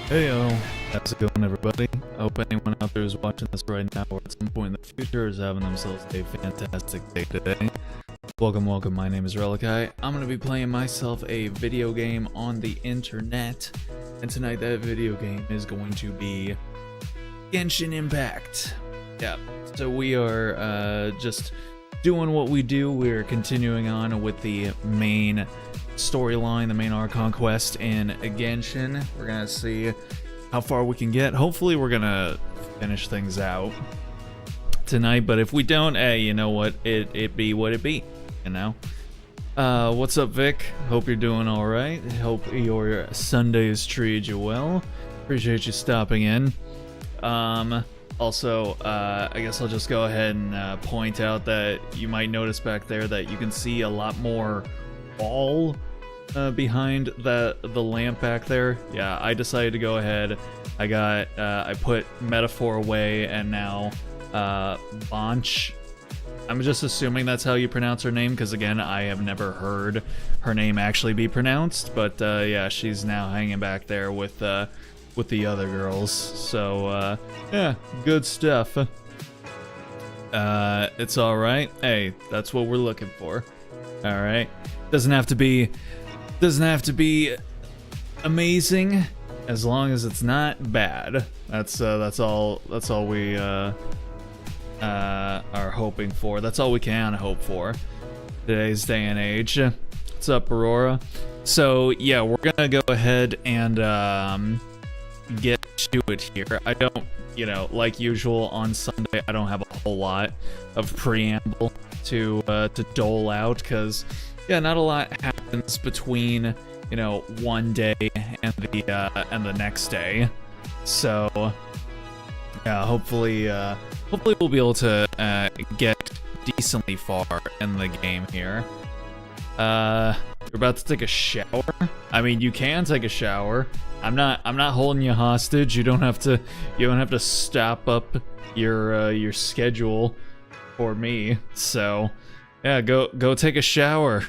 Heyo, how's it going, everybody? I hope anyone out there who's watching this right now or at some point in the future is having themselves a fantastic day today. Welcome, my name is Relikai. I'm going to be playing myself a video game on the internet, and tonight that video game is going to be Genshin Impact. Yeah, so we are just doing what we do. We're continuing on with the main storyline, the main Archon quest in Genshin. We're gonna see how far we can get. Hopefully we're gonna finish things out tonight, but if we don't, hey, you know what, it be what it be, you know. What's up, Vic? Hope you're doing all right. Hope your Sundays treated you well. Appreciate you stopping in. Also, I guess I'll just go ahead and point out that you might notice back there that you can see a lot more wall behind the lamp back there. Yeah, I decided to go ahead. I put metaphor away, and now Bonch. I'm just assuming that's how you pronounce her name, because again, I have never heard her name actually be pronounced. But yeah, she's now hanging back there with the other girls. So yeah, good stuff. It's all right. Hey, that's what we're looking for. All right, doesn't have to be amazing as long as it's not bad. That's all we are hoping for. That's all we can hope for today's day and age. What's up, Aurora? So yeah, we're gonna go ahead and get to it here. I don't, like usual on Sunday, I don't have a whole lot of preamble to dole out, because yeah, not a lot happens between one day and the next day. So yeah, hopefully we'll be able to get decently far in the game here. You're about to take a shower? I mean, you can take a shower. I'm not holding you hostage. You don't have to stop up your schedule for me. So yeah, go take a shower.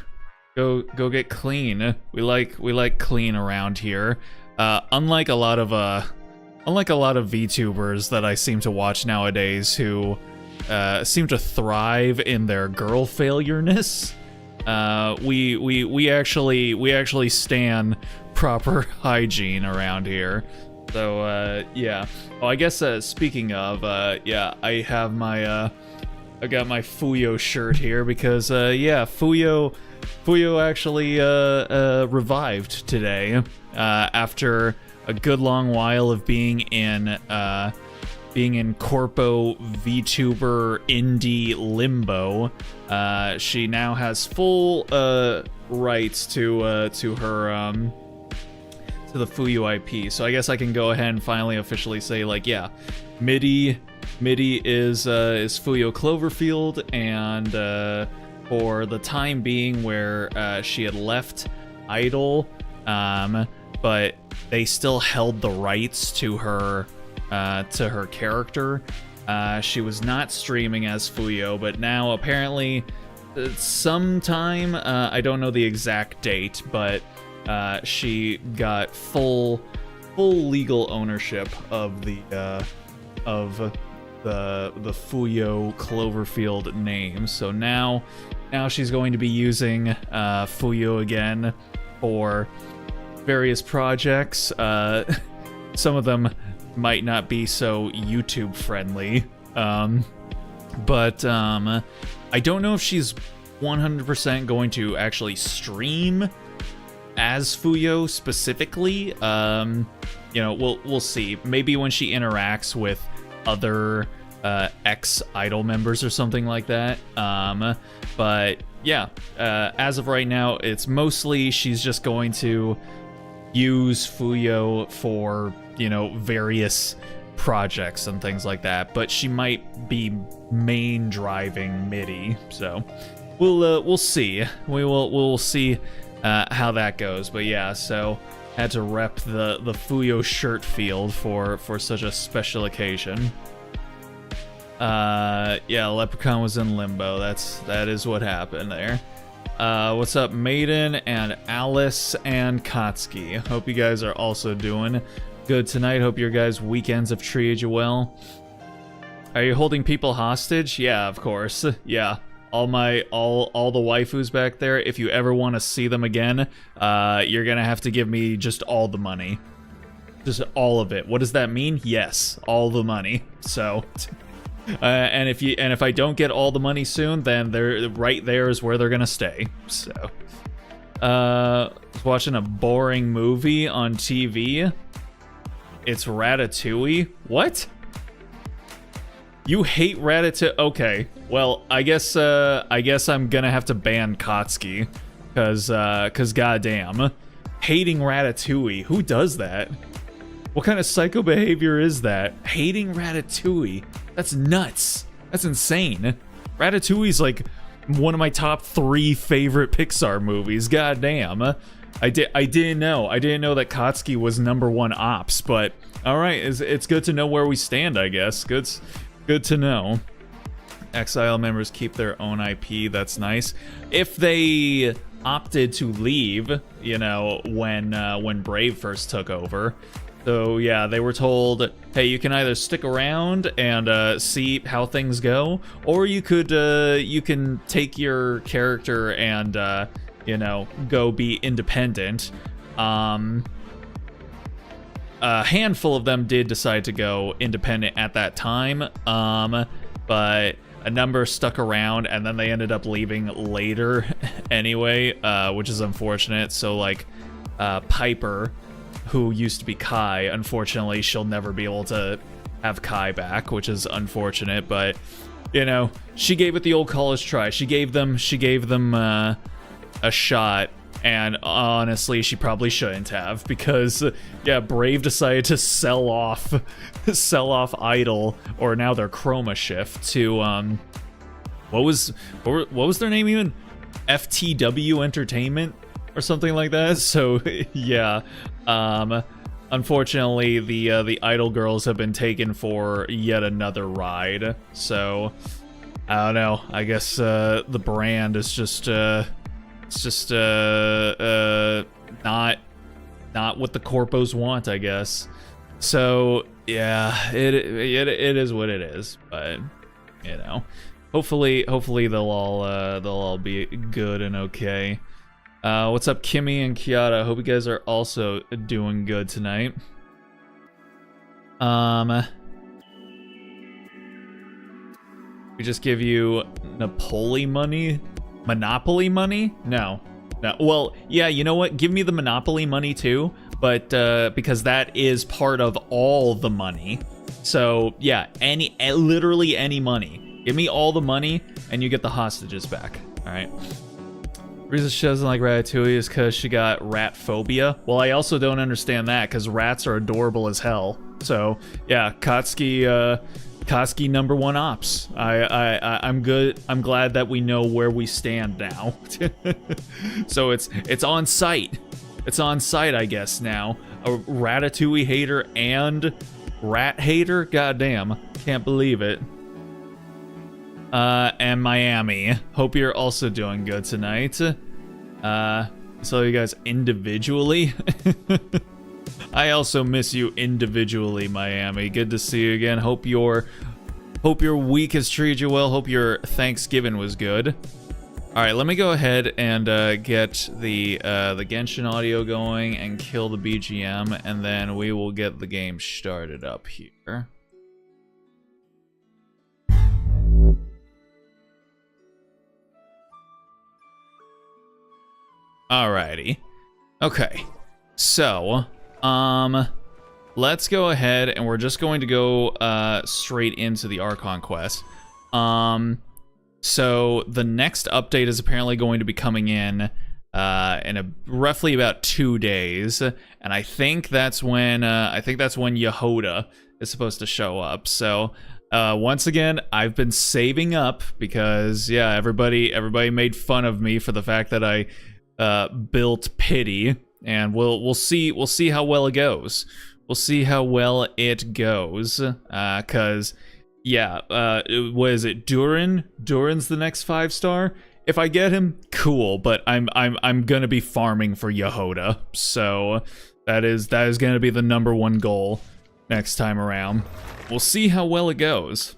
Go get clean. We like clean around here. Unlike a lot of VTubers that I seem to watch nowadays, who seem to thrive in their girl failureness. We actually stan proper hygiene around here. So yeah. Oh, I guess speaking of, yeah, I have my I got my Fuyo shirt here because yeah, Fuyo actually revived today after a good long while of being in corpo VTuber indie limbo. She now has full rights to her to the Fuyo IP. So I guess I can go ahead and finally officially say, like, yeah, MIDI is Fuyo Cloverfield, and for the time being, where she had left Idol, but they still held the rights to her character. She was not streaming as Fuyo, but now apparently sometime, I don't know the exact date, but she got full legal ownership of the Fuyo Cloverfield name. So now she's going to be using Fuyo again for various projects. Some of them might not be so YouTube friendly, but I don't know if she's 100% going to actually stream as Fuyo specifically. We'll see. Maybe when she interacts with other ex-Idol members or something like that. But yeah, as of right now, it's mostly she's just going to use Fuyo for various projects and things like that, but she might be main driving MIDI, so we'll see. We'll see how that goes. But yeah, so had to rep the Fuyo shirt field for such a special occasion. Yeah, Leprechaun was in limbo. That is what happened there. What's up, Maiden and Alice and Kotsky? Hope you guys are also doing good tonight. Hope your guys' weekends have treated you well. Are you holding people hostage? Yeah, of course. Yeah. All the waifus back there, if you ever want to see them again, you're gonna have to give me just all the money. Just all of it. What does that mean? Yes, all the money. So, and if I don't get all the money soon, then they're right there is where they're gonna stay. So, watching a boring movie on TV. It's Ratatouille. What? You hate Ratatouille? Okay. Well, I guess I'm gonna have to ban Kotsky, cause goddamn, hating Ratatouille. Who does that? What kind of psycho behavior is that? Hating Ratatouille? That's nuts. That's insane. Ratatouille's like one of my top 3 favorite Pixar movies. Goddamn. I didn't know that Kotsky was #1 ops, but all right, it's good to know where we stand, I guess. Good to know. Exile members keep their own IP. That's nice. If they opted to leave, you know, when Brave first took over. So yeah, they were told, hey, you can either stick around and see how things go, or you can take your character and you know, go be independent. A handful of them did decide to go independent at that time, but a number stuck around, and then they ended up leaving later anyway, which is unfortunate. So like Piper, who used to be Kai, unfortunately she'll never be able to have Kai back, which is unfortunate. But you know, she gave it the old college try. She gave them a shot. And honestly, she probably shouldn't have, because yeah, Brave decided to sell off Idol, or now their Chroma Shift, to what was their name even? FTW Entertainment or something like that. So yeah, unfortunately the Idol girls have been taken for yet another ride. So I don't know. I guess the brand is just it's just not what the corpos want, I guess. So yeah, it is what it is. But you know, hopefully they'll all be good and okay. What's up, Kimmy and Kiata? Hope you guys are also doing good tonight. We just give you Monopoly money? No. Well, yeah, you know what? Give me the Monopoly money too, but because that is part of all the money. So yeah, literally any money. Give me all the money, and you get the hostages back. All right. The reason she doesn't like Ratatouille is because she got rat phobia. Well, I also don't understand that, because rats are adorable as hell. So yeah, Kotsky #1 ops. I'm good. I'm glad that we know where we stand now. So it's on site. It's on site, I guess now. A Ratatouille hater and rat hater. Goddamn, can't believe it. And Miami. Hope you're also doing good tonight. So you guys individually. I also miss you individually, Miami. Good to see you again. Hope your week has treated you well. Hope your Thanksgiving was good. All right, let me go ahead and get the Genshin audio going and kill the BGM, and then we will get the game started up here. Alrighty. Okay. So, let's go ahead, and we're just going to go straight into the Archon quest. So the next update is apparently going to be coming in roughly about 2 days, and I think that's when Yehoda is supposed to show up. So once again, I've been saving up because yeah, everybody made fun of me for the fact that I built Pity, and we'll see how well it goes. We'll see how well it goes, cause yeah, what is it? Durin's the next 5-star. if I get him, cool. But I'm gonna be farming for Yehoda, so that is gonna be the #1 goal next time around. We'll see how well it goes.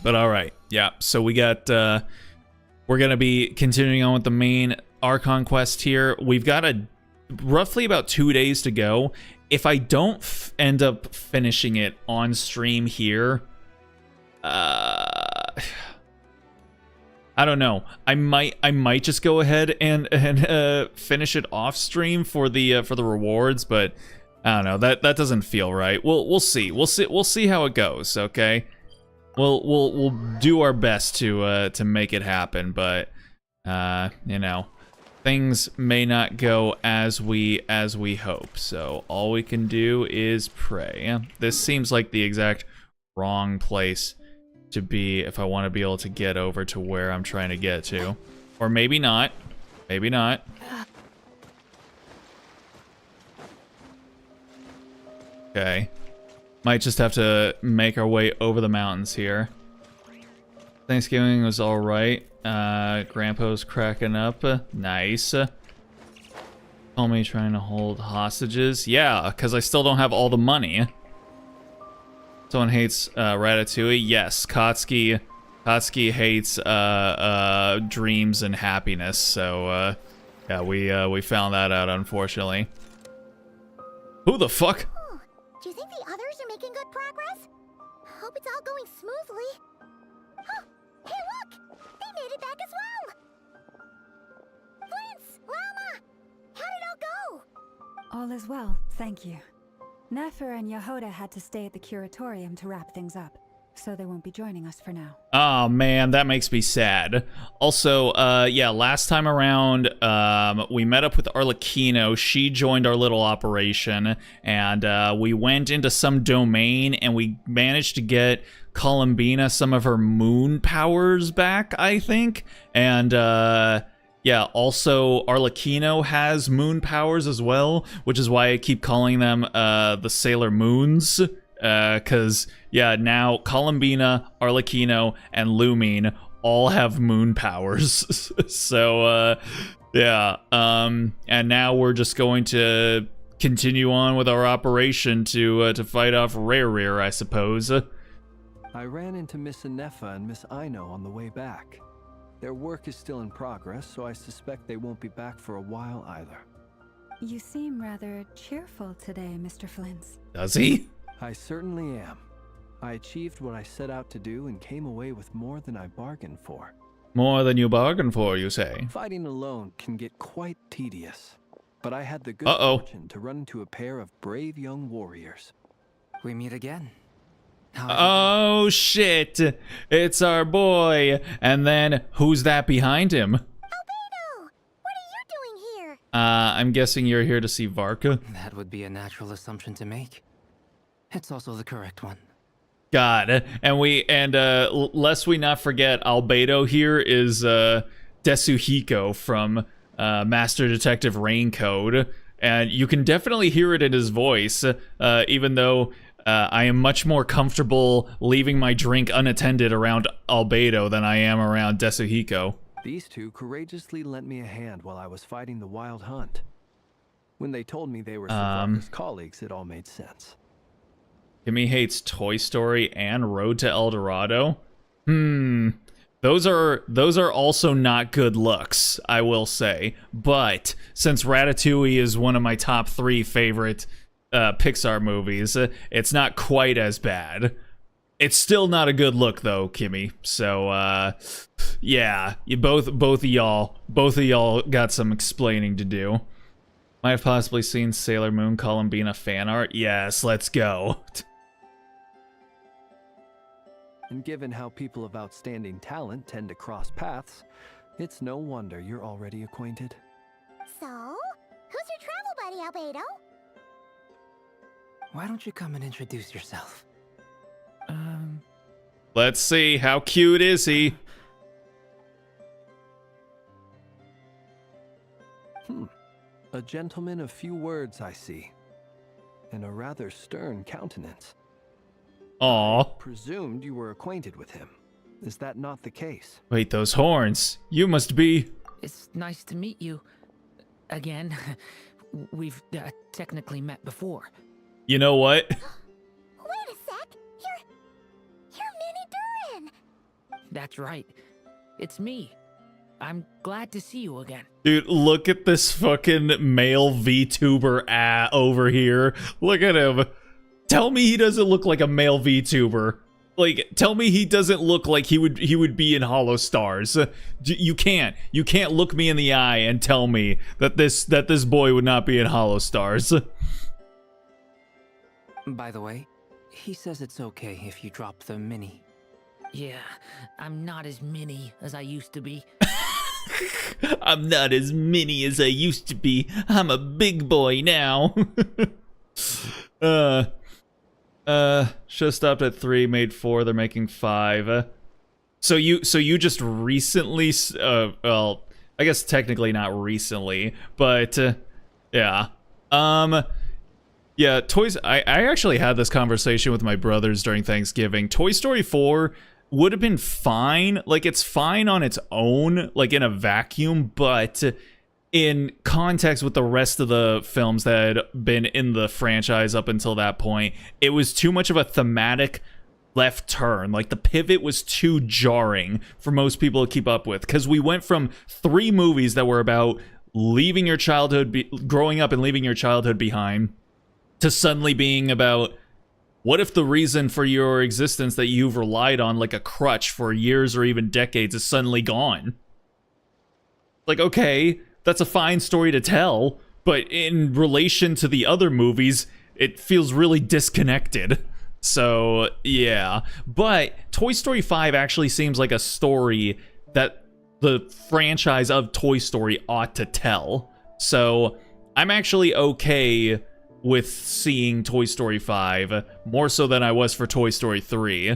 But all right, yeah. So we got we're gonna be continuing on with the main Archon quest here. We've got roughly about 2 days to go. If I don't end up finishing it on stream here, I don't know. I might just go ahead and finish it off stream for the rewards, but I don't know. That doesn't feel right. We'll see. We'll see how it goes. Okay. We'll do our best to make it happen, but you know, things may not go as we hope. So all we can do is pray. This seems like the exact wrong place to be if I want to be able to get over to where I'm trying to get to. Or maybe not. Maybe not. Okay. Might just have to make our way over the mountains here. Thanksgiving was alright. Grandpa's cracking up. Nice. Call me trying to hold hostages. Yeah, because I still don't have all the money. Someone hates Ratatouille. Yes, Kotsky hates dreams and happiness. So yeah, we found that out, unfortunately. Who the fuck? Oh, do you think the others are making good progress? Hope it's all going smoothly. Oh, hey look! They made it back as well! Flintz! Lama! How did it all go? All is well, thank you. Nefer and Yehoda had to stay at the curatorium to wrap things up, so they won't be joining us for now. Oh man, that makes me sad. Also, yeah, last time around, we met up with Arlecchino. She joined our little operation, and we went into some domain, and we managed to get Columbina some of her moon powers back, I think. And yeah, also Arlecchino has moon powers as well, which is why I keep calling them the Sailor Moons. Because, yeah, now Columbina, Arlecchino, and Lumine all have moon powers. So, yeah. And now we're just going to continue on with our operation to fight off Rear, I suppose. I ran into Miss Anefa and Miss Aino on the way back. Their work is still in progress, so I suspect they won't be back for a while either. You seem rather cheerful today, Mr. Flintz. Does he? I certainly am. I achieved what I set out to do and came away with more than I bargained for. More than you bargained for, you say? Fighting alone can get quite tedious, but I had the good fortune to run into a pair of brave young warriors. We meet again. Oh shit! It's our boy! And then, who's that behind him? Albedo! What are you doing here? I'm guessing you're here to see Varka? That would be a natural assumption to make. It's also the correct one. God, and lest we not forget, Albedo here is Desuhiko from Master Detective Raincode, and you can definitely hear it in his voice, even though I am much more comfortable leaving my drink unattended around Albedo than I am around Desuhiko. These two courageously lent me a hand while I was fighting the wild hunt. When they told me they were Varka's colleagues, it all made sense. Kimmy hates Toy Story and Road to El Dorado. Those are also not good looks, I will say. But since Ratatouille is one of my top 3 favorite Pixar movies, it's not quite as bad. It's still not a good look though, Kimmy. So yeah, you both of y'all got some explaining to do. Might have possibly seen Sailor Moon Columbina fan art. Yes, let's go. And given how people of outstanding talent tend to cross paths, it's no wonder you're already acquainted. So, who's your travel buddy, Albedo? Why don't you come and introduce yourself? Let's see, how cute is he? A gentleman of few words, I see. And a rather stern countenance. Aw. Presumed you were acquainted with him. Is that not the case? Wait, those horns. You must be... It's nice to meet you. Again. We've technically met before. You know what? Wait a sec. You're Minnie Durin. That's right. It's me. I'm glad to see you again. Dude, look at this fucking male VTuber over here. Look at him. Tell me he doesn't look like a male VTuber. Like, tell me he doesn't look like he would be in Hollow Stars. You can't look me in the eye and tell me that this boy would not be in Hollow Stars. By the way, he says it's okay if you drop the mini. Yeah, I'm not as mini as I used to be. I'm not as mini as I used to be. I'm a big boy now. Should've stopped at 3, made 4, they're making 5. So you just recently, well, I guess technically not recently, but, yeah. Yeah, toys, I actually had this conversation with my brothers during Thanksgiving. Toy Story 4 would have been fine. Like, it's fine on its own, like in a vacuum, but in context with the rest of the films that had been in the franchise up until that point, it was too much of a thematic left turn. Like, the pivot was too jarring for most people to keep up with, because we went from 3 movies that were about leaving your childhood, growing up and leaving your childhood behind, to suddenly being about, what if the reason for your existence that you've relied on like a crutch for years or even decades is suddenly gone? Like, okay, that's a fine story to tell, but in relation to the other movies, it feels really disconnected. So, yeah. But Toy Story 5 actually seems like a story that the franchise of Toy Story ought to tell. So, I'm actually okay with seeing Toy Story 5, more so than I was for Toy Story 3.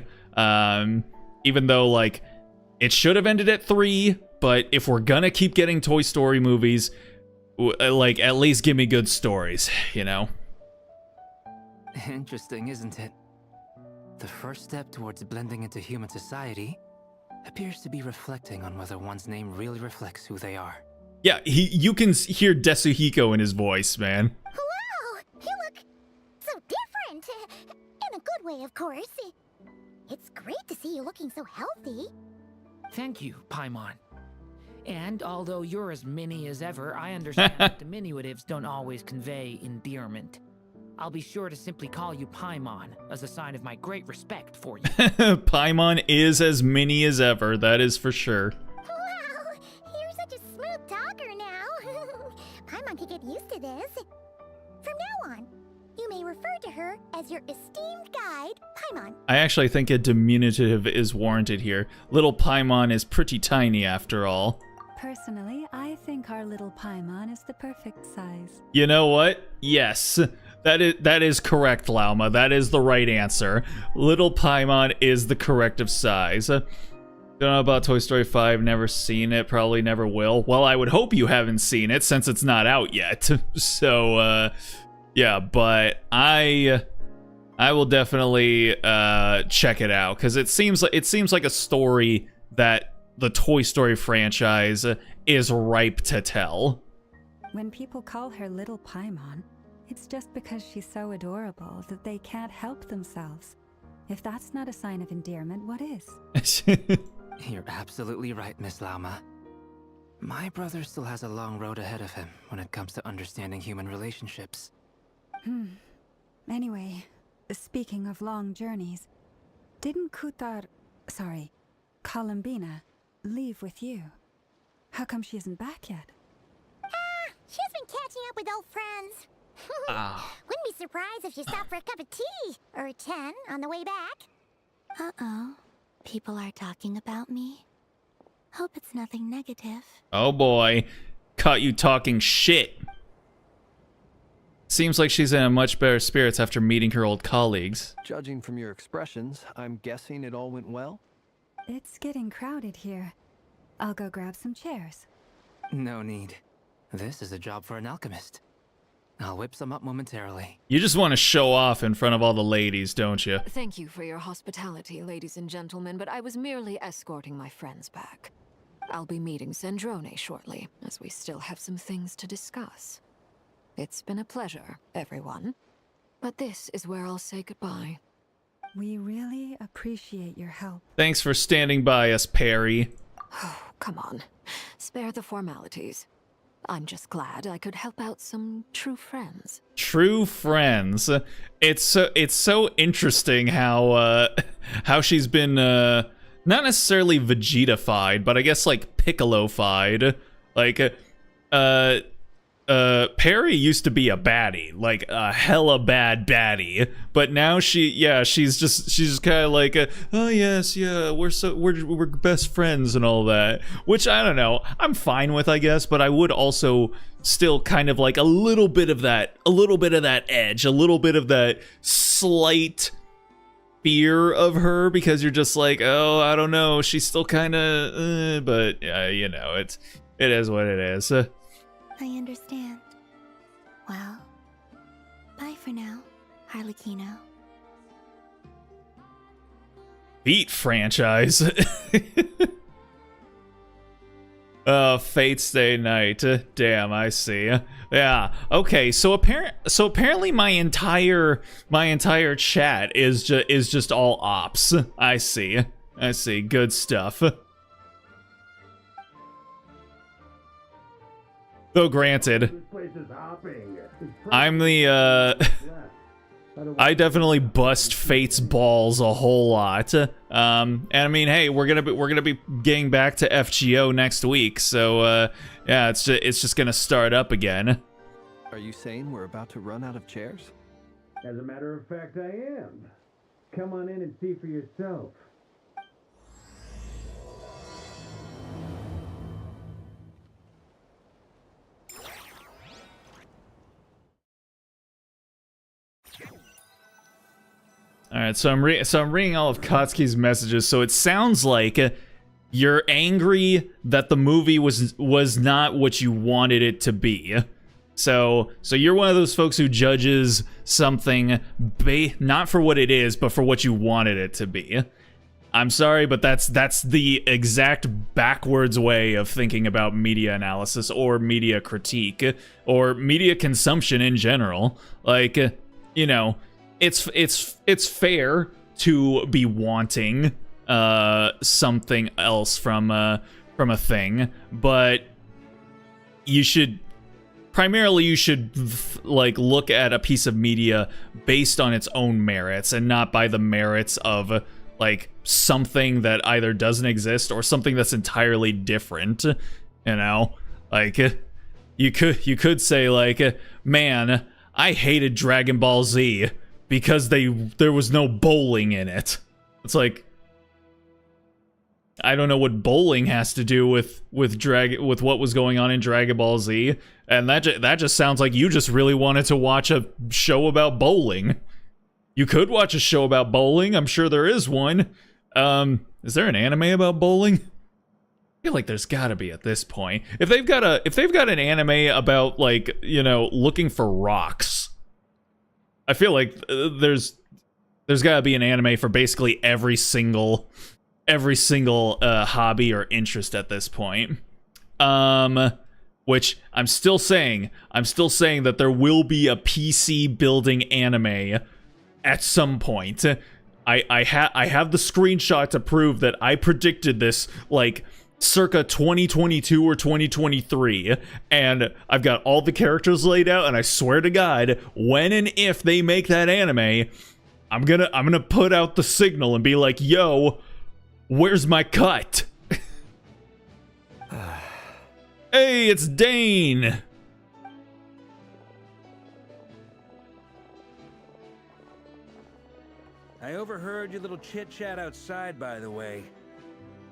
Even though, like, it should have ended at 3, but if we're gonna keep getting Toy Story movies, like, at least give me good stories, you know? Interesting, isn't it? The first step towards blending into human society appears to be reflecting on whether one's name really reflects who they are. Yeah, you can hear Desuhiko in his voice, man. Wow, you look so different. In a good way, of course. It's great to see you looking so healthy. Thank you, Paimon. And although you're as mini as ever, I understand that diminutives don't always convey endearment. I'll be sure to simply call you Paimon as a sign of my great respect for you. Paimon is as mini as ever, that is for sure. Wow, you're such a smooth talker now. Paimon could get used to this. From now on, you may refer to her as your esteemed guide, Paimon. I actually think a diminutive is warranted here. Little Paimon is pretty tiny after all. Personally, I think our little Paimon is the perfect size. You know what? Yes. That is correct, Lauma. That is the right answer. Little Paimon is the corrective size. Don't know about Toy Story 5, never seen it, probably never will. Well, I would hope you haven't seen it since it's not out yet. So, yeah, but I will definitely check it out, because it seems like a story that the Toy Story franchise is ripe to tell. When people call her Little Paimon, it's just because she's so adorable that they can't help themselves. If that's not a sign of endearment, what is? You're absolutely right, Miss Lauma. My brother still has a long road ahead of him when it comes to understanding human relationships. Anyway, speaking of long journeys, didn't Columbina, leave with you? How come she isn't back yet? She's been catching up with old friends. Wouldn't be surprised if she stopped for a cup of tea or 10 on the way back. Uh-oh. People are talking about me. Hope it's nothing negative. Oh boy. Caught you talking shit. Seems like she's in a much better spirits after meeting her old colleagues. Judging from your expressions, I'm guessing it all went well? It's getting crowded here. I'll go grab some chairs. No need. This is a job for an alchemist. I'll whip some up momentarily. You just want to show off in front of all the ladies, don't you? Thank you for your hospitality, ladies and gentlemen, but I was merely escorting my friends back. I'll be meeting Sandrone shortly, as we still have some things to discuss. It's been a pleasure, everyone. But this is where I'll say goodbye. We really appreciate your help. Thanks for standing by us, Perry. Oh, come on. Spare the formalities. I'm just glad I could help out some true friends. True friends. It's so interesting how she's been not necessarily Vegeta-fied, but I guess like Piccolo-fied. Like Perry used to be a baddie, like a hella bad baddie, but now she's just kind of like oh yes, yeah, we're best friends and all that, which I don't know, I'm fine with, I guess, but I would also still kind of like a little bit of that edge, a little bit of that slight fear of her, because you're just like, oh, I don't know, she's still kind of but you know, it is what it is. I understand. Well, bye for now, Harlequino. Beat franchise. Oh, Fate's Day Night. Damn, I see. Yeah. Okay. So apparently my entire chat is just all ops. I see. Good stuff. Though granted, I'm the I definitely bust Fate's balls a whole lot. And I mean, hey, we're gonna be getting back to FGO next week, so yeah, it's just gonna start up again. Are you saying we're about to run out of chairs? As a matter of fact, I am. Come on in and see for yourself. All right, so I'm reading all of Katsuki's messages. So it sounds like you're angry that the movie was not what you wanted it to be. So you're one of those folks who judges something not for what it is, but for what you wanted it to be. I'm sorry, but that's the exact backwards way of thinking about media analysis or media critique or media consumption in general. Like, you know, it's fair to be wanting something else from a thing, but you should like look at a piece of media based on its own merits and not by the merits of like something that either doesn't exist or something that's entirely different. You know, like you could say like, man, I hated Dragon Ball Z because there was no bowling in it. It's like, I don't know what bowling has to do with what was going on in Dragon Ball Z, and that just sounds like you just really wanted to watch a show about bowling. You could watch a show about bowling. I'm sure there is one. Is there an anime about bowling? I feel like there's got to be at this point. If they've got an anime about, like, you know, looking for rocks, I feel like there's got to be an anime for basically every single hobby or interest at this point. Which I'm still saying that there will be a PC building anime at some point. I have the screenshot to prove that I predicted this like circa 2022 or 2023, and I've got all the characters laid out, and I swear to God, when and if they make that anime, I'm gonna put out the signal and be like, yo, where's my cut? Hey, it's Dane! I overheard your little chit-chat outside, by the way.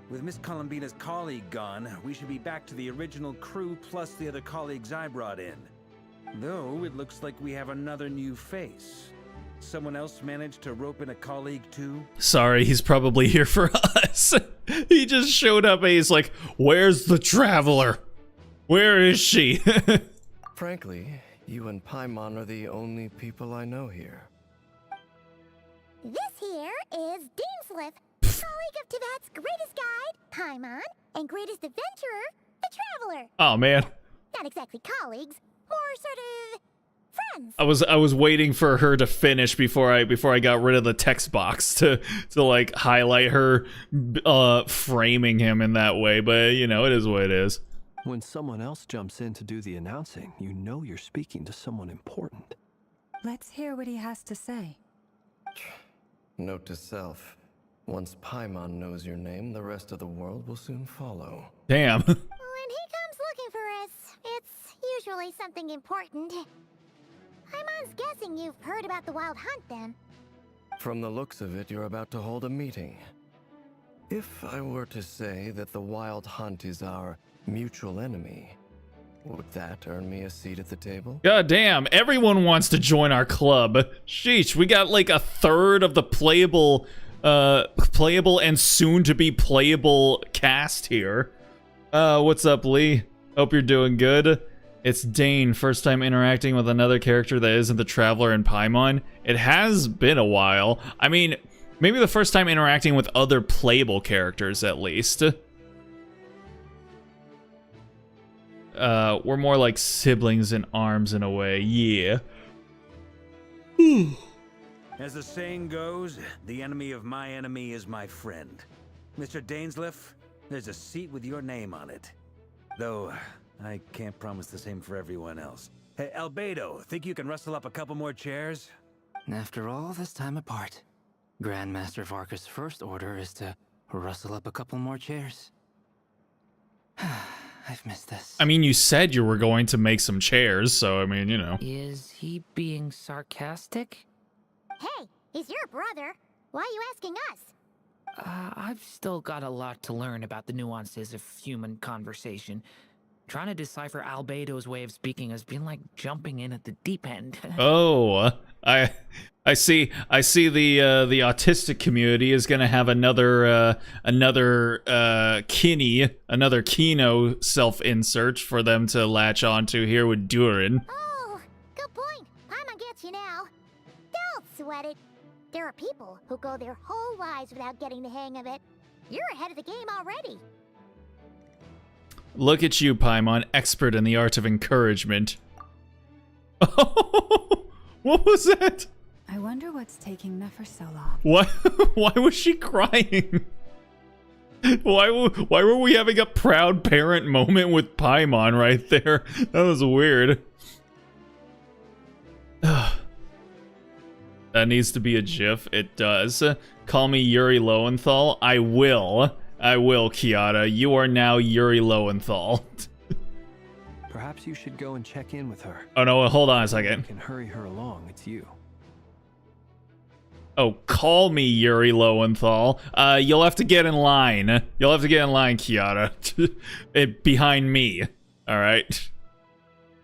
With Miss Columbina's colleague gone, we should be back to the original crew plus the other colleagues I brought in. Though, it looks like we have another new face. Someone else managed to rope in a colleague too? Sorry, he's probably here for us. He just showed up and he's like, where's the traveler? Where is she? Frankly, You and Paimon are the only people I know here. This here is Dainsliff, colleague of Tibet's greatest guide, Paimon, and greatest adventurer, the Traveler. Oh man. Not exactly colleagues, more sort of friends. I was waiting for her to finish before I got rid of the text box to like highlight her framing him in that way, but you know, it is what it is. When someone else jumps in to do the announcing, you know you're speaking to someone important. Let's hear what he has to say. Note to self. Once Paimon knows your name, the rest of the world will soon follow. Damn. When he comes looking for us, it's usually something important. Paimon's guessing you've heard about the Wild Hunt, then. From the looks of it, you're about to hold a meeting. If I were to say that the Wild Hunt is our mutual enemy, would that earn me a seat at the table? God damn, everyone wants to join our club. Sheesh, we got like a third of the playable and soon to be playable cast here. What's up, Lee? Hope you're doing good. It's Dane, first time interacting with another character that isn't the Traveler and Paimon. It has been a while. I mean, maybe the first time interacting with other playable characters, at least. We're more like siblings in arms in a way, yeah. As the saying goes, the enemy of my enemy is my friend. Mr. Dainsliff, there's a seat with your name on it. Though, I can't promise the same for everyone else. Hey, Albedo, think you can rustle up a couple more chairs? After all this time apart, Grandmaster Varka's first order is to rustle up a couple more chairs. I've missed this. I mean, you said you were going to make some chairs, so I mean, you know. Is he being sarcastic? Hey, he's your brother. Why are you asking us? I've still got a lot to learn about the nuances of human conversation. Trying to decipher Albedo's way of speaking has been like jumping in at the deep end. Oh, I see the autistic community is gonna have another Kino self-insert for them to latch onto here with Durin. Oh, good point. Paimon gets you now. Don't sweat it. There are people who go their whole lives without getting the hang of it. You're ahead of the game already. Look at you, Paimon, expert in the art of encouragement. Oh, what was that? I wonder what's taking Nefer so long. What? Why was she crying? Why were we having a proud parent moment with Paimon right there? That was weird. That needs to be a GIF. It does. Call me Yuri Lowenthal. I will, Kiara. You are now Yuri Lowenthal. Perhaps you should go and check in with her. Oh no, hold on a You second. can hurry her along, it's you. Oh, call me Yuri Lowenthal. You'll have to get in line. You'll have to get in line, Kiara. Behind me. Alright?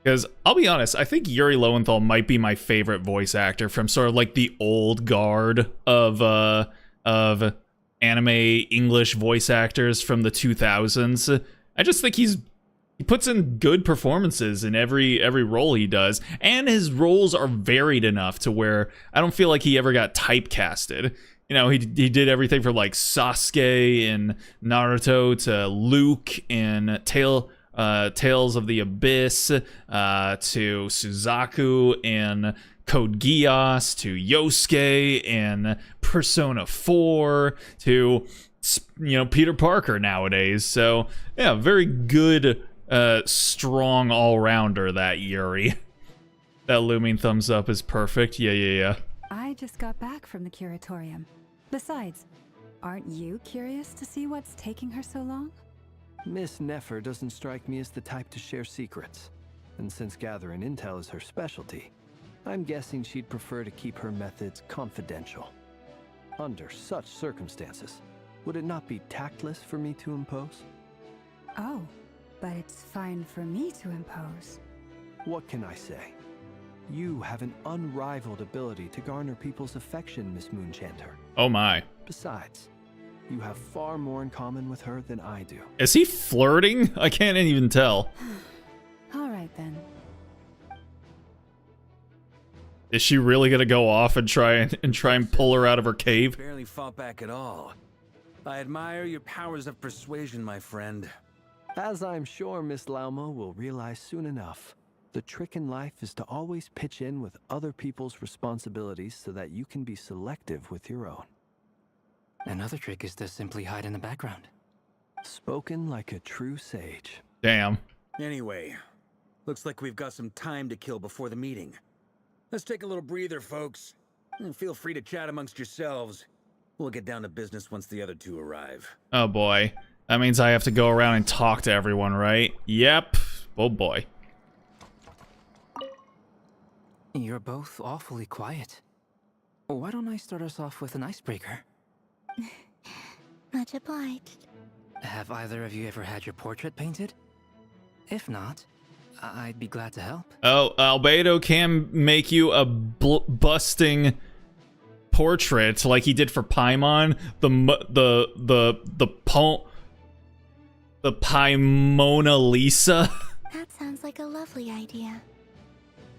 Because, I'll be honest, I think Yuri Lowenthal might be my favorite voice actor from sort of like the old guard of anime English voice actors from the 2000s. I just think he puts in good performances in every role he does, and his roles are varied enough to where I don't feel like he ever got typecasted. You know, he did everything from like Sasuke in Naruto to Luke in Tales of the Abyss, to Suzaku in Code Geass, to Yosuke in Persona 4, to, you know, Peter Parker nowadays. So, yeah, very good, strong all-rounder, that Yuri. That looming thumbs up is perfect. Yeah. I just got back from the curatorium. Besides, aren't you curious to see what's taking her so long? Miss Nefer doesn't strike me as the type to share secrets. And since gathering intel is her specialty, I'm guessing she'd prefer to keep her methods confidential. Under such circumstances, would it not be tactless for me to impose? Oh, but it's fine for me to impose. What can I say? You have an unrivaled ability to garner people's affection, Miss Moonchanter. Oh my. Besides, you have far more in common with her than I do. Is he flirting? I can't even tell. All right then. Is she really gonna go off and try and pull her out of her cave? Barely fought back at all. I admire your powers of persuasion, my friend. As I'm sure Miss Lauma will realize soon enough, the trick in life is to always pitch in with other people's responsibilities so that you can be selective with your own. Another trick is to simply hide in the background. Spoken like a true sage. Damn. Anyway, looks like we've got some time to kill before the meeting. Let's take a little breather, folks. And feel free to chat amongst yourselves. We'll get down to business once the other two arrive. Oh boy. That means I have to go around and talk to everyone, right? Yep. Oh boy. You're both awfully quiet. Why don't I start us off with an icebreaker? Much obliged. Have either of you ever had your portrait painted? If not, I'd be glad to help. Oh, Albedo can make you a busting portrait like he did for Paimon. The Paimona Lisa. That sounds like a lovely idea.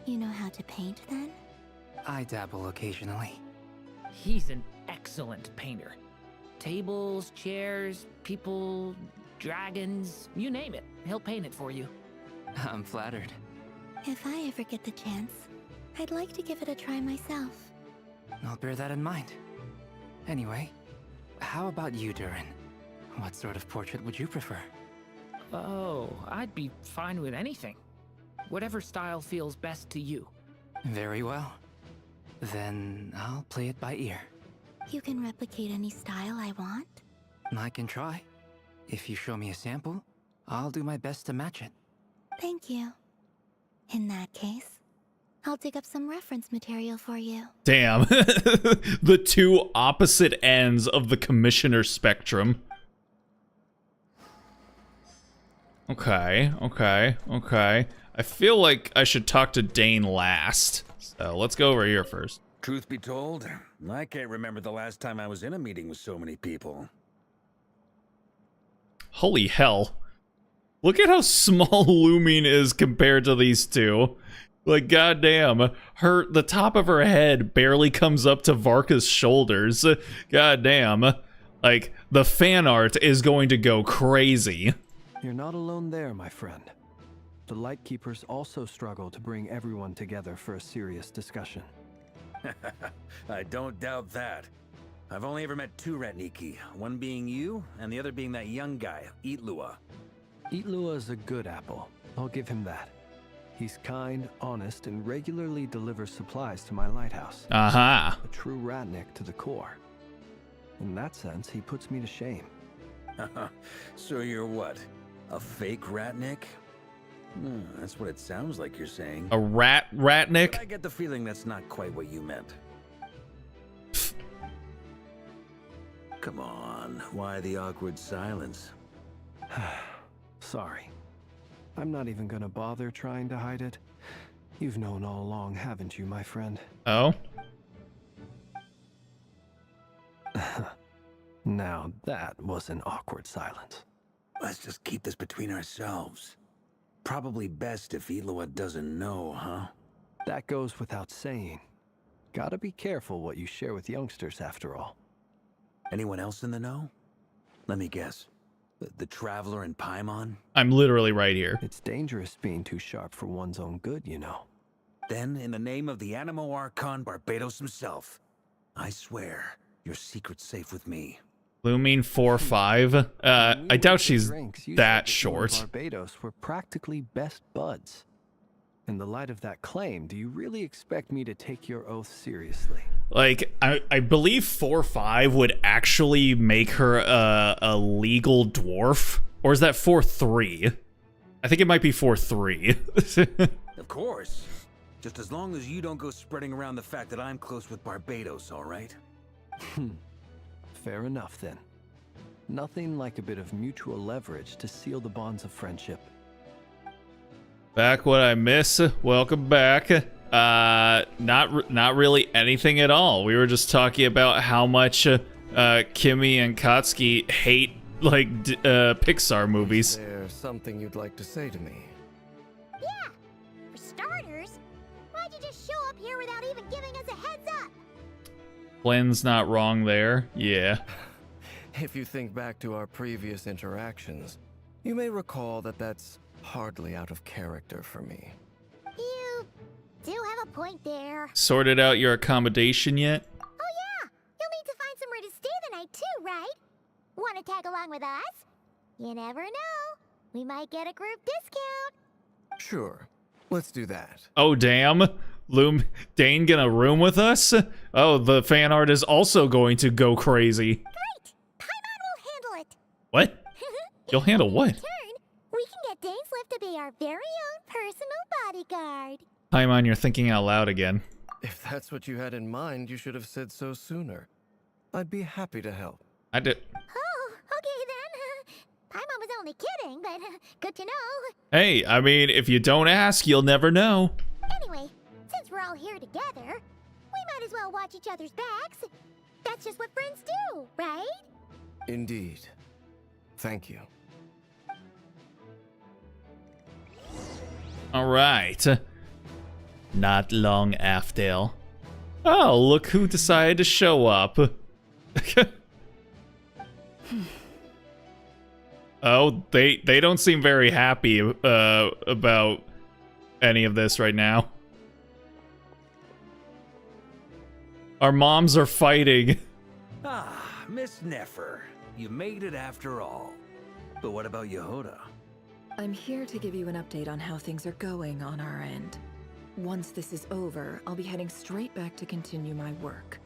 You know how to paint, then? I dabble occasionally. He's an excellent painter. Tables, chairs, people, dragons, you name it. He'll paint it for you. I'm flattered. If I ever get the chance, I'd like to give it a try myself. I'll bear that in mind. Anyway, how about you, Durin? What sort of portrait would you prefer? Oh, I'd be fine with anything. Whatever style feels best to you. Very well. Then I'll play it by ear. You can replicate any style I want? I can try. If you show me a sample, I'll do my best to match it. Thank you. In that case, I'll dig up some reference material for you. Damn. The two opposite ends of the commissioner spectrum. Okay. I feel like I should talk to Dane last. So let's go over here first. Truth be told, I can't remember the last time I was in a meeting with so many people. Holy hell. Look at how small Lumine is compared to these two. Like, goddamn. The top of her head barely comes up to Varka's shoulders. Goddamn. Like, the fan art is going to go crazy. You're not alone there, my friend. The Lightkeepers also struggle to bring everyone together for a serious discussion. I don't doubt that. I've only ever met two Ratniki, one being you, and the other being that young guy, Itlua. Itlua is a good apple. I'll give him that. He's kind, honest, and regularly delivers supplies to my lighthouse. Aha. A true Ratnik to the core. In that sense, he puts me to shame. So you're what? A fake Ratnik? That's what it sounds like you're saying. A Ratnik? But I get the feeling that's not quite what you meant. Come on, why the awkward silence? Sorry. I'm not even gonna bother trying to hide it. You've known all along, haven't you, my friend? Oh? Now that was an awkward silence. Let's just keep this between ourselves. Probably best if Itlua doesn't know, huh? That goes without saying. Gotta be careful what you share with youngsters, after all. Anyone else in the know? Let me guess. The Traveler and Paimon? I'm literally right here. It's dangerous being too sharp for one's own good, you know. Then, in the name of the Animo Archon Barbados himself, I swear your secret's safe with me. Lumine 4'5". I doubt she's that short. Barbados were practically best buds. In the light of that claim, do you really expect me to take your oath seriously? Like, I believe 4'5" would actually make her a legal dwarf. Or is that 4'3"? I think it might be 4'3". Of course. Just as long as you don't go spreading around the fact that I'm close with Barbados, all right? Fair enough, then. Nothing like a bit of mutual leverage to seal the bonds of friendship. Back what I miss. Welcome back. Not really anything at all. We were just talking about how much Kimmy and Katsuki hate Pixar movies. Is there something you'd like to say to me? Yeah! For starters, why'd you just show up here without even Flynn's not wrong there. Yeah. If you think back to our previous interactions, you may recall that that's hardly out of character for me. You do have a point there. Sorted out your accommodation yet? Oh yeah, you'll need to find somewhere to stay the night too, right? Want to tag along with us? You never know. We might get a group discount. Sure, let's do that. Oh damn. Dane gonna room with us? Oh, the fan art is also going to go crazy. Great! Paimon will handle it. What? You'll handle what? In return, we can get Dane's Lift to be our very own personal bodyguard. Paimon, you're thinking out loud again. If that's what you had in mind, you should have said so sooner. I'd be happy to help. I did. Oh, okay then. Paimon was only kidding, but good to know. Hey, I mean, if you don't ask, you'll never know. Anyway, since we're all here together, we might as well watch each other's backs. That's just what friends do, right? Indeed. Thank you. All right. Not long after. Oh, look who decided to show up. Oh, they don't seem very happy about any of this right now. Our moms are fighting. Ah, Miss Nefer. You made it after all. But what about Yehoda? I'm here to give you an update on how things are going on our end. Once this is over, I'll be heading straight back to continue my work.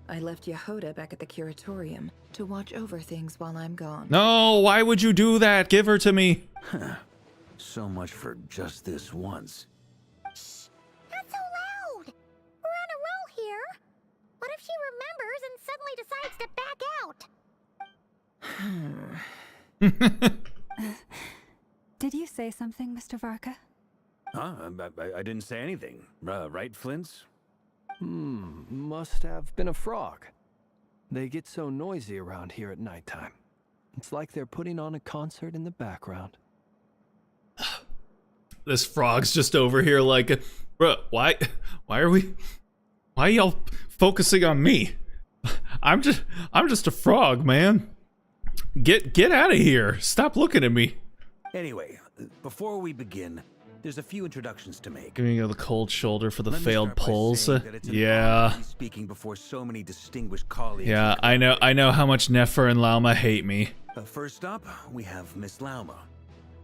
I left Yehoda back at the curatorium to watch over things while I'm gone. No, why would you do that? Give her to me. So much for just this once. Shh! Not so loud! We're on a roll here. What if she remembers and suddenly decides to back out? Did you say something, Mr. Varka? Huh? I didn't say anything. Right, Flints? Must have been a frog. They get so noisy around here at nighttime. It's like they're putting on a concert in the background. This frog's just over here like, bro, why are y'all focusing on me? I'm just a frog, man. Get out of here. Stop looking at me. Anyway, before we begin, there's a few introductions to make. Giving you the cold shoulder for the Let me failed start by pulls. saying that it's an Yeah. honor to be speaking before so many distinguished colleagues. Yeah, I know how much Nefer and Lauma hate me. First up, we have Miss Lauma.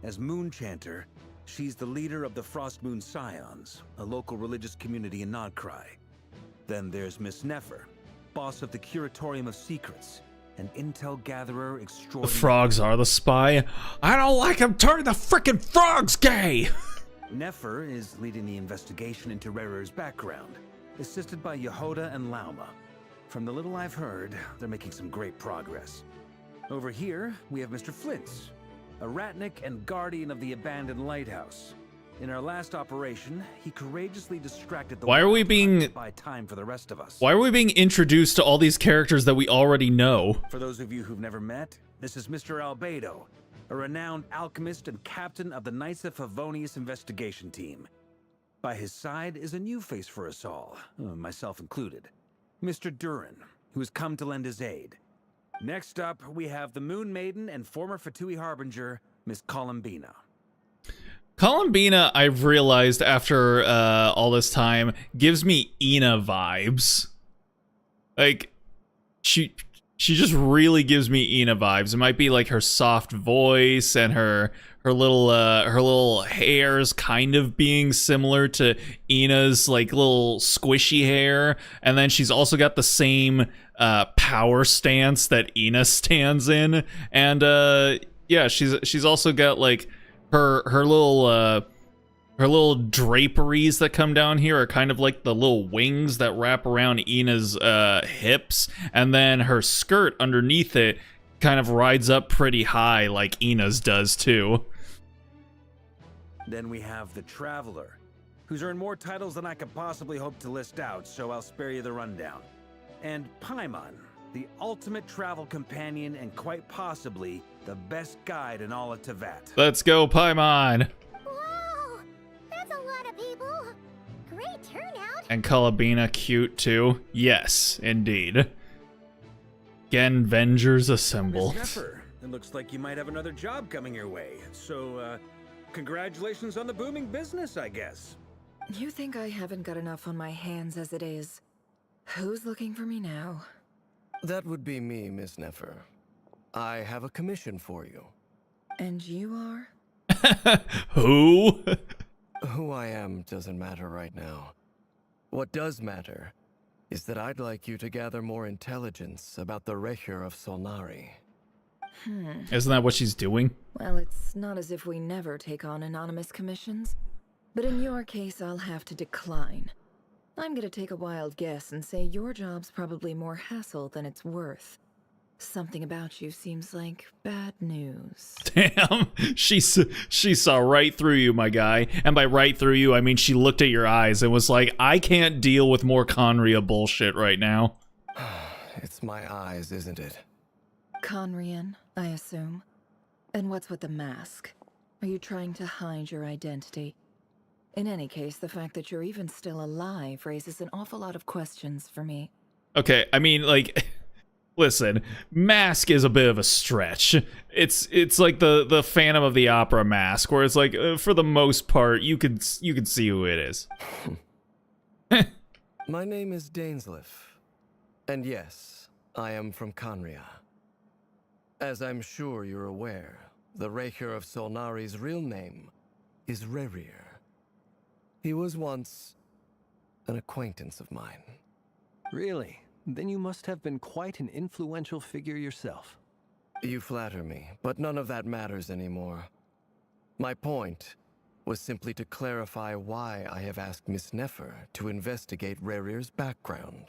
As Moon Chanter, she's the leader of the Frost Moon Scions, a local religious community in Nodcry. Then there's Miss Nefer, boss of the Curatorium of Secrets, an intel gatherer The extraordinary. frogs are the spy. I don't like him turning the frickin' frogs gay! Nefer is leading the investigation into Rerer's background, assisted by Yehoda and Lauma. From the little I've heard, they're making some great progress. Over here, we have Mr. Flintz, a ratnik and guardian of the abandoned lighthouse. In our last operation, he courageously distracted the Why are we Wild being- Hunt to buy time for the rest of us. Why are we being introduced to all these characters that we already know? For those of you who've never met, this is Mr. Albedo, a renowned alchemist and captain of the Knights of Favonius investigation team. By his side is a new face for us all, myself included, Mr. Durin, who has come to lend his aid. Next up, we have the Moon Maiden and former Fatui Harbinger, Miss Columbina. Columbina, I've realized after all this time, gives me Ina vibes. Like, she just really gives me Ina vibes. It might be like her soft voice and her little hairs kind of being similar to Ina's like little squishy hair, and then she's also got the same power stance that Ina stands in, and yeah, she's also got like her little draperies that come down here are kind of like the little wings that wrap around Ina's hips, and then her skirt underneath it kind of rides up pretty high like Ina's does too. Then we have the Traveler, who's earned more titles than I could possibly hope to list out, so I'll spare you the rundown. And Paimon, the ultimate travel companion and quite possibly the best guide in all of Tevat. Let's go, Paimon! Whoa! That's a lot of people. Great turnout. And Kalabina cute too. Yes, indeed. Again, Vengers assembled. Miss Nefer, it looks like you might have another job coming your way. So, congratulations on the booming business, I guess. You think I haven't got enough on my hands as it is? Who's looking for me now? That would be me, Miss Nefer. I have a commission for you. And you are? Who? Who I am doesn't matter right now. What does matter is that I'd like you to gather more intelligence about the Recher of Solnari. Isn't that what she's doing? Well, it's not as if we never take on anonymous commissions. But in your case, I'll have to decline. I'm gonna take a wild guess and say your job's probably more hassle than it's worth. Something about you seems like bad news. Damn, she saw right through you, my guy. And by right through you, I mean she looked at your eyes and was like, I can't deal with more Conria bullshit right now. It's my eyes, isn't it? Conrian, I assume. And what's with the mask? Are you trying to hide your identity? In any case, the fact that you're even still alive raises an awful lot of questions for me. Okay, I mean, like, listen, mask is a bit of a stretch. It's like the Phantom of the Opera mask, where it's like, for the most part, you can see who it is. My name is Dainsleif, and yes, I am from Conria. As I'm sure you're aware, the Recher of Solnari's real name is Rerir. He was once an acquaintance of mine. Really? Then you must have been quite an influential figure yourself. You flatter me, but none of that matters anymore. My point was simply to clarify why I have asked Miss Nefer to investigate Rerir's background.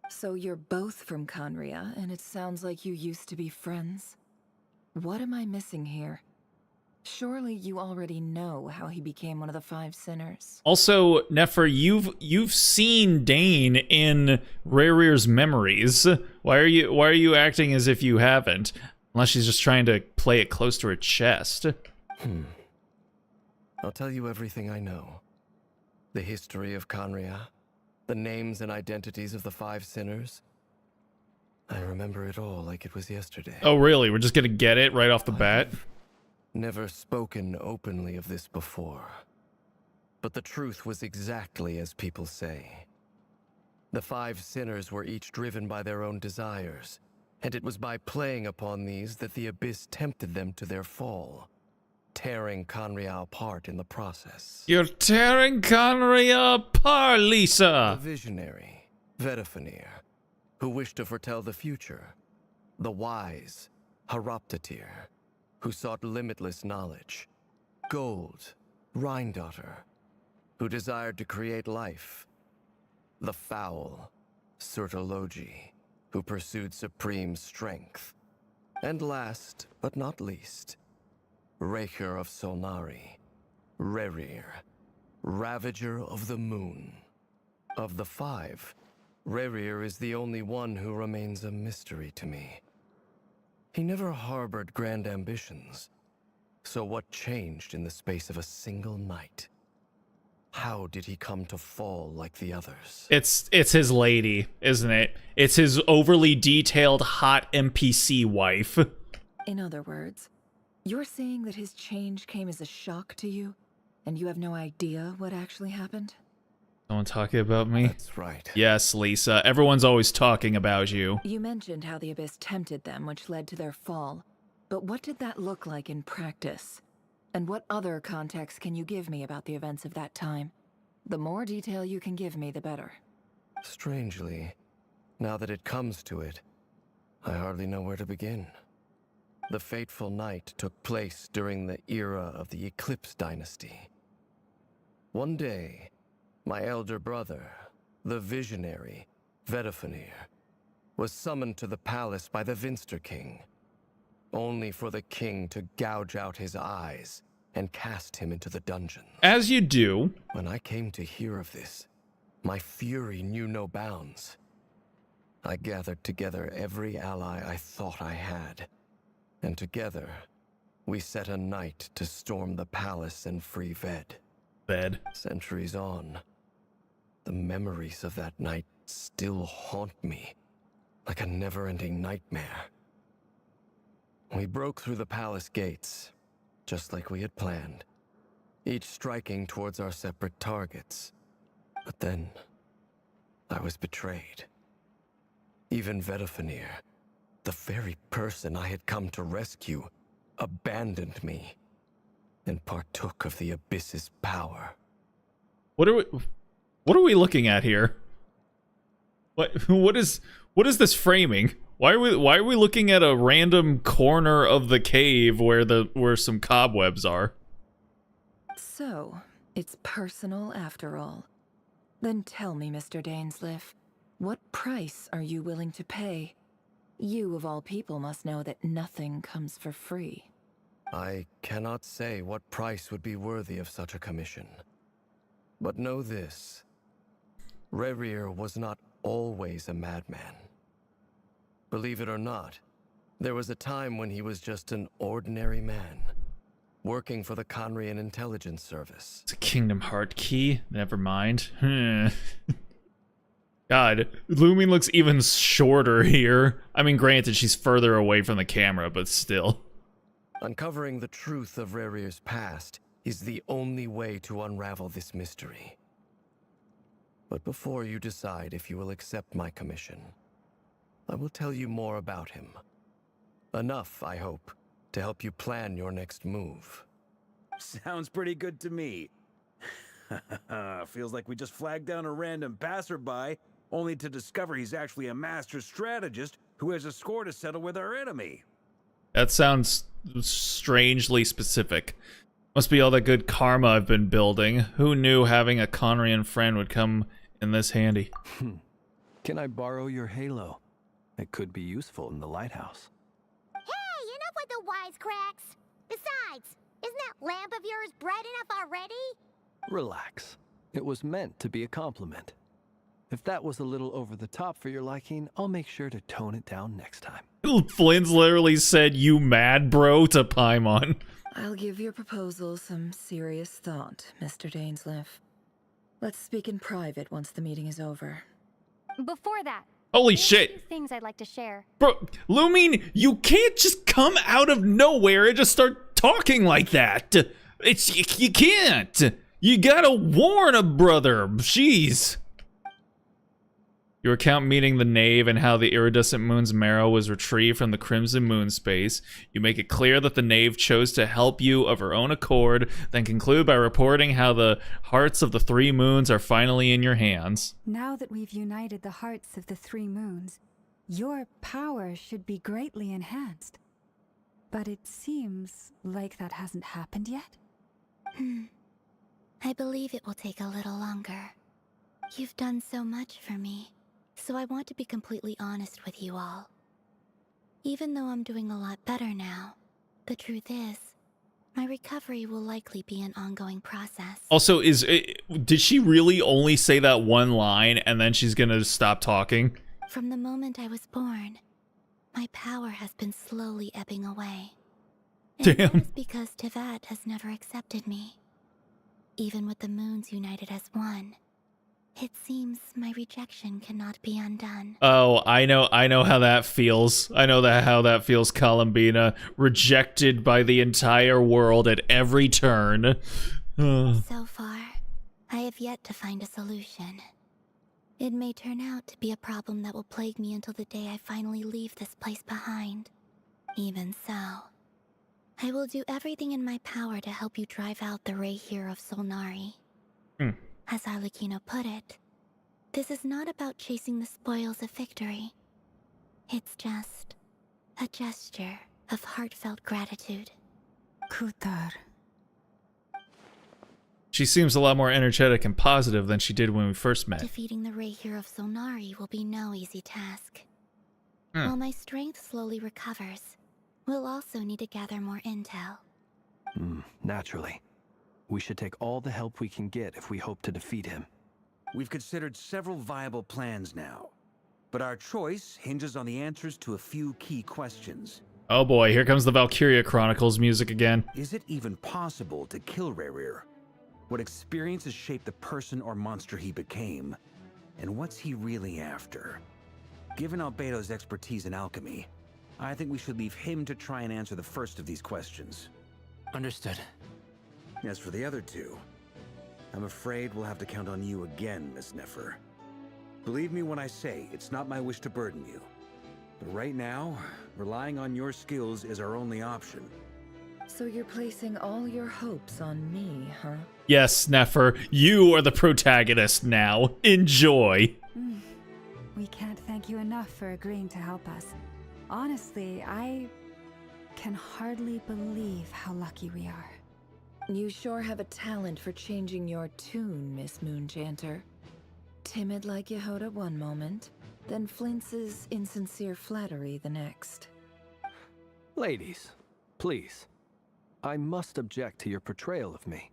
So you're both from Conria, and it sounds like you used to be friends? What am I missing here? Surely you already know how he became one of the Five Sinners. Also, Nefer, you've seen Dane in Rerir's memories. Why are you acting as if you haven't? Unless she's just trying to play it close to her chest. I'll tell you everything I know. The history of Conria, the names and identities of the Five Sinners. I remember it all like it was yesterday. Oh, really? We're just gonna get it right off the bat? Never spoken openly of this before. But the truth was exactly as people say. The Five Sinners were each driven by their own desires, and it was by playing upon these that the Abyss tempted them to their fall, tearing Conria apart in the process. You're tearing Conria apart, Lisa! The visionary, Vedafenir, who wished to foretell the future. The wise, Haroptatir, who sought limitless knowledge. Gold, Rhindaughter, who desired to create life. The foul, Sertologi, who pursued supreme strength. And last, but not least, Recher of Solnari, Rerir, Ravager of the Moon. Of the five, Rerir is the only one who remains a mystery to me. He never harbored grand ambitions. So what changed in the space of a single night? How did he come to fall like the others? It's his lady, isn't it? It's his overly detailed hot NPC wife. In other words, you're saying that his change came as a shock to you, and you have no idea what actually happened? Someone talking about me? That's right. Yes, Lisa. Everyone's always talking about you. You mentioned how the Abyss tempted them, which led to their fall. But what did that look like in practice? And what other context can you give me about the events of that time? The more detail you can give me, the better. Strangely, now that it comes to it, I hardly know where to begin. The fateful night took place during the era of the Eclipse Dynasty. One day, my elder brother, the visionary, Vedafenir, was summoned to the palace by the Vinster King, only for the king to gouge out his eyes and cast him into the dungeon. As you do. When I came to hear of this, my fury knew no bounds. I gathered together every ally I thought I had, and together, we set a night to storm the palace and free Ved. Ved. Centuries on, The memories of that night still haunt me, like a never-ending nightmare. We broke through the palace gates, just like we had planned, each striking towards our separate targets. But then, I was betrayed. Even Vedafenir, the very person I had come to rescue, abandoned me and partook of the Abyss's power. What are we looking at here? What is this framing? Why are we looking at a random corner of the cave where some cobwebs are? So, it's personal after all. Then tell me, Mr. Dainsleif, what price are you willing to pay? You, of all people, must know that nothing comes for free. I cannot say what price would be worthy of such a commission. But know this. Rerir was not always a madman. Believe it or not, there was a time when he was just an ordinary man, working for the Conrian Intelligence Service. It's a Kingdom Heart key? Never mind. God, Lumin looks even shorter here. I mean, granted, she's further away from the camera, but still. Uncovering the truth of Rerir's past is the only way to unravel this mystery. But before you decide if you will accept my commission, I will tell you more about him. Enough, I hope, to help you plan your next move. Sounds pretty good to me. Feels like we just flagged down a random passerby, only to discover he's actually a master strategist who has a score to settle with our enemy. That sounds strangely specific. Must be all that good karma I've been building. Who knew having a Conrian friend would come in this handy? Can I borrow your halo? It could be useful in the lighthouse. Hey, enough with the wisecracks! Besides, isn't that lamp of yours bright enough already? Relax. It was meant to be a compliment. If that was a little over the top for your liking, I'll make sure to tone it down next time. Flynn's literally said, "You mad, bro," to Paimon. I'll give your proposal some serious thought, Mr. Dainsleif. Let's speak in private once the meeting is over. Before that, Holy there's shit. a few things I'd like to share. Bro, Lumin, you can't just come out of nowhere and just start talking like that. You can't. You gotta warn a brother. Jeez. You recount meeting the Knave and how the iridescent moon's marrow was retrieved from the crimson moon space. You make it clear that the Knave chose to help you of her own accord, then conclude by reporting how the hearts of the three moons are finally in your hands. Now that we've united the hearts of the three moons, your power should be greatly enhanced. But it seems like that hasn't happened yet. I believe it will take a little longer. You've done so much for me. So I want to be completely honest with you all. Even though I'm doing a lot better now, the truth is, my recovery will likely be an ongoing process. Also, did she really only say that one line and then she's gonna stop talking? From the moment I was born, my power has been slowly ebbing away. And Damn. that is because Tevat has never accepted me. Even with the moons united as one, it seems my rejection cannot be undone. Oh, I know how that feels. I know how that feels, Columbina. Rejected by the entire world at every turn. So far, I have yet to find a solution. It may turn out to be a problem that will plague me until the day I finally leave this place behind. Even so, I will do everything in my power to help you drive out the Rayhir of Solnari. As Arlecchino put it, this is not about chasing the spoils of victory. It's just a gesture of heartfelt gratitude. Kutar. She seems a lot more energetic and positive than she did when we first met. Defeating the Rayhir of Solnari will be no easy task. While my strength slowly recovers, we'll also need to gather more intel. Naturally. We should take all the help we can get if we hope to defeat him. We've considered several viable plans now, but our choice hinges on the answers to a few key questions. Oh boy, here comes the Valkyria Chronicles music again. Is it even possible to kill Rerir? What experiences shaped the person or monster he became? And what's he really after? Given Albedo's expertise in alchemy, I think we should leave him to try and answer the first of these questions. Understood. As for the other two, I'm afraid we'll have to count on you again, Miss Nefer. Believe me when I say it's not my wish to burden you. But right now, relying on your skills is our only option. So you're placing all your hopes on me, huh? Yes, Nefer, you are the protagonist now. Enjoy. We can't thank you enough for agreeing to help us. Honestly, I can hardly believe how lucky we are. You sure have a talent for changing your tune, Miss Moonjanter. Timid like Yehoda one moment, then flinches insincere flattery the next. Ladies, please. I must object to your portrayal of me.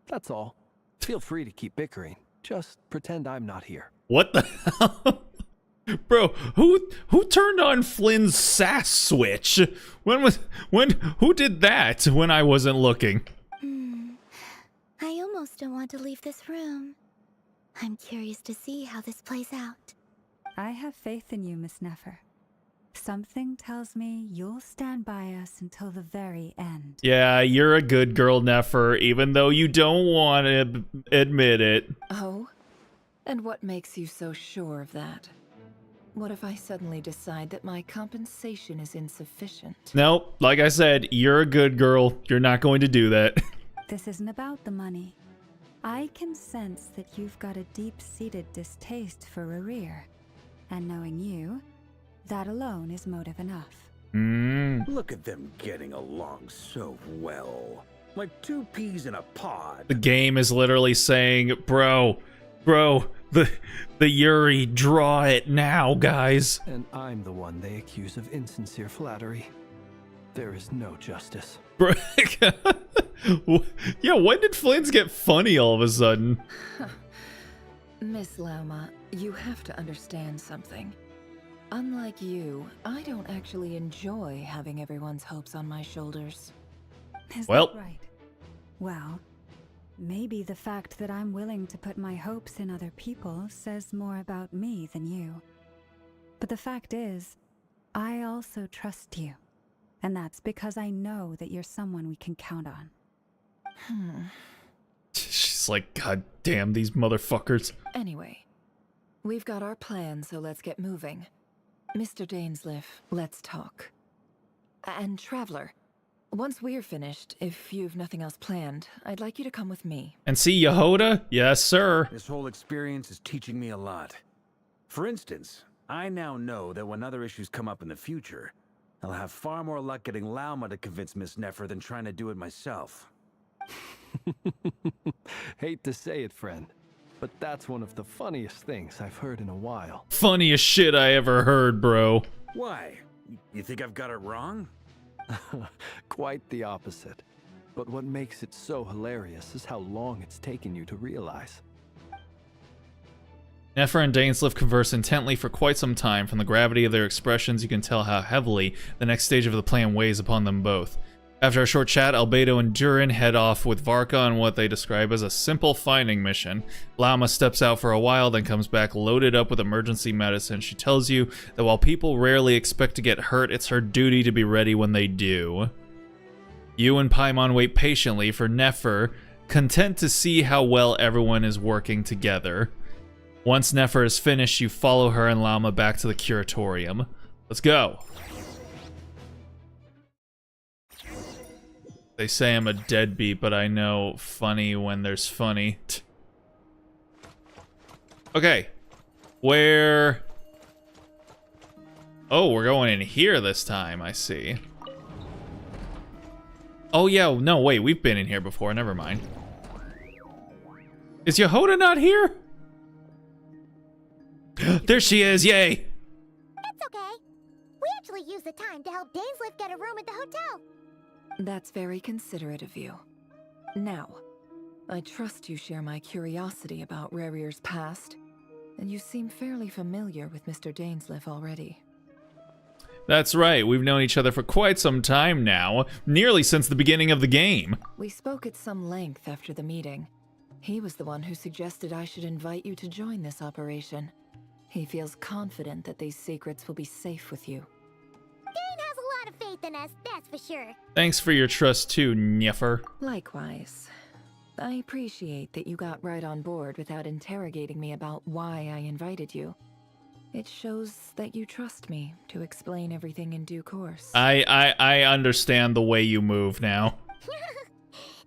That's all. Feel free to keep bickering. Just pretend I'm not here. What the hell? Bro, who turned on Flynn's sass switch? Who did that when I wasn't looking? I almost don't want to leave this room. I'm curious to see how this plays out. I have faith in you, Miss Nefer. Something tells me you'll stand by us until the very end. Yeah, you're a good girl, Nefer, even though you don't want to admit it. Oh? And what makes you so sure of that? What if I suddenly decide that my compensation is insufficient? Nope, like I said, you're a good girl. You're not going to do that. This isn't about the money. I can sense that you've got a deep-seated distaste for Aria. And knowing you, that alone is motive enough. Look at them getting along so well. Like two peas in a pod. The game is literally saying, bro, the Yuri, draw it now, guys. And I'm the one they accuse of insincere flattery. There is no justice. Bro, yeah, when did Flynn's get funny all of a sudden? Miss Lauma, you have to understand something. Unlike you, I don't actually enjoy having everyone's hopes on my shoulders. Is Well. that right? Well, maybe the fact that I'm willing to put my hopes in other people says more about me than you. But the fact is, I also trust you. And that's because I know that you're someone we can count on. She's like, God damn these motherfuckers. Anyway, we've got our plan, so let's get moving. Mr. Dainsliff, let's talk. And Traveler, once we're finished, if you've nothing else planned, I'd like you to come with me. And see Yehoda? Yes, sir. This whole experience is teaching me a lot. For instance, I now know that when other issues come up in the future, I'll have far more luck getting Lauma to convince Miss Nefer than trying to do it myself. Hate to say it, friend, but that's one of the funniest things I've heard in a while. Funniest shit I ever heard, bro. Why? You think I've got it wrong? Quite the opposite. But what makes it so hilarious is how long it's taken you to realize. Nefer and Dainsliff converse intently for quite some time. From the gravity of their expressions, you can tell how heavily the next stage of the plan weighs upon them both. After a short chat, Albedo and Durin head off with Varka on what they describe as a simple finding mission. Lauma steps out for a while, then comes back loaded up with emergency medicine. She tells you that while people rarely expect to get hurt, it's her duty to be ready when they do. You and Paimon wait patiently for Nefer, content to see how well everyone is working together. Once Nefer is finished, you follow her and Lauma back to the curatorium. Let's go. They say I'm a deadbeat, but I know funny when there's funny. Okay. Where... Oh, we're going in here this time, I see. Oh yeah, no, wait, we've been in here before, never mind. Is Yehoda not here? There she is, yay! It's okay. We actually used the time to help Dainsliff get a room at the hotel. That's very considerate of you. Now, I trust you share my curiosity about Rarier's past, and you seem fairly familiar with Mr. Dainsliff already. That's right, we've known each other for quite some time now, nearly since the beginning of the game. We spoke at some length after the meeting. He was the one who suggested I should invite you to join this operation. He feels confident that these secrets will be safe with you. Dane has a lot of faith in us, that's for sure. Thanks for your trust too, Neffer. Likewise. I appreciate that you got right on board without interrogating me about why I invited you. It shows that you trust me to explain everything in due course. I understand the way you move now.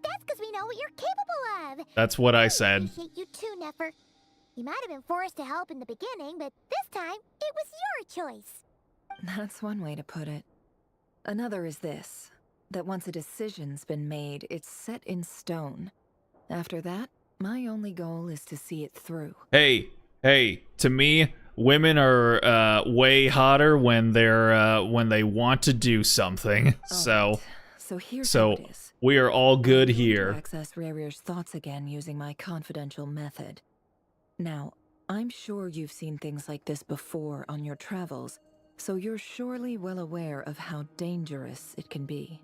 That's because we know what you're capable of. That's what I said. Appreciate you too, Neffer. You might have been forced to help in the beginning, but this time, it was your choice. That's one way to put it. Another is this, that once a decision's been made, it's set in stone. After that, my only goal is to see it through. Hey, to me, women are way hotter when they want to do something. So here's how it is. we are all good I'm going to here. access Rarir's thoughts again using my confidential method. Now, I'm sure you've seen things like this before on your travels, so you're surely well aware of how dangerous it can be.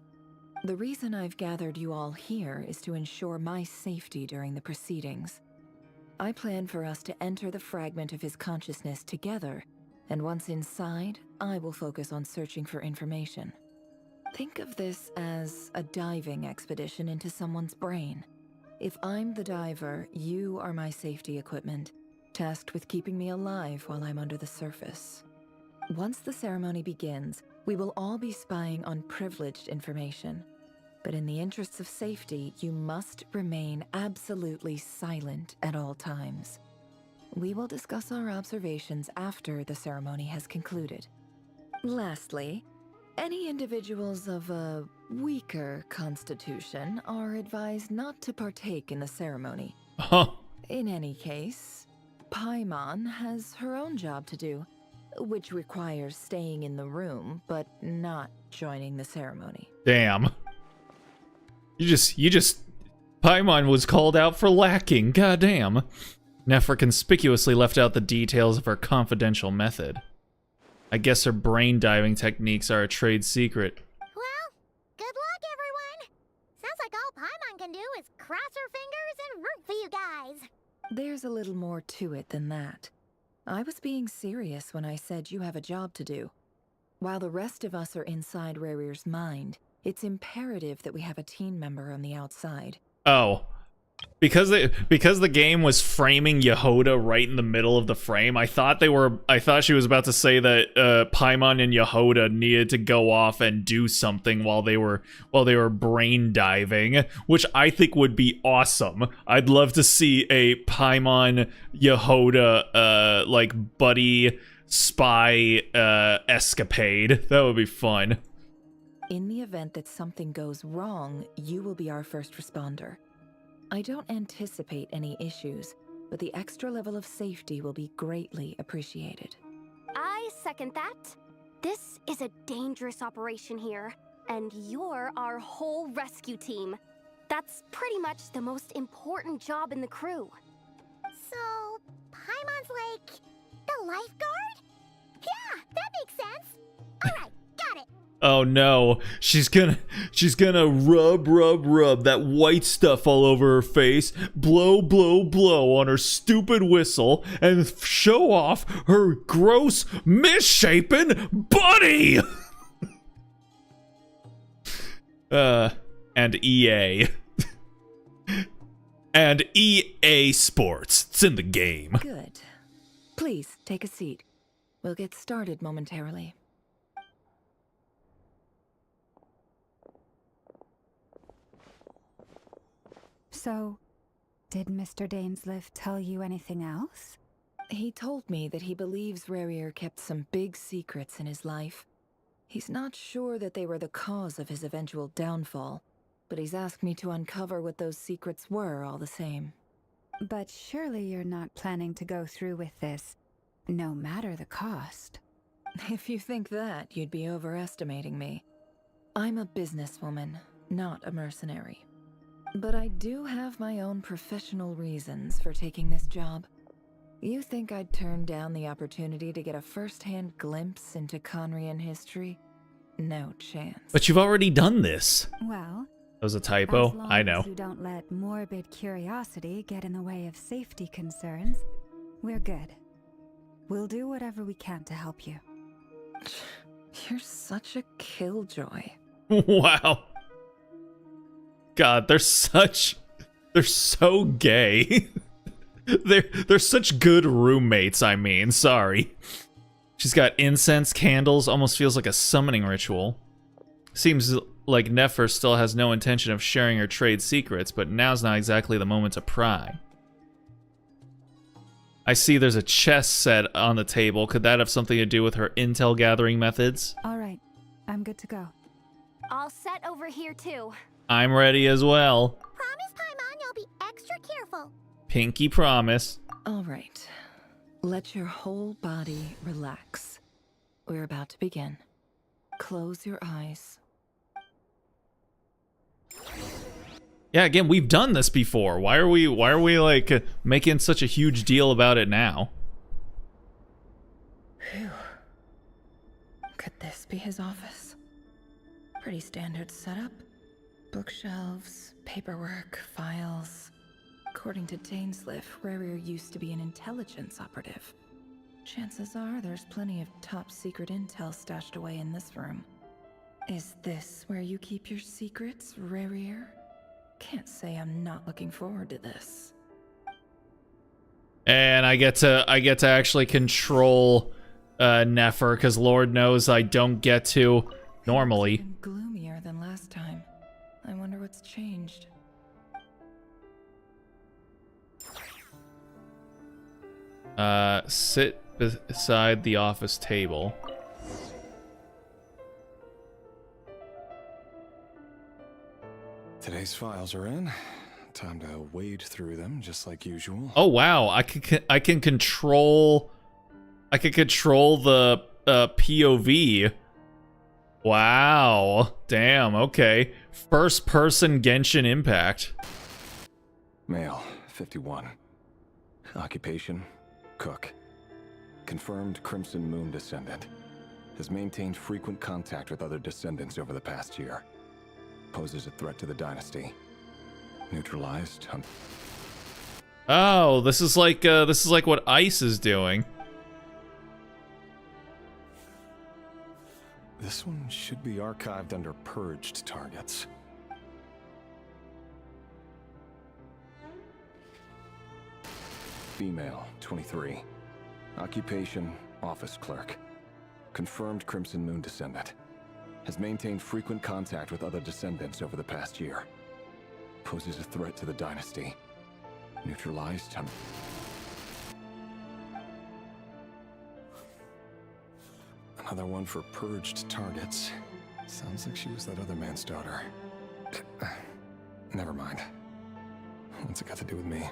The reason I've gathered you all here is to ensure my safety during the proceedings. I plan for us to enter the fragment of his consciousness together, and once inside, I will focus on searching for information. Think of this as a diving expedition into someone's brain. If I'm the diver, you are my safety equipment, tasked with keeping me alive while I'm under the surface. Once the ceremony begins, we will all be spying on privileged information. But in the interests of safety, you must remain absolutely silent at all times. We will discuss our observations after the ceremony has concluded. Lastly, any individuals of a weaker constitution are advised not to partake in the ceremony. Huh. In any case, Paimon has her own job to do, which requires staying in the room but not joining the ceremony. Damn. You just Paimon was called out for lacking. Goddamn. Neffer conspicuously left out the details of her confidential method. I guess her brain diving techniques are a trade secret. Well, good luck, everyone. Sounds like all Paimon can do is cross her fingers and root for you guys. There's a little more to it than that. I was being serious when I said you have a job to do. While the rest of us are inside Rarir's mind, it's imperative that we have a team member on the outside. Oh. Because the game was framing Yehoda right in the middle of the frame, I thought she was about to say that Paimon and Yehoda needed to go off and do something while they were brain diving, which I think would be awesome. I'd love to see a Paimon Yehoda like buddy spy escapade. That would be fun. In the event that something goes wrong, you will be our first responder. I don't anticipate any issues, but the extra level of safety will be greatly appreciated. I second that. This is a dangerous operation here, and you're our whole rescue team. That's pretty much the most important job in the crew. So, Paimon's like the lifeguard? Yeah, that makes sense. Alright, got it. Oh no, she's gonna rub that white stuff all over her face, blow on her stupid whistle, and show off her gross, misshapen body! And EA. And EA Sports. It's in the game. Good. Please, take a seat. We'll get started momentarily. So, did Mr. Dainsleif tell you anything else? He told me that he believes Rarir kept some big secrets in his life. He's not sure that they were the cause of his eventual downfall, but he's asked me to uncover what those secrets were all the same. But surely you're not planning to go through with this, no matter the cost. If you think that, you'd be overestimating me. I'm a businesswoman, not a mercenary. But I do have my own professional reasons for taking this job. You think I'd turn down the opportunity to get a first-hand glimpse into Conrian history? No chance. But you've already done this. Well, That was a as typo. long I know. as you don't let morbid curiosity get in the way of safety concerns, we're good. We'll do whatever we can to help you. You're such a killjoy. Wow. God, they're so gay. they're such good roommates, I mean, sorry. She's got incense, candles, almost feels like a summoning ritual. Seems like Nefer still has no intention of sharing her trade secrets, but now's not exactly the moment to pry. I see there's a chess set on the table. Could that have something to do with her intel gathering methods? All right, I'm good to go. All set over here, too. I'm ready as well. Promise, Paimon, you'll be extra careful. Pinky promise. All right. Let your whole body relax. We're about to begin. Close your eyes. Yeah, again, we've done this before. Why are we like making such a huge deal about it now? Phew. Could this be his office? Pretty standard setup. Bookshelves, paperwork, files. According to Dainsliff, Rarier used to be an intelligence operative. Chances are there's plenty of top secret intel stashed away in this room. Is this where you keep your secrets, Rarier? Can't say I'm not looking forward to this. And I get to actually control Nefer, because Lord knows I don't get to normally. It's been gloomier than last time. I wonder what's changed. Sit beside the office table. Today's files are in. Time to wade through them, just like usual. Oh wow, I can control the POV. Wow, damn. Okay, first person Genshin Impact. Male, 51. Occupation, cook. Confirmed Crimson Moon descendant. Has maintained frequent contact with other descendants over the past year. Poses a threat to the dynasty. Neutralized. Oh, this is like what ICE is doing. This one should be archived under purged targets. Female, 23. Occupation, office clerk. Confirmed Crimson Moon descendant. Has maintained frequent contact with other descendants over the past year. Poses a threat to the dynasty. Neutralized. Another one for purged targets. Sounds like she was that other man's daughter. Never mind. What's it got to do with me?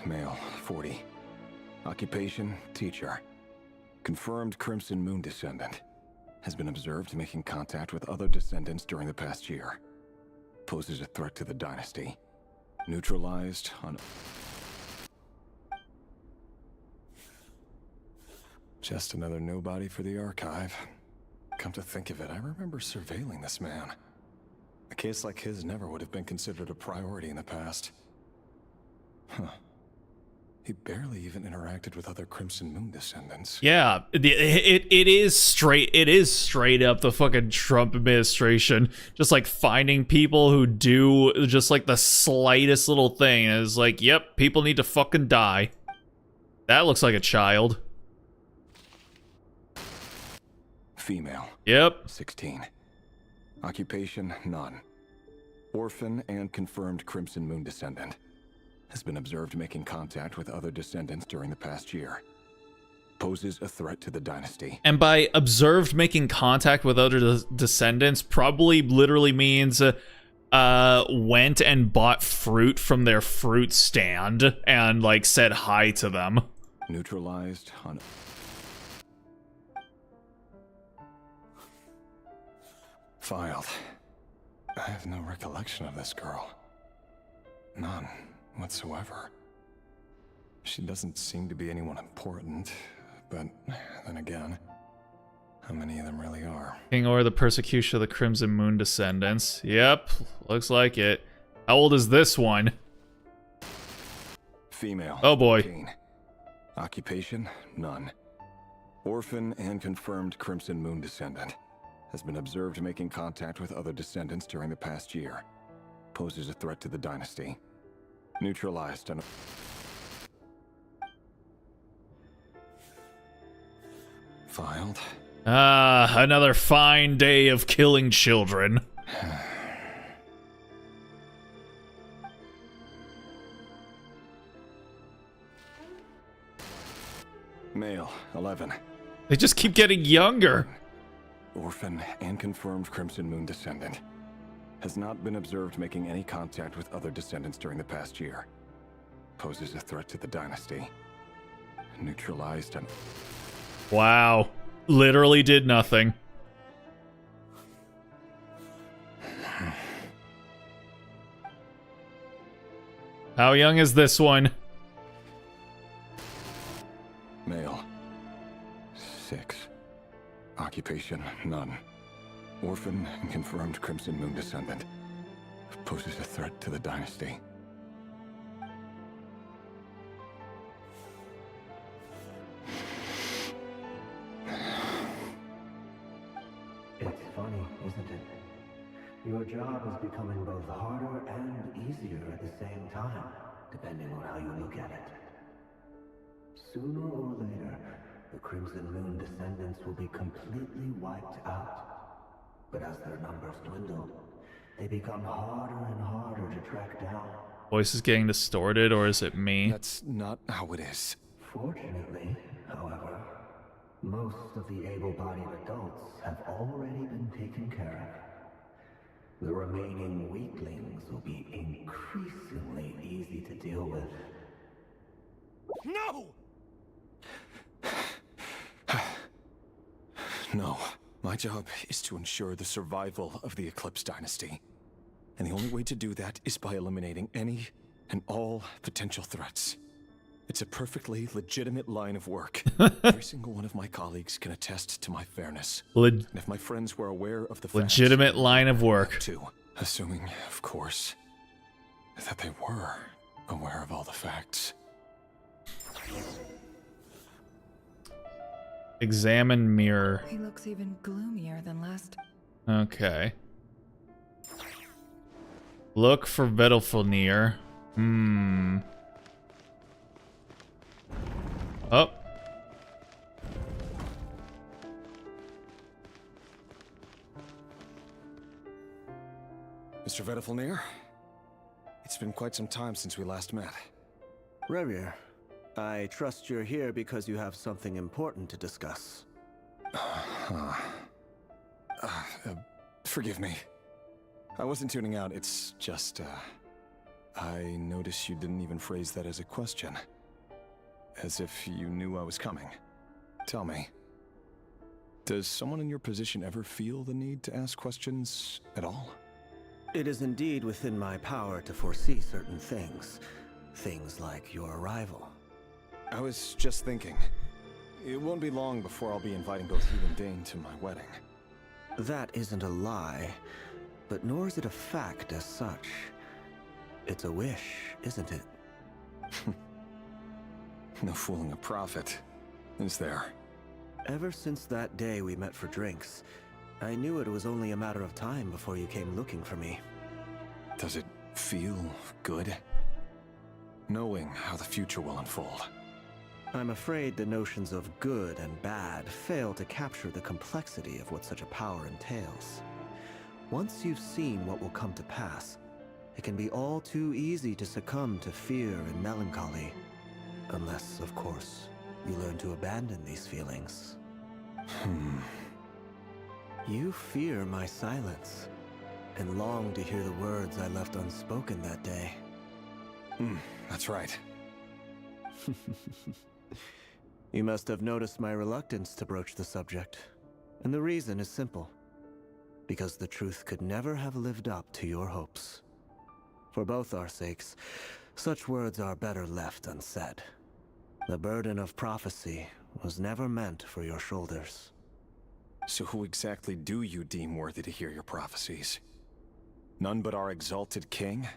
Male, 40. Occupation, teacher. Confirmed Crimson Moon descendant. Has been observed making contact with other descendants during the past year. Poses a threat to the dynasty. Neutralized on... Just another nobody for the archive. Come to think of it, I remember surveilling this man. A case like his never would have been considered a priority in the past. Huh. He barely even interacted with other Crimson Moon descendants. Yeah, it is straight up the fucking Trump administration, just like finding people who do just like the slightest little thing, and it's like, yep, people need to fucking die. That looks like a child. Female. Yep. 16. Occupation, none. Orphan and confirmed Crimson Moon descendant. Has been observed making contact with other descendants during the past year. Poses a threat to the dynasty. And by observed making contact with other descendants, probably literally means went and bought fruit from their fruit stand and like said hi to them. Neutralized on... Filed. I have no recollection of this girl. None whatsoever. She doesn't seem to be anyone important, but then again, how many of them really are? King or the persecution of the Crimson Moon descendants. Yep, looks like it. How old is this one? Female. Oh boy. 18. Occupation? None. Orphan and confirmed Crimson Moon descendant. Has been observed making contact with other descendants during the past year. Poses a threat to the dynasty. Neutralized and... Filed. Ah, another fine day of killing children. Male, 11. They just keep getting younger. Orphan and confirmed Crimson Moon descendant. Has not been observed making any contact with other descendants during the past year. Poses a threat to the dynasty. Neutralized and... Wow. Literally did nothing. How young is this one? Male. 6. Occupation, none. Orphan and confirmed Crimson Moon descendant. Poses a threat to the dynasty. It's funny, isn't it? Your job is becoming both harder and easier at the same time, depending on how you look at it. Sooner or later, the Crimson Moon descendants will be completely wiped out. But as their numbers dwindle, they become harder and harder to track down. Voice is getting distorted, or is it me? That's not how it is. Fortunately, however, most of the able-bodied adults have already been taken care of. The remaining weaklings will be increasingly easy to deal with. No! No. My job is to ensure the survival of the Eclipse Dynasty. And the only way to do that is by eliminating any and all potential threats. It's a perfectly legitimate line of work. Every single one of my colleagues can attest to my fairness. And if my friends were aware of the facts, legitimate line of work. Too. Assuming, of course, that they were aware of all the facts. Examine mirror. He looks even gloomier than last. Okay. Look for Vettelfnir. Oh. Mr. Vettelfnir? It's been quite some time since we last met. Revier, I trust you're here because you have something important to discuss. Forgive me. I wasn't tuning out, it's just, I noticed you didn't even phrase that as a question. As if you knew I was coming. Tell me, does someone in your position ever feel the need to ask questions at all? It is indeed within my power to foresee certain things. Things like your arrival. I was just thinking, it won't be long before I'll be inviting both you and Dane to my wedding. That isn't a lie, but nor is it a fact as such. It's a wish, isn't it? No fooling a prophet, is there? Ever since that day we met for drinks, I knew it was only a matter of time before you came looking for me. Does it feel good? Knowing how the future will unfold. I'm afraid the notions of good and bad fail to capture the complexity of what such a power entails. Once you've seen what will come to pass, it can be all too easy to succumb to fear and melancholy. Unless, of course, you learn to abandon these feelings. You fear my silence, and long to hear the words I left unspoken that day. That's right. You must have noticed my reluctance to broach the subject. And the reason is simple. Because the truth could never have lived up to your hopes. For both our sakes, such words are better left unsaid. The burden of prophecy was never meant for your shoulders. So who exactly do you deem worthy to hear your prophecies? None but our exalted king?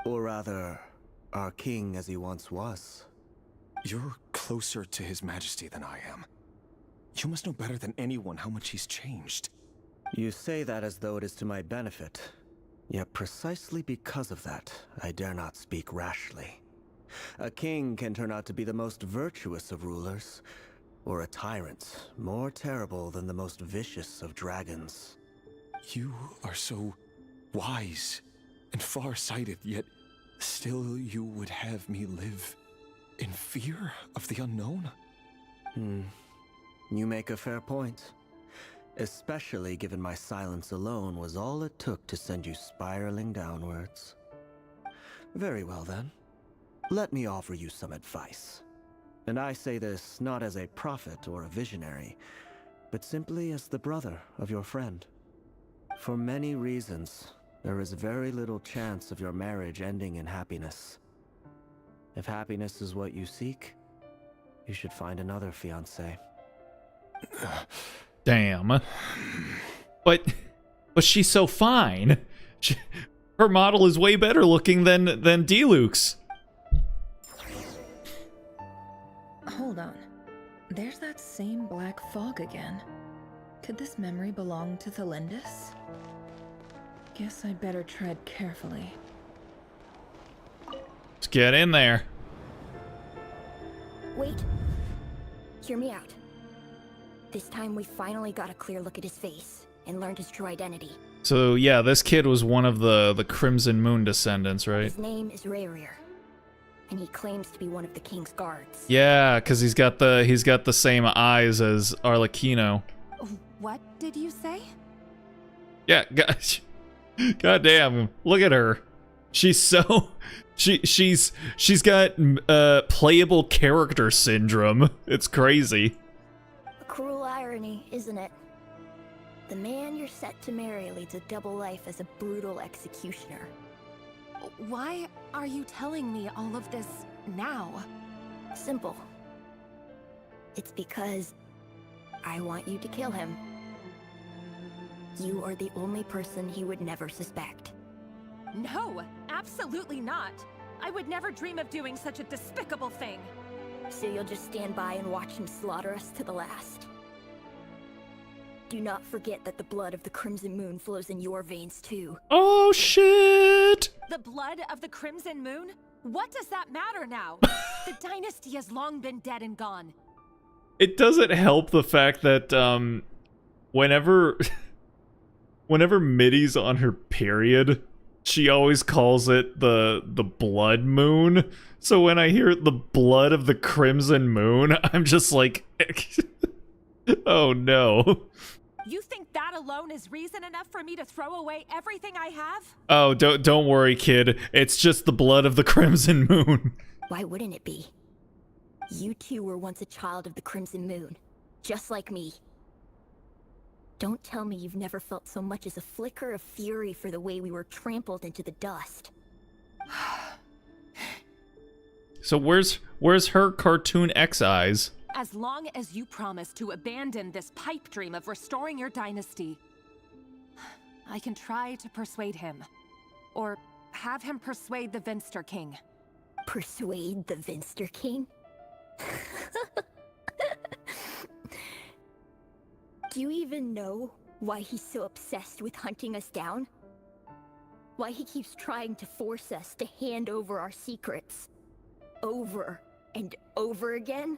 Or rather, our king as he once was. You're closer to his majesty than I am. You must know better than anyone how much he's changed. You say that as though it is to my benefit. Yet precisely because of that, I dare not speak rashly. A king can turn out to be the most virtuous of rulers, or a tyrant more terrible than the most vicious of dragons. You are so wise and far-sighted, yet still you would have me live in fear of the unknown? You make a fair point. Especially given my silence alone was all it took to send you spiraling downwards. Very well then. Let me offer you some advice. And I say this not as a prophet or a visionary, but simply as the brother of your friend. For many reasons, there is very little chance of your marriage ending in happiness. If happiness is what you seek, you should find another fiancé. Damn. But she's so fine. Her model is way better looking than D-Luke's. Hold on. There's that same black fog again. Could this memory belong to Thelindis? Guess I'd better tread carefully. Let's get in there. Wait. Hear me out. This time we finally got a clear look at his face and learned his true identity. So yeah, this kid was one of the Crimson Moon descendants, right? His name is Aria, and he claims to be one of the king's guards. Yeah, because he's got the same eyes as Arlecchino. What did you say? Yeah, goddamn, look at her. She's so she's got playable character syndrome. It's crazy. A cruel irony, isn't it? The man you're set to marry leads a double life as a brutal executioner. Why are you telling me all of this now? Simple. It's because I want you to kill him. You are the only person he would never suspect. No, absolutely not. I would never dream of doing such a despicable thing. So you'll just stand by and watch him slaughter us to the last. Do not forget that the blood of the Crimson Moon flows in your veins too. Oh shit! The blood of the Crimson Moon? What does that matter now? The dynasty has long been dead and gone. It doesn't help the fact that whenever Mitty's on her period, she always calls it the blood moon. So when I hear the blood of the Crimson Moon, I'm just like oh no. You think that alone is reason enough for me to throw away everything I have? Oh, don't worry, kid. It's just the blood of the Crimson Moon. Why wouldn't it be? You two were once a child of the Crimson Moon, just like me. Don't tell me you've never felt so much as a flicker of fury for the way we were trampled into the dust. So where's her cartoon X eyes? As long as you promise to abandon this pipe dream of restoring your dynasty, I can try to persuade him. Or have him persuade the Vinster King. Persuade the Vinster King? Do you even know why he's so obsessed with hunting us down? Why he keeps trying to force us to hand over our secrets? Over and over again?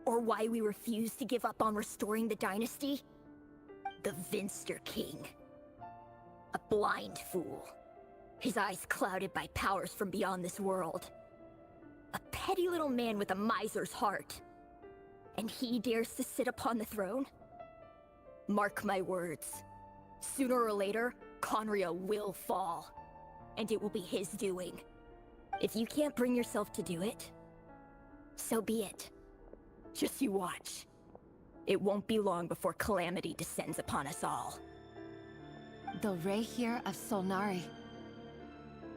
Or why we refuse to give up on restoring the dynasty? The Vinster King. A blind fool. His eyes clouded by powers from beyond this world. A petty little man with a miser's heart. And he dares to sit upon the throne? Mark my words. Sooner or later, Conria will fall. And it will be his doing. If you can't bring yourself to do it, so be it. Just you watch. It won't be long before calamity descends upon us all. The Rey here of Solnari.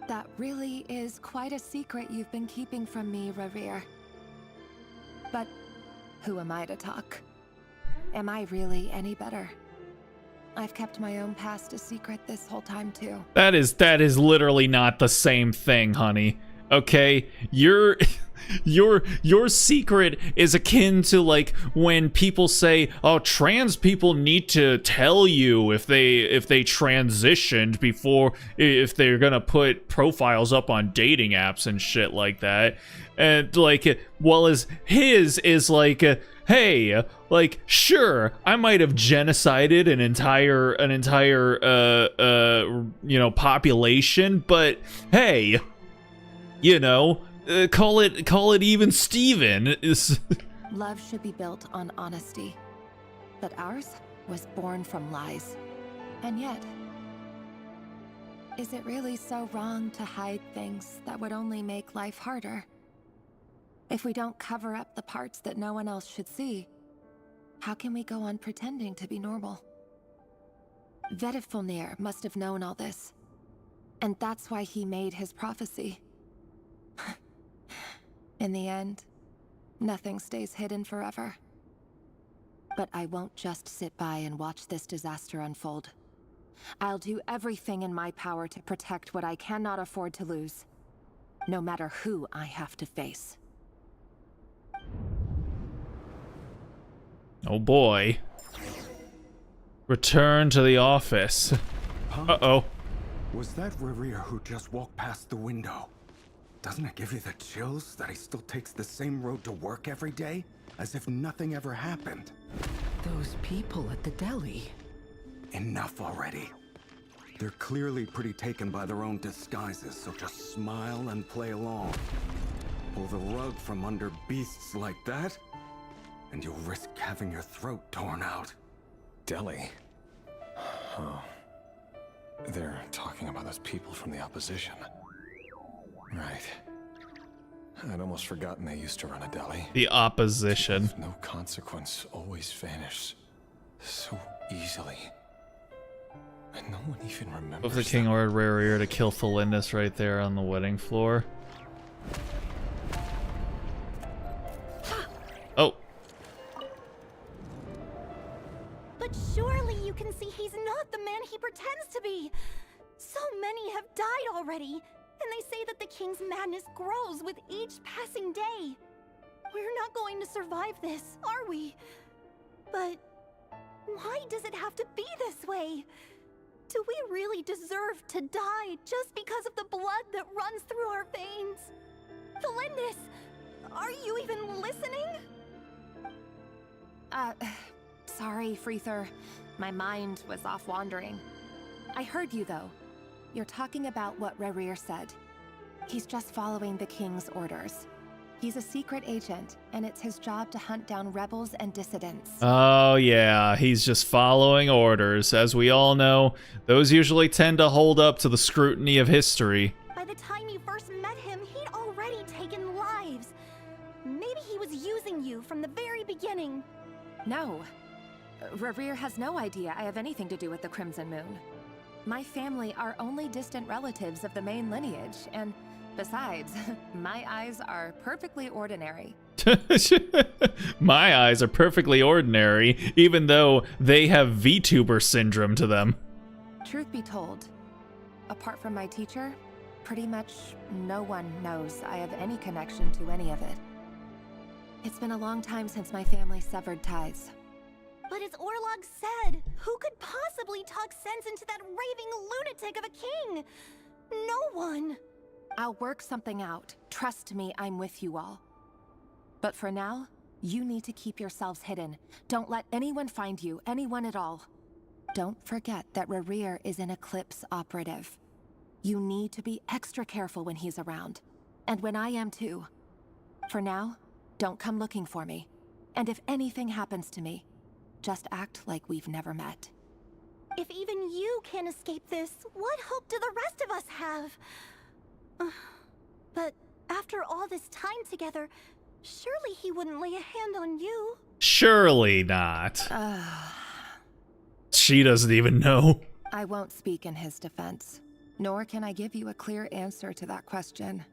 That really is quite a secret you've been keeping from me, Revere. But who am I to talk? Am I really any better? I've kept my own past a secret this whole time too. That is literally not the same thing, honey. Okay? Your secret is akin to like when people say, "Oh, trans people need to tell you if they transitioned before, if they're gonna put profiles up on dating apps and shit like that." And like, well, as his is like, hey, like, sure, I might have genocided an entire population, but hey, you know, call it even Steven. Love should be built on honesty, but ours was born from lies. And yet, is it really so wrong to hide things that would only make life harder? If we don't cover up the parts that no one else should see, how can we go on pretending to be normal? Vedifulnir must have known all this, and that's why he made his prophecy. In the end, nothing stays hidden forever. But I won't just sit by and watch this disaster unfold. I'll do everything in my power to protect what I cannot afford to lose, no matter who I have to face. Oh boy. Return to the office. Uh-oh. Was that Revere who just walked past the window? Doesn't it give you the chills that he still takes the same road to work every day? As if nothing ever happened. Those people at the deli. Enough already. They're clearly pretty taken by their own disguises, so just smile and play along. Pull the rug from under beasts like that, and you'll risk having your throat torn out. Deli? Oh. They're talking about those people from the opposition. Right. I'd almost forgotten they used to run a deli. The opposition. No consequence always vanishes so easily. And no one even remembers. If the king ordered Rarier to kill Felindus right there on the wedding floor. Oh. But surely you can see he's not the man he pretends to be. So many have died already, and they say that the king's madness grows with each passing day. We're not going to survive this, are we? But why does it have to be this way? Do we really deserve to die just because of the blood that runs through our veins? Felindus, are you even listening? Sorry, Freether. My mind was off wandering. I heard you, though. You're talking about what Rarier said. He's just following the king's orders. He's a secret agent, and it's his job to hunt down rebels and dissidents. Oh yeah, he's just following orders. As we all know, those usually tend to hold up to the scrutiny of history. By the time you first met him, he'd already taken lives. Maybe he was using you from the very beginning. No. Rarier has no idea I have anything to do with the Crimson Moon. My family are only distant relatives of the main lineage, and besides, my eyes are perfectly ordinary. My eyes are perfectly ordinary, even though they have VTuber syndrome to them. Truth be told, apart from my teacher, pretty much no one knows I have any connection to any of it. It's been a long time since my family severed ties. But as Orlog said, who could possibly talk sense into that raving lunatic of a king? No one. I'll work something out. Trust me, I'm with you all. But for now, you need to keep yourselves hidden. Don't let anyone find you, anyone at all. Don't forget that Rarier is an Eclipse operative. You need to be extra careful when he's around. And when I am too. For now, don't come looking for me. And if anything happens to me, just act like we've never met. If even you can't escape this, what hope do the rest of us have? But after all this time together, surely he wouldn't lay a hand on you. Surely not. She doesn't even know. I won't speak in his defense. nor can I give you a clear answer to that question.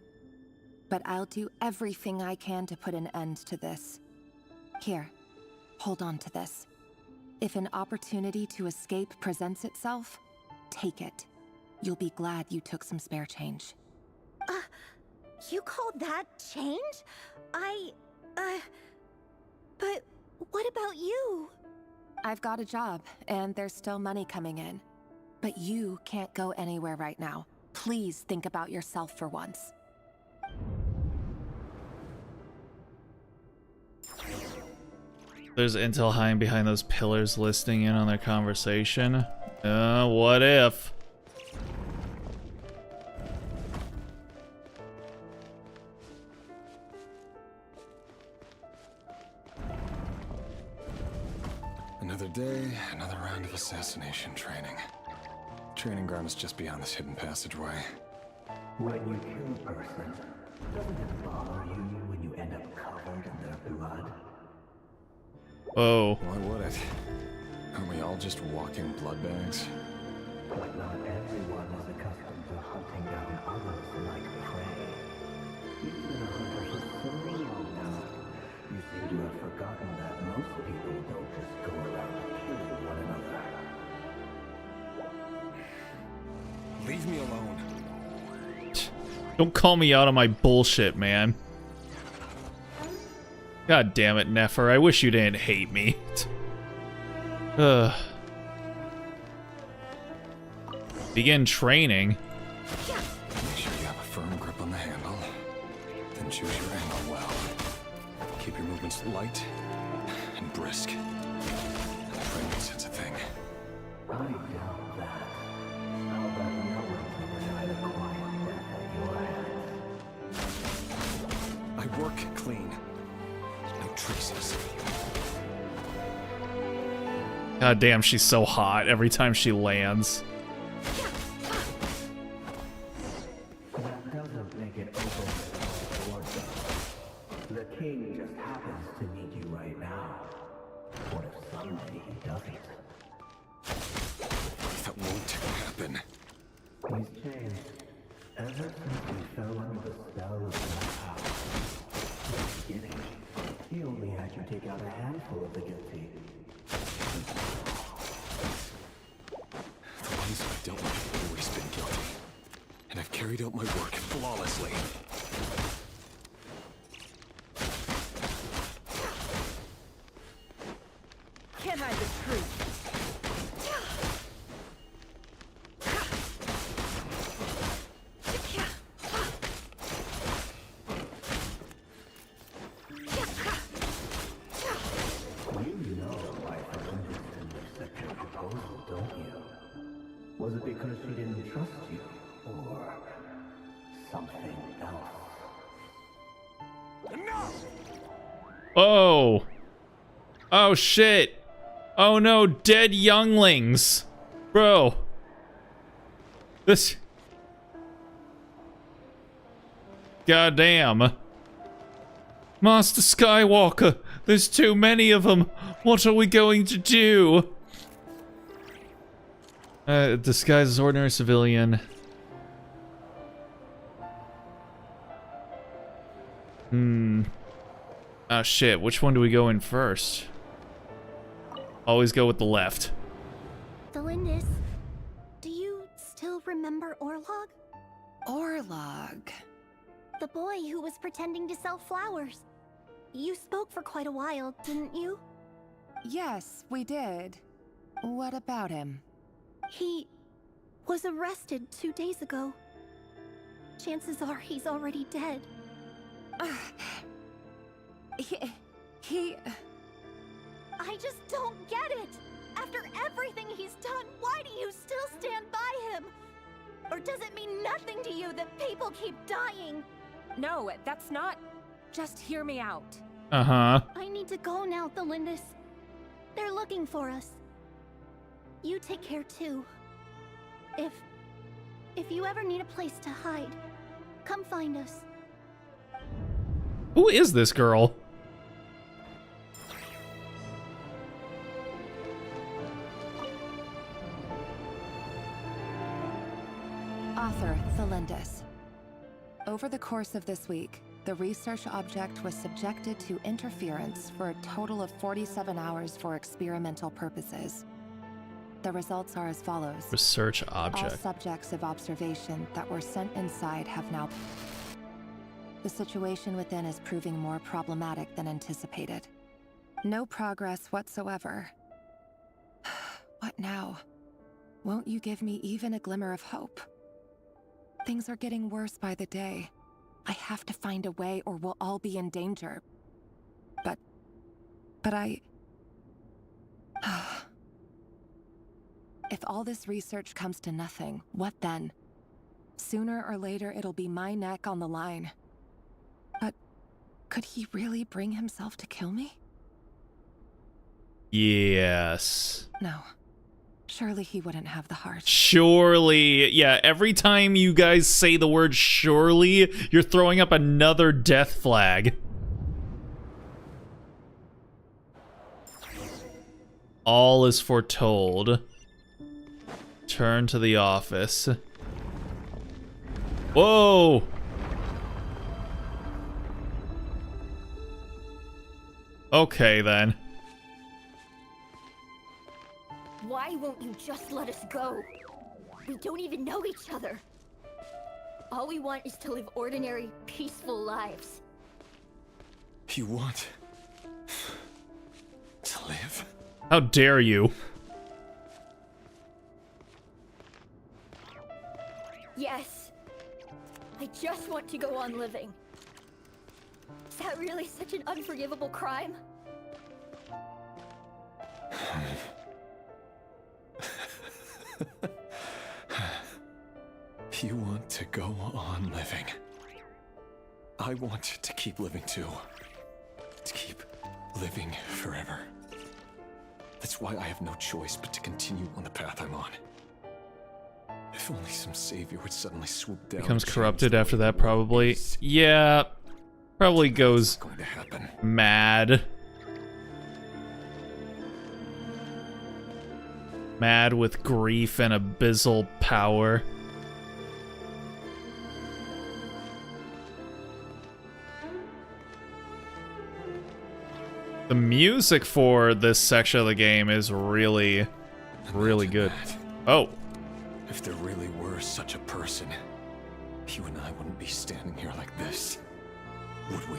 But I'll do everything I can to put an end to this. Here, hold on to this. If an opportunity to escape presents itself, take it. You'll be glad you took some spare change. You call that change? But what about you? I've got a job, and there's still money coming in. But you can't go anywhere right now. Please think about yourself for once. There's intel hiding behind those pillars listening in on their conversation. What if? Another day, another round of assassination training. Training ground is just beyond this hidden passageway. When you kill a person, doesn't it bother you when you end up covered in their blood? Whoa. Why would it? Aren't we all just walking blood bags? But not everyone is accustomed to hunting down others like prey. You've been a hunter for so long now. You seem to have forgotten that most people don't just go around killing one another. Leave me alone. Don't call me out on my bullshit, man. God damn it, Nefer. I wish you didn't hate me. Ugh. Begin training. Make sure you have a firm grip on the handle. Then choose your angle well. Keep your movements light and brisk. Training sense a thing. I doubt that. How about no one's ever died a quiet death at your hands? I work clean. No traces. God damn, she's so hot every time she lands. That doesn't make it open. The king just happens to need you right now. What if someday he doesn't? That won't happen. He's changed. Ever since he fell under the spell of that house. In the beginning, he only had you take out a handful of the guilty. The ones I've dealt with have always been guilty. And I've carried out my work flawlessly. Can't hide the truth. You know why Melinda didn't accept your proposal, don't you? Was it because she didn't trust you? Or something else? Oh. Oh shit. Oh no, dead younglings. Bro. This. Goddamn. Master Skywalker, there's too many of them. What are we going to do? Disguise as ordinary civilian. Ah, shit. Which one do we go in first? Always go with the left. Delindis, do you still remember Orlog? Orlog. The boy who was pretending to sell flowers. You spoke for quite a while, didn't you? Yes, we did. What about him? He was arrested 2 days ago. Chances are he's already dead. He... I just don't get it! After everything he's done, why do you still stand by him? Or does it mean nothing to you that people keep dying? No, that's not... Just hear me out. Uh-huh. I need to go now, Thelindis. They're looking for us. You take care too. If you ever need a place to hide, come find us. Who is this girl? Over the course of this week, the research object was subjected to interference for a total of 47 hours for experimental purposes. The results are as follows. Research All object. subjects of observation that were sent inside have now... The situation within is proving more problematic than anticipated. No progress whatsoever. What now? Won't you give me even a glimmer of hope? Things are getting worse by the day. I have to find a way or we'll all be in danger. But I... If all this research comes to nothing, what then? Sooner or later, it'll be my neck on the line. But could he really bring himself to kill me? Yes. No. Surely he wouldn't have the heart. Surely. Yeah, every time you guys say the word surely, you're throwing up another death flag. All is foretold. Turn to the office. Whoa! Okay, then. Why won't you just let us go? We don't even know each other. All we want is to live ordinary, peaceful lives. You want to live? How dare you? Yes. I just want to go on living. Is that really such an unforgivable crime? You want to go on living. I want to keep living too. To keep living forever. That's why I have no choice but to continue on the path I'm on. If only some savior would suddenly swoop down. Becomes corrupted after that, probably. Yeah. Probably goes going to happen. Mad. Mad with grief and abyssal power. The music for this section of the game is really, really good. Oh. If there really were such a person, you and I wouldn't be standing here like this, would we?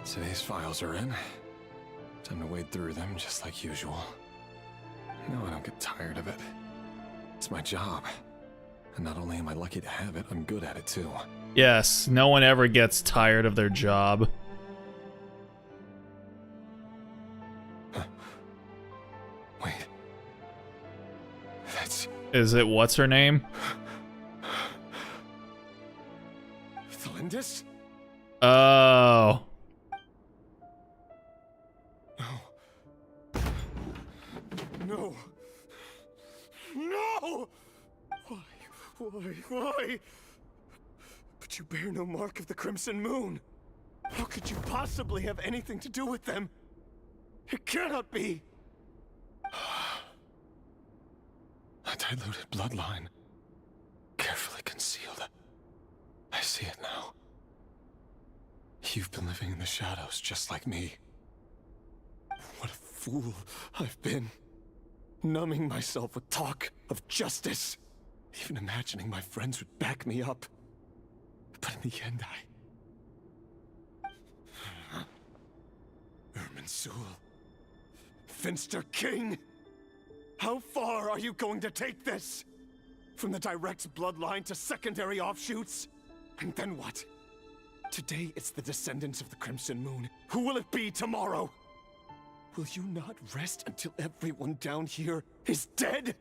Today's files are in. Time to wade through them just like usual. No, I don't get tired of it. It's my job. And not only am I lucky to have it, I'm good at it too. Yes, no one ever gets tired of their job. Wait. That's... Is it what's her name? Thalindis? Oh. No. No! Why? But you bear no mark of the Crimson Moon. How could you possibly have anything to do with them? It cannot be! A diluted bloodline. Carefully concealed. I see it now. You've been living in the shadows just like me. What a fool I've been. Numbing myself with talk of justice. Even imagining my friends would back me up. But in the end, Irminsul. Finster King! How far are you going to take this? From the direct bloodline to secondary offshoots? And then what? Today it's the descendants of the Crimson Moon. Who will it be tomorrow? Will you not rest until everyone down here is dead?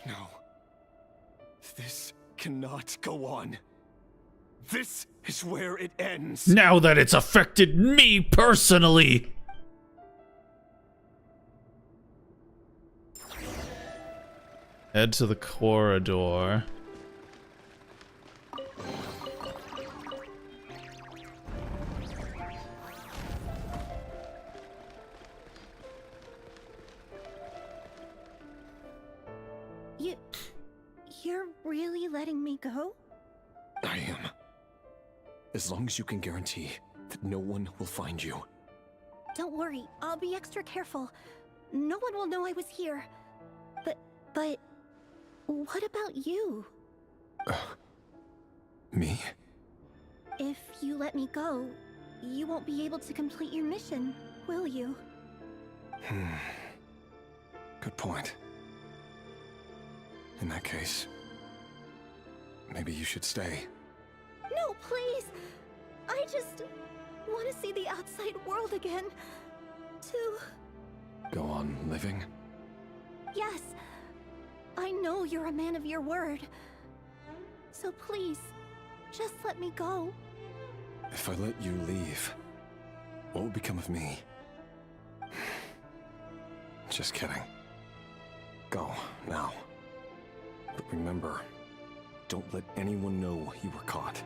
No. This cannot go on. This is where it ends. Now that it's affected me personally. Head to the corridor. You're really letting me go? I am. As long as you can guarantee that no one will find you. Don't worry, I'll be extra careful. No one will know I was here. But what about you? Me? If you let me go, you won't be able to complete your mission, will you? Good point. In that case, maybe you should stay. No, please! I just want to see the outside world again. Go on living? Yes. I know you're a man of your word. So please, just let me go. If I let you leave, what will become of me? Just kidding. Go, now. But remember, don't let anyone know you were caught.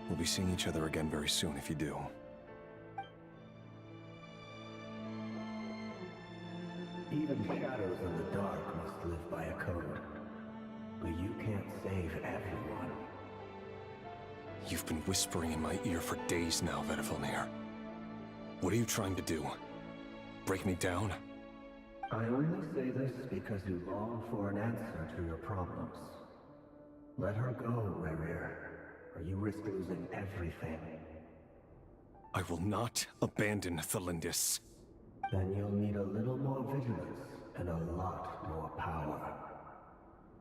We'll be seeing each other again very soon if you do. Even shadows in the dark must live by a code. But you can't save everyone. You've been whispering in my ear for days now, Vettelnir. What are you trying to do? Break me down? I only say this because you long for an answer to your problems. Let her go, Rerir, or you risk losing everything. I will not abandon Thelindis. Then you'll need a little more vigilance and a lot more power.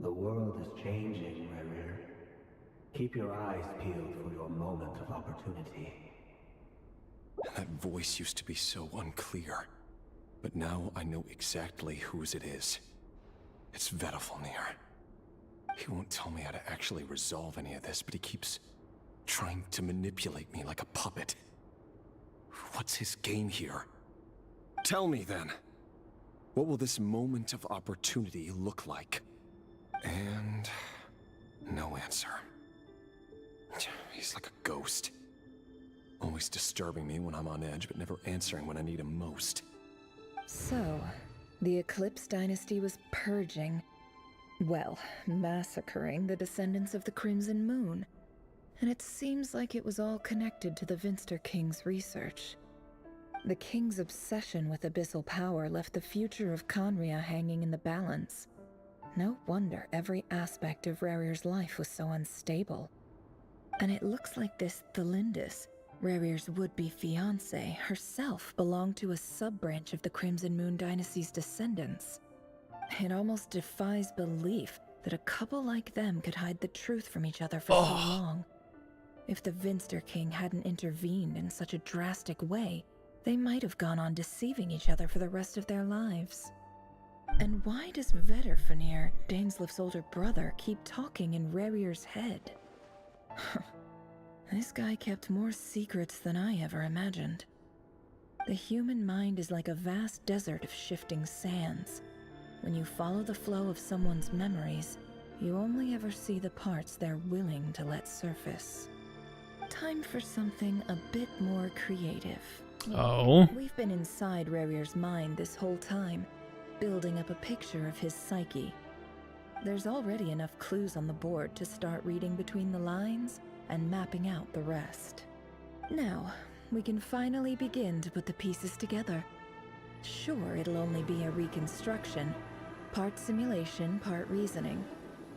The world is changing, Rerir. Keep your eyes peeled for your moment of opportunity. That voice used to be so unclear. But now I know exactly whose it is. It's Vettelnir. He won't tell me how to actually resolve any of this, but he keeps trying to manipulate me like a puppet. What's his game here? Tell me then. What will this moment of opportunity look like? And no answer. He's like a ghost. Always disturbing me when I'm on edge, but never answering when I need him most. So, the Eclipse Dynasty was purging, well, massacring the descendants of the Crimson Moon. And it seems like it was all connected to the Vinster King's research. The King's obsession with abyssal power left the future of Conria hanging in the balance. No wonder every aspect of Rerir's life was so unstable. And it looks like this Thelindis, Rerir's would-be fiancée, herself belonged to a sub-branch of the Crimson Moon Dynasty's descendants. It almost defies belief that a couple like them could hide the truth from each other for so long. If the Vinster King hadn't intervened in such a drastic way, they might have gone on deceiving each other for the rest of their lives. And why does Vettelnir, Daneslif's older brother, keep talking in Rerir's head? This guy kept more secrets than I ever imagined. The human mind is like a vast desert of shifting sands. When you follow the flow of someone's memories, you only ever see the parts they're willing to let surface. Time for something a bit more creative. Oh? We've been inside Rerir's mind this whole time, building up a picture of his psyche. There's already enough clues on the board to start reading between the lines and mapping out the rest. Now, we can finally begin to put the pieces together. Sure, it'll only be a reconstruction, part simulation, part reasoning,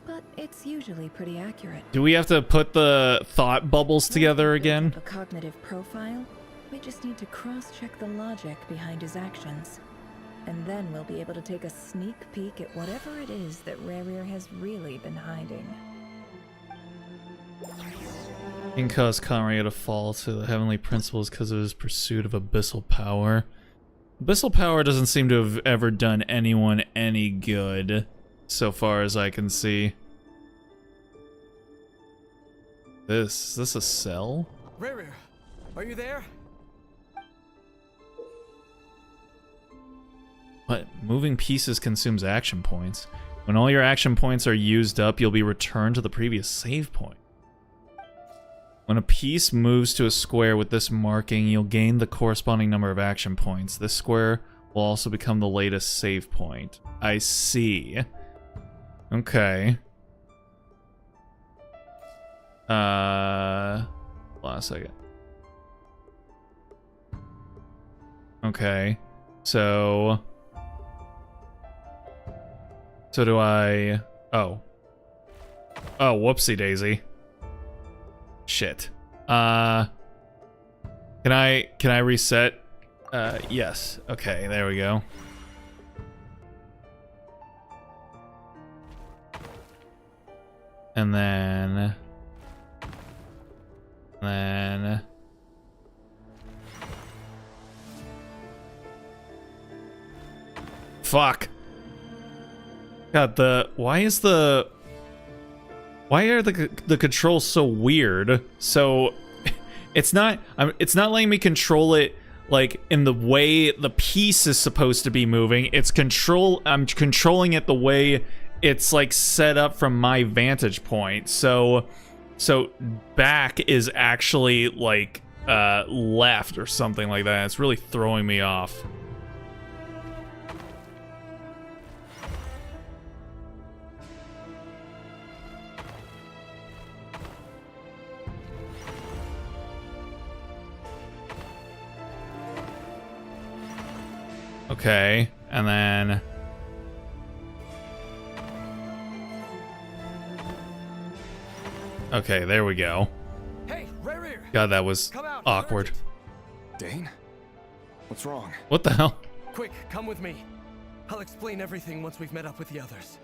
but it's usually pretty accurate. Do we have to put the thought bubbles together again? A cognitive profile? We just need to cross-check the logic behind his actions. And then we'll be able to take a sneak peek at whatever it is that Rerir has really been hiding. Can cause Conria to fall to the heavenly principles because of his pursuit of abyssal power. Abyssal power doesn't seem to have ever done anyone any good, so far as I can see. Is this a cell? Rerir, are you there? What? Moving pieces consumes action points. When all your action points are used up, you'll be returned to the previous save point. When a piece moves to a square with this marking, you'll gain the corresponding number of action points. This square will also become the latest save point. I see. Okay. Hold on a second. Okay. So do I... Oh. Oh, whoopsie daisy. Shit. Can I reset? Yes. Okay, there we go. And then... Fuck. God, why are the controls so weird? So it's not letting me control it like in the way the piece is supposed to be moving. I'm controlling it the way it's like set up from my vantage point. So back is actually like left or something like that. It's really throwing me off. Okay, and then... Okay, there we go. Hey, right here. God, that was awkward. Dane? What's wrong? What the hell? Quick, come with me. I'll explain everything once we've met up with the others.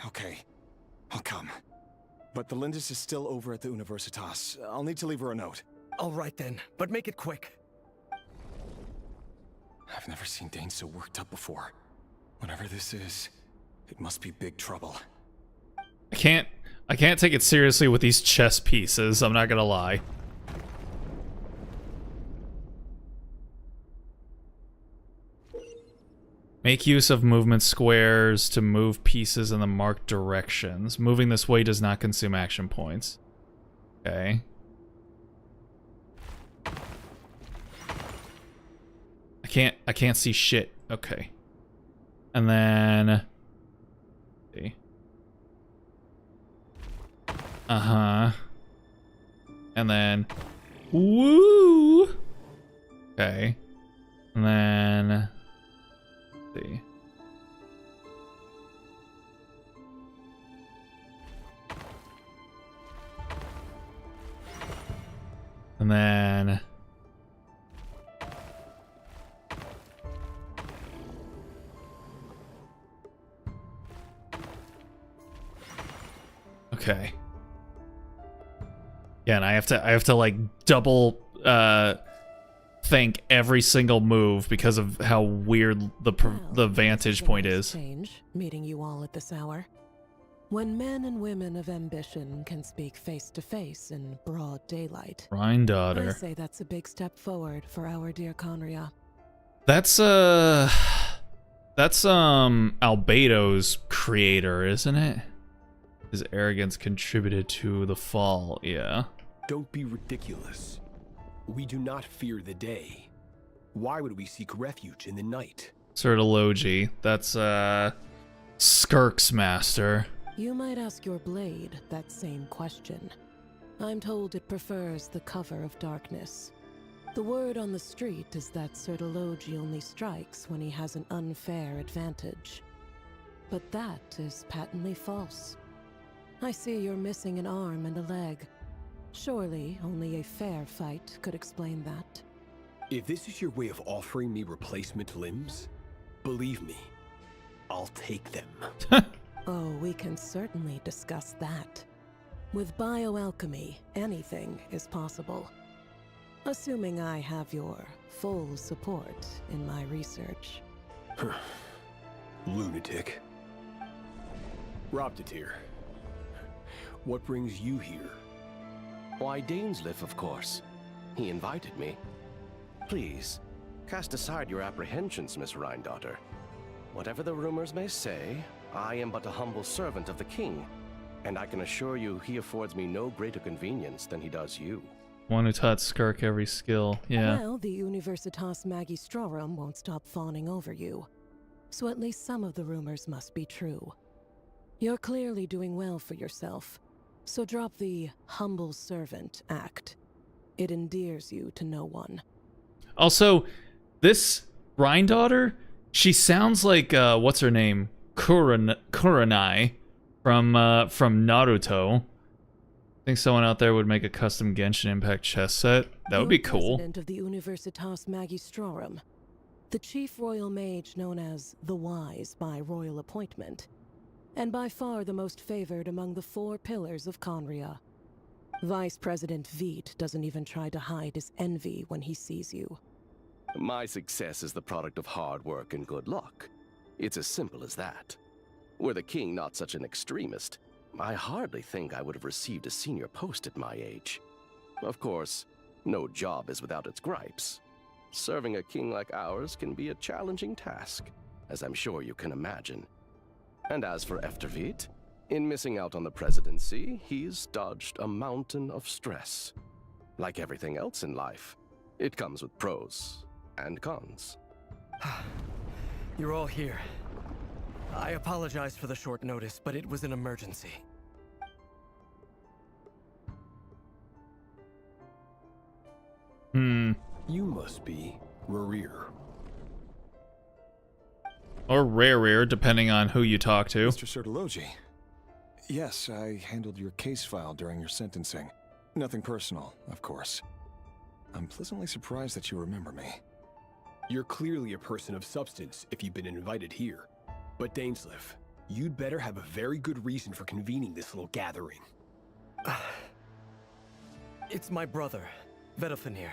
Okay, I'll come. But the Lindis is still over at the Universitas. I'll need to leave her a note. All right then, but make it quick. I've never seen Dane so worked up before. Whatever this is, it must be big trouble. I can't take it seriously with these chess pieces, I'm not gonna lie. Make use of movement squares to move pieces in the marked directions. Moving this way does not consume action points. Okay. I can't see shit. Okay. And then... See. Uh-huh. And then... Woo! Okay. And then... See. And then... Okay. Yeah, and I have to like double think every single move because of how weird the vantage point is. Change meeting you all at this hour. When men and women of ambition can speak face to face in broad daylight. Granddaughter. I say that's a big step forward for our dear Conria. That's Albedo's creator, isn't it? His arrogance contributed to the fall, yeah. Don't be ridiculous. We do not fear the day. Why would we seek refuge in the night? Certology. That's, Skirk's master. You might ask your blade that same question. I'm told it prefers the cover of darkness. The word on the street is that Certology only strikes when he has an unfair advantage. But that is patently false. I see you're missing an arm and a leg. Surely only a fair fight could explain that. If this is your way of offering me replacement limbs, believe me, I'll take them. Oh, we can certainly discuss that. With bioalchemy, anything is possible. Assuming I have your full support in my research. Lunatic. Robtatir. What brings you here? Why, Dainsliff, of course. He invited me. Please, cast aside your apprehensions, Miss Rhindaughter. Whatever the rumors may say, I am but a humble servant of the king, and I can assure you he affords me no greater convenience than he does you. One who taught Skirk every skill, yeah. Well, the Universitas Magistrorum won't stop fawning over you. so at least some of the rumors must be true. You're clearly doing well for yourself, so drop the humble servant act. It endears you to no one. Also, this Rhine-daughter, she sounds like, what's her name? Kurenai from Naruto. I think someone out there would make a custom Genshin Impact chess set. That would be cool. President of the Universitas Magistrorum, the chief royal mage known as the Wise by royal appointment, and by far the most favored among the 4 pillars of Conria. Vice President Veit doesn't even try to hide his envy when he sees you. My success is the product of hard work and good luck. It's as simple as that. Were the king not such an extremist, I hardly think I would have received a senior post at my age. Of course, no job is without its gripes. Serving a king like ours can be a challenging task, as I'm sure you can imagine. And as for Efterveit, in missing out on the presidency, he's dodged a mountain of stress. Like everything else in life, it comes with pros and cons. You're all here. I apologize for the short notice, but it was an emergency. You must be Rerir. Or Rare, depending on who you talk to. Mr. Sertologi. Yes, I handled your case file during your sentencing. Nothing personal, of course. I'm pleasantly surprised that you remember me. You're clearly a person of substance if you've been invited here. But Dainsleif, you'd better have a very good reason for convening this little gathering. It's my brother, Vedofenir.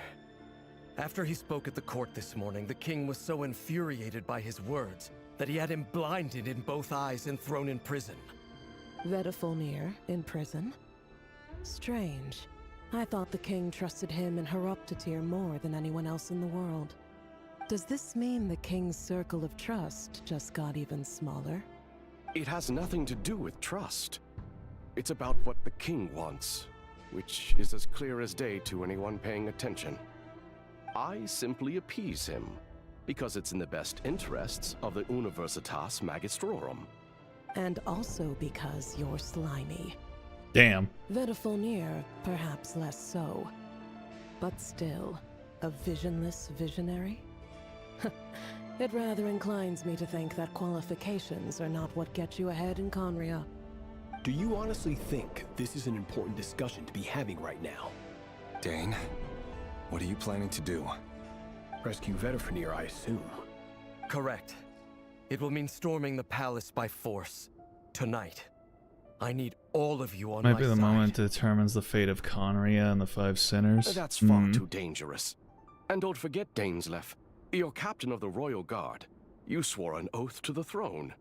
After he spoke at the court this morning, the king was so infuriated by his words that he had him blinded in both eyes and thrown in prison. Vedofenir in prison? Strange. I thought the king trusted him and Horoptatyr more than anyone else in the world. Does this mean the king's circle of trust just got even smaller? It has nothing to do with trust. It's about what the king wants, which is as clear as day to anyone paying attention. I simply appease him, because it's in the best interests of the Universitas Magistrorum. And also because you're slimy. Damn. Vedofenir, perhaps less so. But still, a visionless visionary? It rather inclines me to think that qualifications are not what get you ahead in Conria. Do you honestly think this is an important discussion to be having right now? Dane, what are you planning to do? Rescue Vedofenir, I assume. Correct. It will mean storming the palace by force. Tonight. I need all of you on my side. Might be the moment that determines the fate of Conria and the 5 sinners. That's far too dangerous. And don't forget, Dainsleif, you're captain of the Royal Guard. You swore an oath to the throne.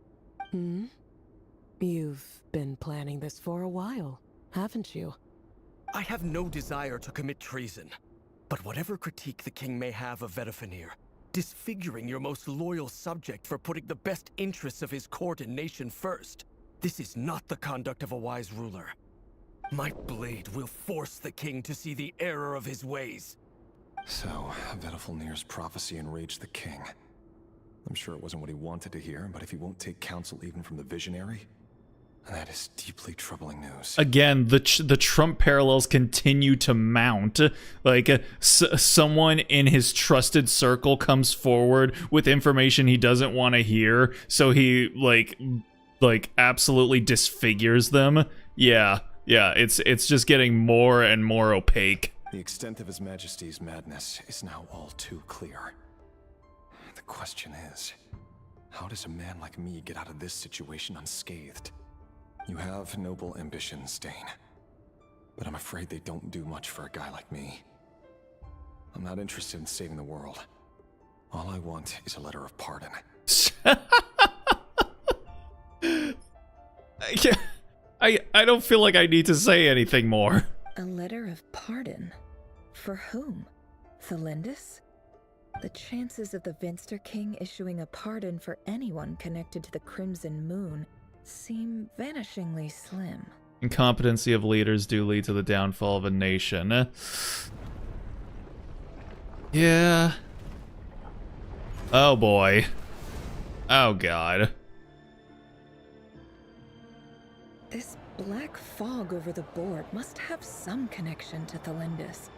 You've been planning this for a while, haven't you? I have no desire to commit treason. But whatever critique the king may have of Vedofenir, disfiguring your most loyal subject for putting the best interests of his court and nation first, this is not the conduct of a wise ruler. My blade will force the king to see the error of his ways. So, Vedofenir's prophecy enraged the king. I'm sure it wasn't what he wanted to hear, but if he won't take counsel even from the visionary, that is deeply troubling news. Again, the Trump parallels continue to mount. Like, someone in his trusted circle comes forward with information he doesn't want to hear, so he, like absolutely disfigures them. Yeah, it's just getting more and more opaque. The extent of His Majesty's madness is now all too clear. The question is, how does a man like me get out of this situation unscathed? You have noble ambitions, Dane, but I'm afraid they don't do much for a guy like me. I'm not interested in saving the world. All I want is a letter of pardon. I don't feel like I need to say anything more. A letter of pardon? For whom? Thelindis? The chances of the Vinster King issuing a pardon for anyone connected to the Crimson Moon seem vanishingly slim. Incompetency of leaders do lead to the downfall of a nation. Yeah. Oh boy. Oh god. This black fog over the board must have some connection to Thelindis.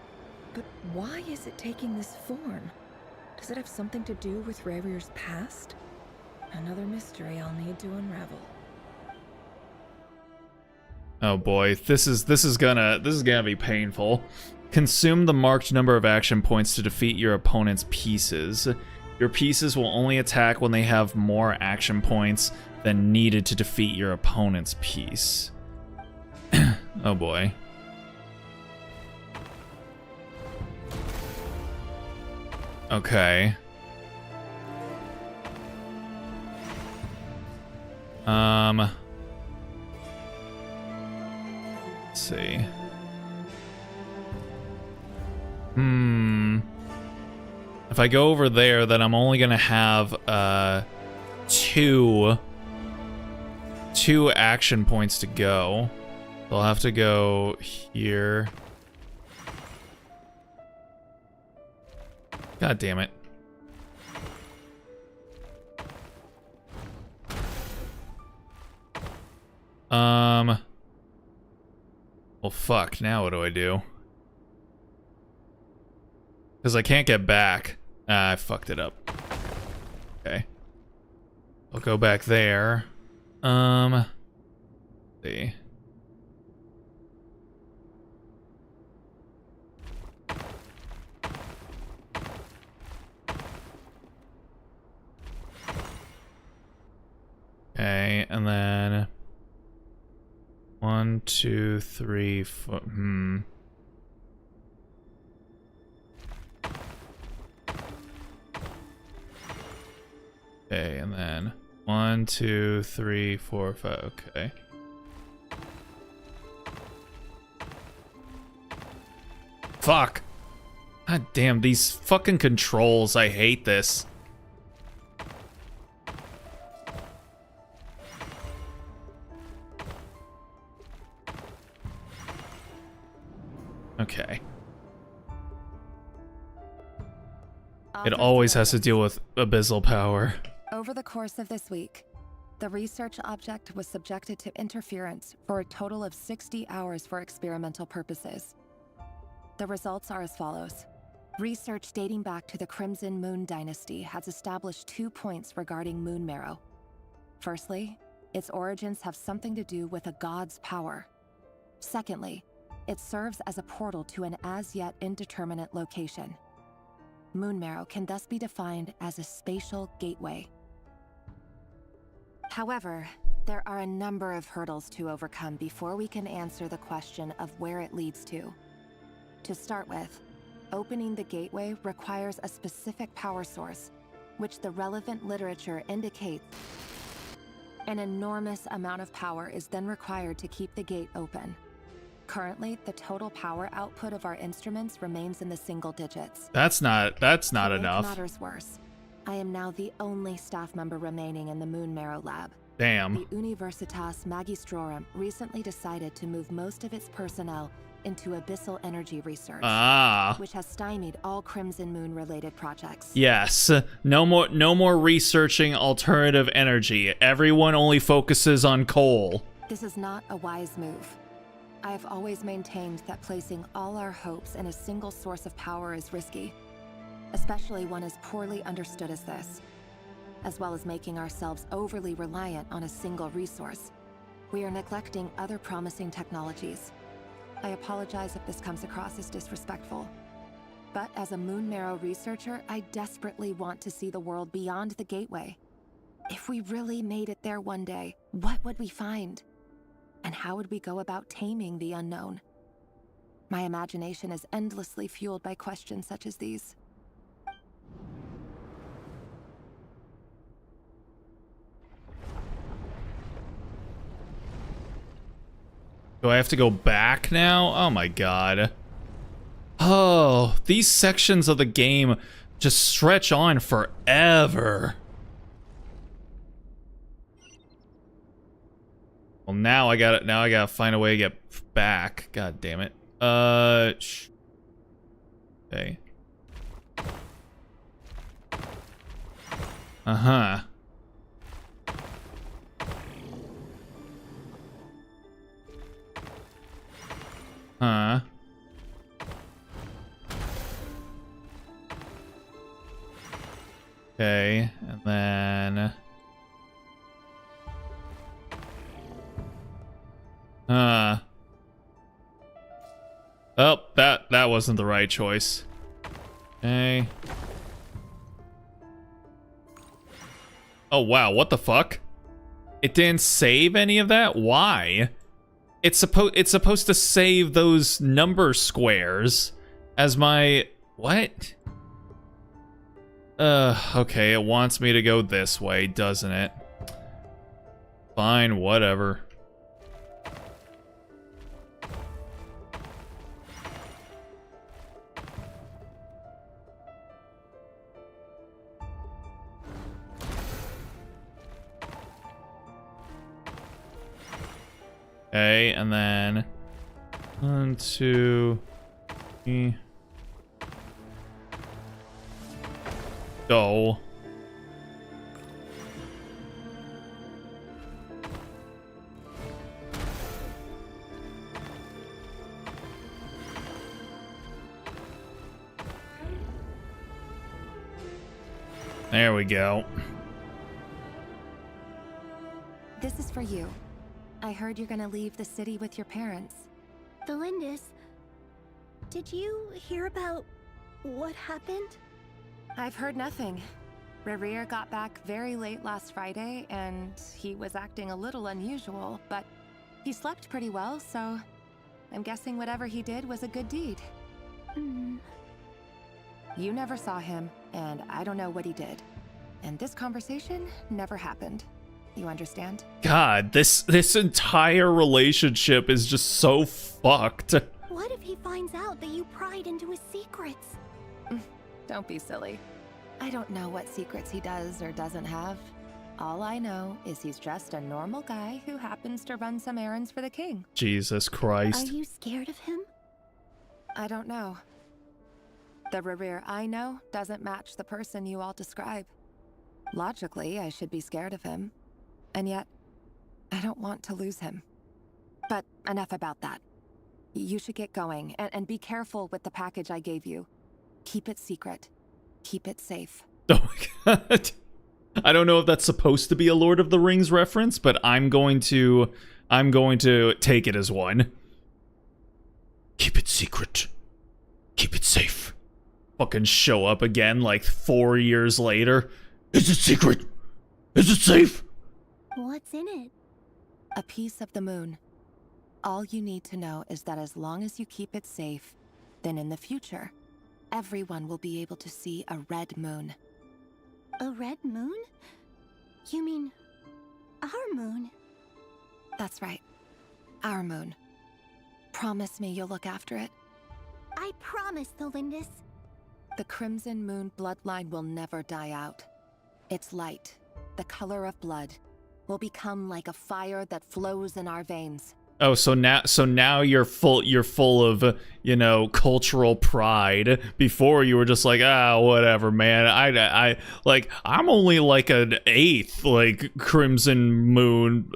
But why is it taking this form? Does it have something to do with Ravir's past? Another mystery I'll need to unravel. Oh boy, this is gonna be painful. Consume the marked number of action points to defeat your opponent's pieces. Your pieces will only attack when they have more action points than needed to defeat your opponent's piece. Oh boy. Okay. Let's see. If I go over there, then I'm only gonna have two action points to go. I'll have to go here. God damn it. Well, fuck. Now what do I do? Because I can't get back. Ah, I fucked it up. Okay. I'll go back there. Let's see. Okay, and then 1, 2, 3, 4. Okay, and then 1, 2, 3, 4, 5. Okay. Fuck. God damn, these fucking controls. I hate this. Okay. It always has to deal with abyssal power. Over the course of this week, the research object was subjected to interference for a total of 60 hours for experimental purposes. The results are as follows. Research dating back to the Crimson Moon Dynasty has established 2 points regarding moon marrow. Firstly, its origins have something to do with a god's power. Secondly, it serves as a portal to an as-yet indeterminate location. Moon marrow can thus be defined as a spatial gateway. However, there are a number of hurdles to overcome before we can answer the question of where it leads to. To start with, opening the gateway requires a specific power source, which the relevant literature indicates. An enormous amount of power is then required to keep the gate open. Currently, the total power output of our instruments remains in the single digits. That's not enough. To make matters worse, I am now the only staff member remaining in the Moon Marrow lab. Damn. The Universitas Magistrorum recently decided to move most of its personnel into abyssal energy research, which has stymied all Crimson Moon related projects. Yes. No more researching alternative energy. Everyone only focuses on coal. This is not a wise move. I have always maintained that placing all our hopes in a single source of power is risky, especially one as poorly understood as this. As well as making ourselves overly reliant on a single resource, we are neglecting other promising technologies. I apologize if this comes across as disrespectful, but as a Moon Marrow researcher, I desperately want to see the world beyond the gateway. If we really made it there one day, what would we find? And how would we go about taming the unknown? My imagination is endlessly fueled by questions such as these. Do I have to go back now? Oh my god. Oh, these sections of the game just stretch on forever. Well, now I gotta find a way to get back. God damn it. Okay. Huh. Okay, and then... Oh, that wasn't the right choice. Okay. Oh, wow, what the fuck? It didn't save any of that? Why? It's supposed to save those number squares as my... What? Okay, it wants me to go this way, doesn't it? Fine, whatever. Okay, and then 1, 2, 3. Go. There we go. This is for you. I heard you're gonna leave the city with your parents. The Lindis, did you hear about what happened? I've heard nothing. Rerir got back very late last Friday, and he was acting a little unusual, but he slept pretty well, so I'm guessing whatever he did was a good deed. You never saw him, and I don't know what he did. And this conversation never happened. You understand? God, this entire relationship is just so fucked. What if he finds out that you pried into his secrets? Don't be silly. I don't know what secrets he does or doesn't have. All I know is he's just a normal guy who happens to run some errands for the king. Jesus Christ. Are you scared of him? I don't know. The Rerir I know doesn't match the person you all describe. Logically, I should be scared of him. And yet, I don't want to lose him. But enough about that. You should get going, and be careful with the package I gave you. Keep it secret. Keep it safe. Oh my god. I don't know if that's supposed to be a Lord of the Rings reference, but I'm going to take it as one. Keep it secret. Keep it safe. Fucking show up again like 4 years later. Is it secret? Is it safe? What's in it? A piece of the moon. All you need to know is that as long as you keep it safe, then in the future, everyone will be able to see a red moon. A red moon? You mean our moon? That's right. Our moon. Promise me you'll look after it. I promise, the Lindis. The Crimson Moon bloodline will never die out. Its light, the color of blood, will become like a fire that flows in our veins. Oh, so now you're full of, you know, cultural pride. Before you were just like, whatever, man. I'm only like an 8th, like, Crimson Moon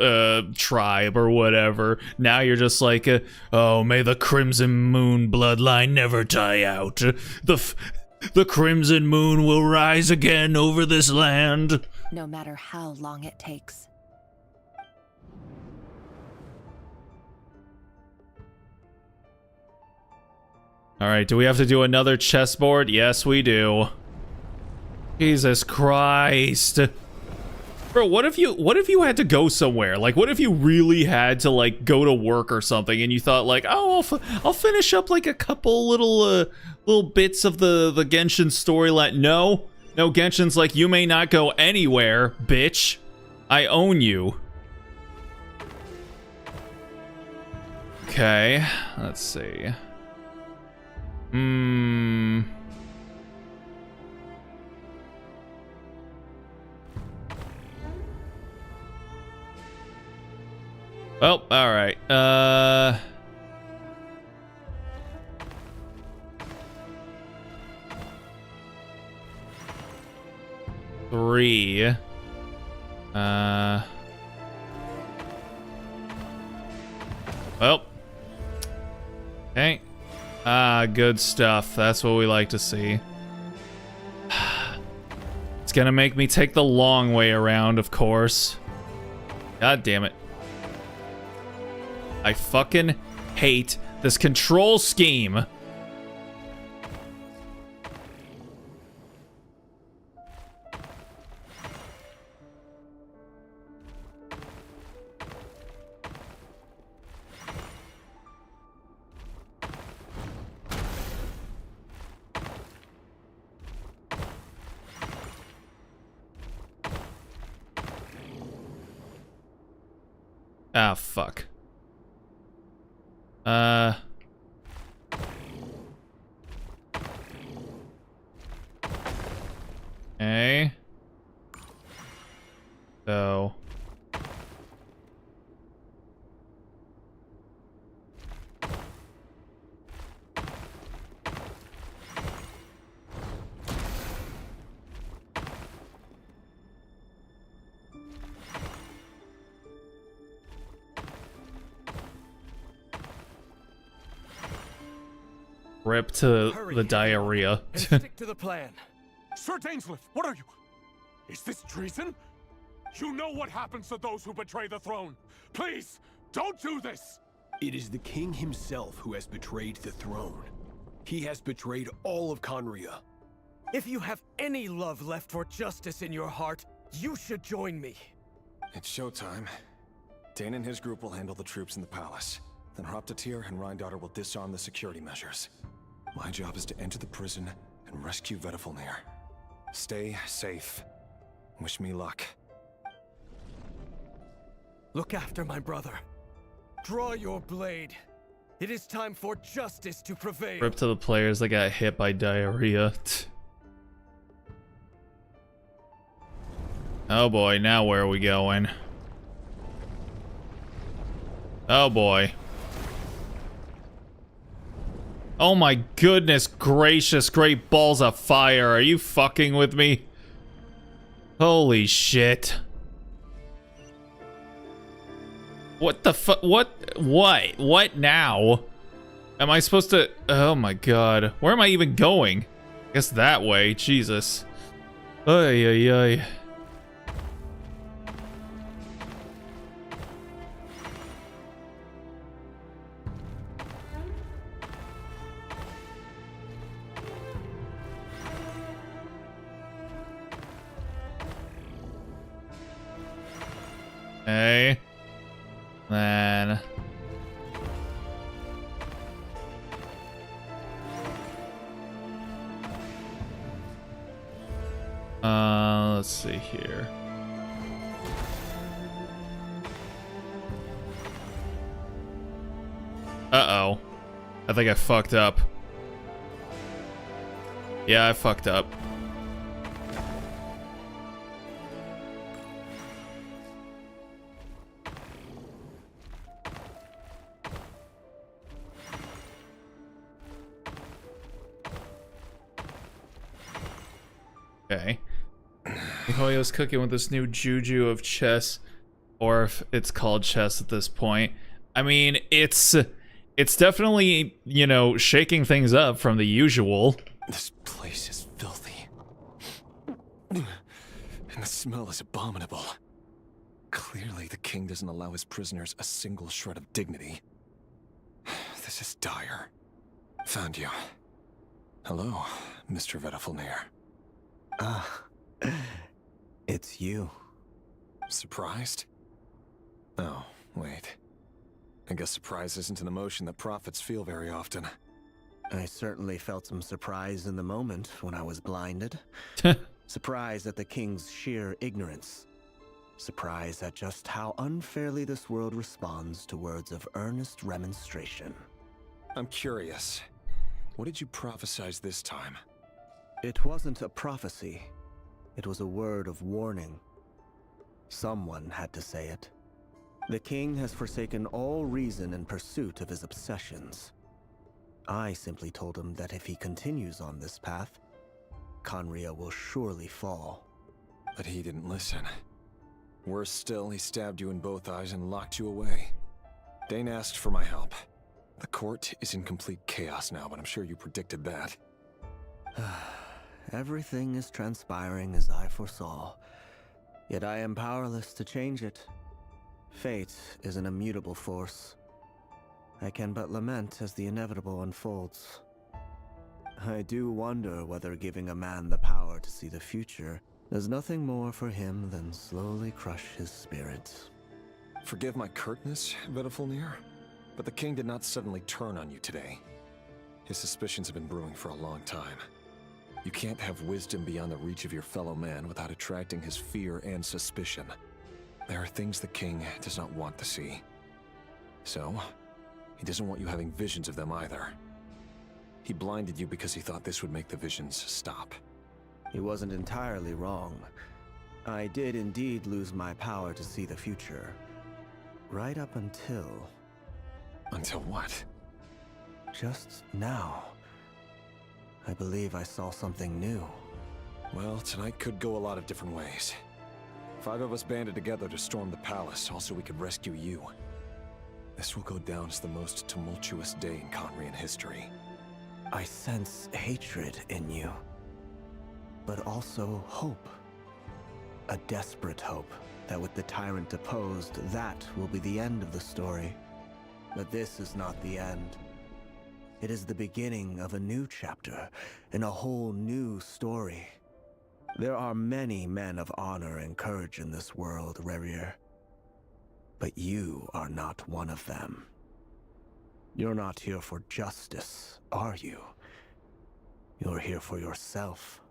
tribe or whatever. Now you're just like, oh, may the Crimson Moon bloodline never die out. The Crimson Moon will rise again over this land. No matter how long it takes. All right, do we have to do another chessboard? Yes, we do. Jesus Christ. Bro, what if you had to go somewhere? Like, what if you really had to, like, go to work or something and you thought, like, oh, I'll finish up, like, a couple little bits of the Genshin storyline. No, Genshin's like, you may not go anywhere, bitch. I own you. Okay, let's see. Well, all right. 3. Well. Okay. Ah, good stuff. That's what we like to see. It's gonna make me take the long way around, of course. God damn it. I fucking hate this control scheme. Ah, fuck. Okay. So. Rip to the diarrhea. And stick to the plan. Sir Dainsleif, what are you? Is this treason? You know what happens to those who betray the throne. Please, don't do this! It is the king himself who has betrayed the throne. He has betrayed all of Conria. If you have any love left for justice in your heart, you should join me. It's showtime. Dane and his group will handle the troops in the palace. Then Hraptatir and Rheindotter will disarm the security measures. My job is to enter the prison and rescue Vedifulnir. Stay safe. Wish me luck. Look after my brother. Draw your blade. It is time for justice to prevail. Rip to the players that got hit by diarrhea. Oh boy, now where are we going? Oh boy. Oh my goodness gracious, great balls of fire. Are you fucking with me? Holy shit. What the fuck? What now? Am I supposed to? Oh my god. Where am I even going? I guess that way. Jesus. Ay, ay, ay. Okay. Then let's see here. Uh-oh. I think I fucked up. Yeah, I fucked up. Okay. Mihoyo's cooking with this new juju of chess, or if it's called chess at this point. I mean, it's definitely, you know, shaking things up from the usual. This place is filthy. And the smell is abominable. Clearly, the king doesn't allow his prisoners a single shred of dignity. This is dire. Found you. Hello, Mr. Vedifulnir. Ah, it's you. Surprised? Oh, wait. I guess surprise isn't an emotion that prophets feel very often. I certainly felt some surprise in the moment when I was blinded. Surprise at the king's sheer ignorance. Surprise at just how unfairly this world responds to words of earnest remonstration. I'm curious. What did you prophesize this time? It wasn't a prophecy. It was a word of warning. Someone had to say it. The king has forsaken all reason in pursuit of his obsessions. I simply told him that if he continues on this path, Conria will surely fall. But he didn't listen. Worse still, he stabbed you in both eyes and locked you away. Dane asked for my help. The court is in complete chaos now, but I'm sure you predicted that. Everything is transpiring as I foresaw, yet I am powerless to change it. Fate is an immutable force. I can but lament as the inevitable unfolds. I do wonder whether giving a man the power to see the future does nothing more for him than slowly crush his spirit. Forgive my curtness, Vedifulnir, but the king did not suddenly turn on you today. His suspicions have been brewing for a long time. You can't have wisdom beyond the reach of your fellow man without attracting his fear and suspicion. There are things the king does not want to see. So, he doesn't want you having visions of them either. He blinded you because he thought this would make the visions stop. He wasn't entirely wrong. I did indeed lose my power to see the future. Right up until... Until what? Just now. I believe I saw something new. Well, tonight could go a lot of different ways. 5 of us banded together to storm the palace, also we could rescue you. This will go down as the most tumultuous day in Conrian history. I sense hatred in you, but also hope. A desperate hope that with the tyrant deposed, that will be the end of the story. But this is not the end. It is the beginning of a new chapter, in a whole new story. There are many men of honor and courage in this world, Rerir. But you are not one of them. You're not here for justice, are you? You're here for yourself.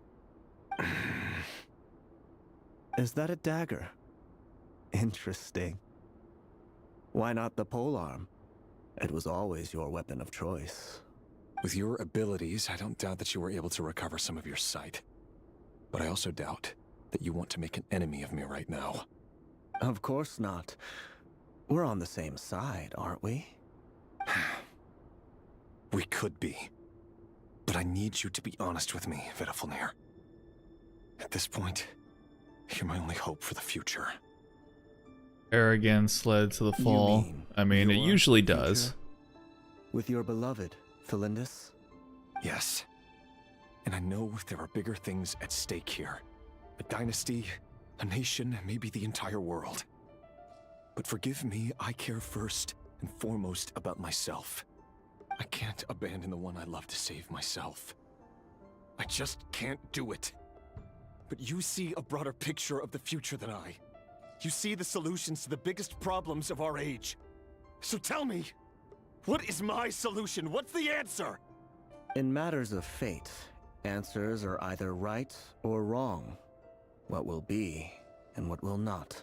Is that a dagger? Interesting. Why not the polearm? It was always your weapon of choice. With your abilities, I don't doubt that you were able to recover some of your sight. But I also doubt that you want to make an enemy of me right now. Of course not. We're on the same side, aren't we? We could be. But I need you to be honest with me, Vedifulnir. At this point, you're my only hope for the future. Arrogance led to the fall. I mean, it usually does. With your beloved, Felindus? Yes. And I know there are bigger things at stake here. A dynasty, a nation, maybe the entire world. But forgive me, I care first and foremost about myself. I can't abandon the one I love to save myself. I just can't do it. But you see a broader picture of the future than I. You see the solutions to the biggest problems of our age. So tell me, what is my solution? What's the answer? In matters of fate, answers are either right or wrong. What will be and what will not.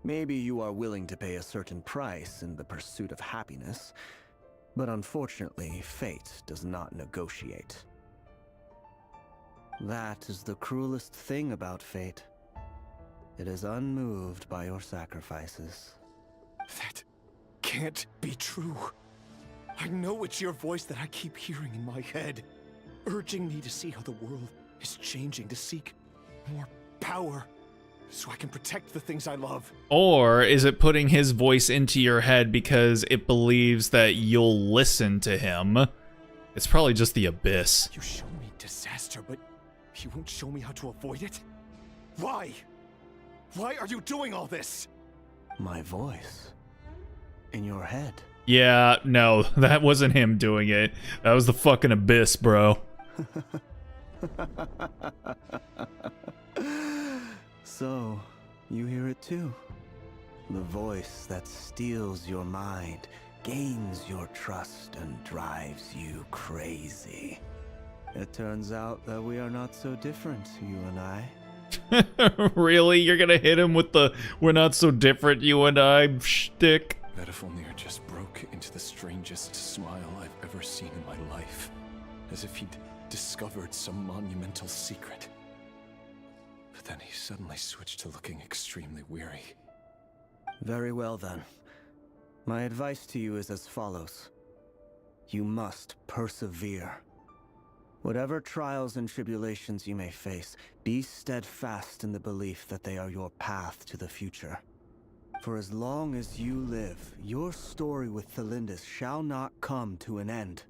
Maybe you are willing to pay a certain price in the pursuit of happiness, but unfortunately, fate does not negotiate. That is the cruelest thing about fate. It is unmoved by your sacrifices. That can't be true. I know it's your voice that I keep hearing in my head, urging me to see how the world is changing, to seek more power, so I can protect the things I love. Or is it putting his voice into your head because it believes that you'll listen to him? It's probably just the abyss. You show me disaster, but you won't show me how to avoid it? Why? Why are you doing all this? My voice. In your head. Yeah, no, that wasn't him doing it. That was the fucking abyss, bro. So, you hear it too? The voice that steals your mind, gains your trust, and drives you crazy. It turns out that we are not so different, you and I. Really? You're gonna hit him with the "we're not so different, you and I" shtick? Vedifulnir just broke into the strangest smile I've ever seen in my life. As if he'd discovered some monumental secret. But then he suddenly switched to looking extremely weary. Very well then. My advice to you is as follows. You must persevere. Whatever trials and tribulations you may face, be steadfast in the belief that they are your path to the future. For as long as you live, your story with Thelindis shall not come to an end.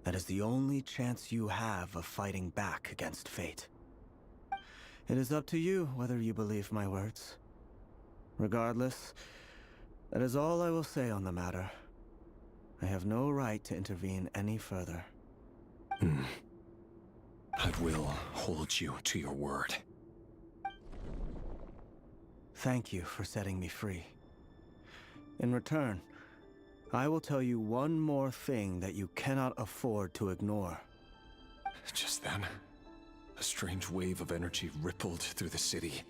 That is the only chance you have of fighting back against fate. It is up to you whether you believe my words. Regardless, that is all I will say on the matter. I have no right to intervene any further. I will hold you to your word. Thank you for setting me free. In return, I will tell you one more thing that you cannot afford to ignore. Just then, a strange wave of energy rippled through the city.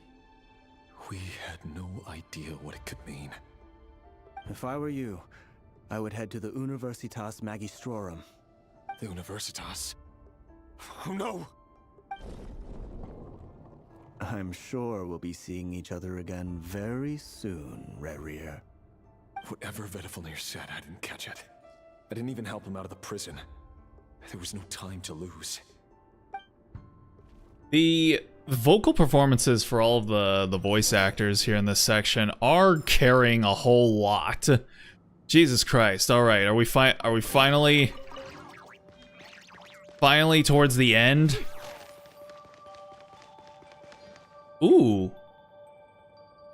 We had no idea what it could mean. If I were you, I would head to the Universitas Magistrorum. The Universitas? Oh no! I'm sure we'll be seeing each other again very soon, Rerir. Whatever Vedifalnir said, I didn't catch it. I didn't even help him out of the prison. There was no time to lose. The vocal performances for all of the voice actors here in this section are carrying a whole lot. Jesus Christ. All right, are we finally towards the end? Ooh.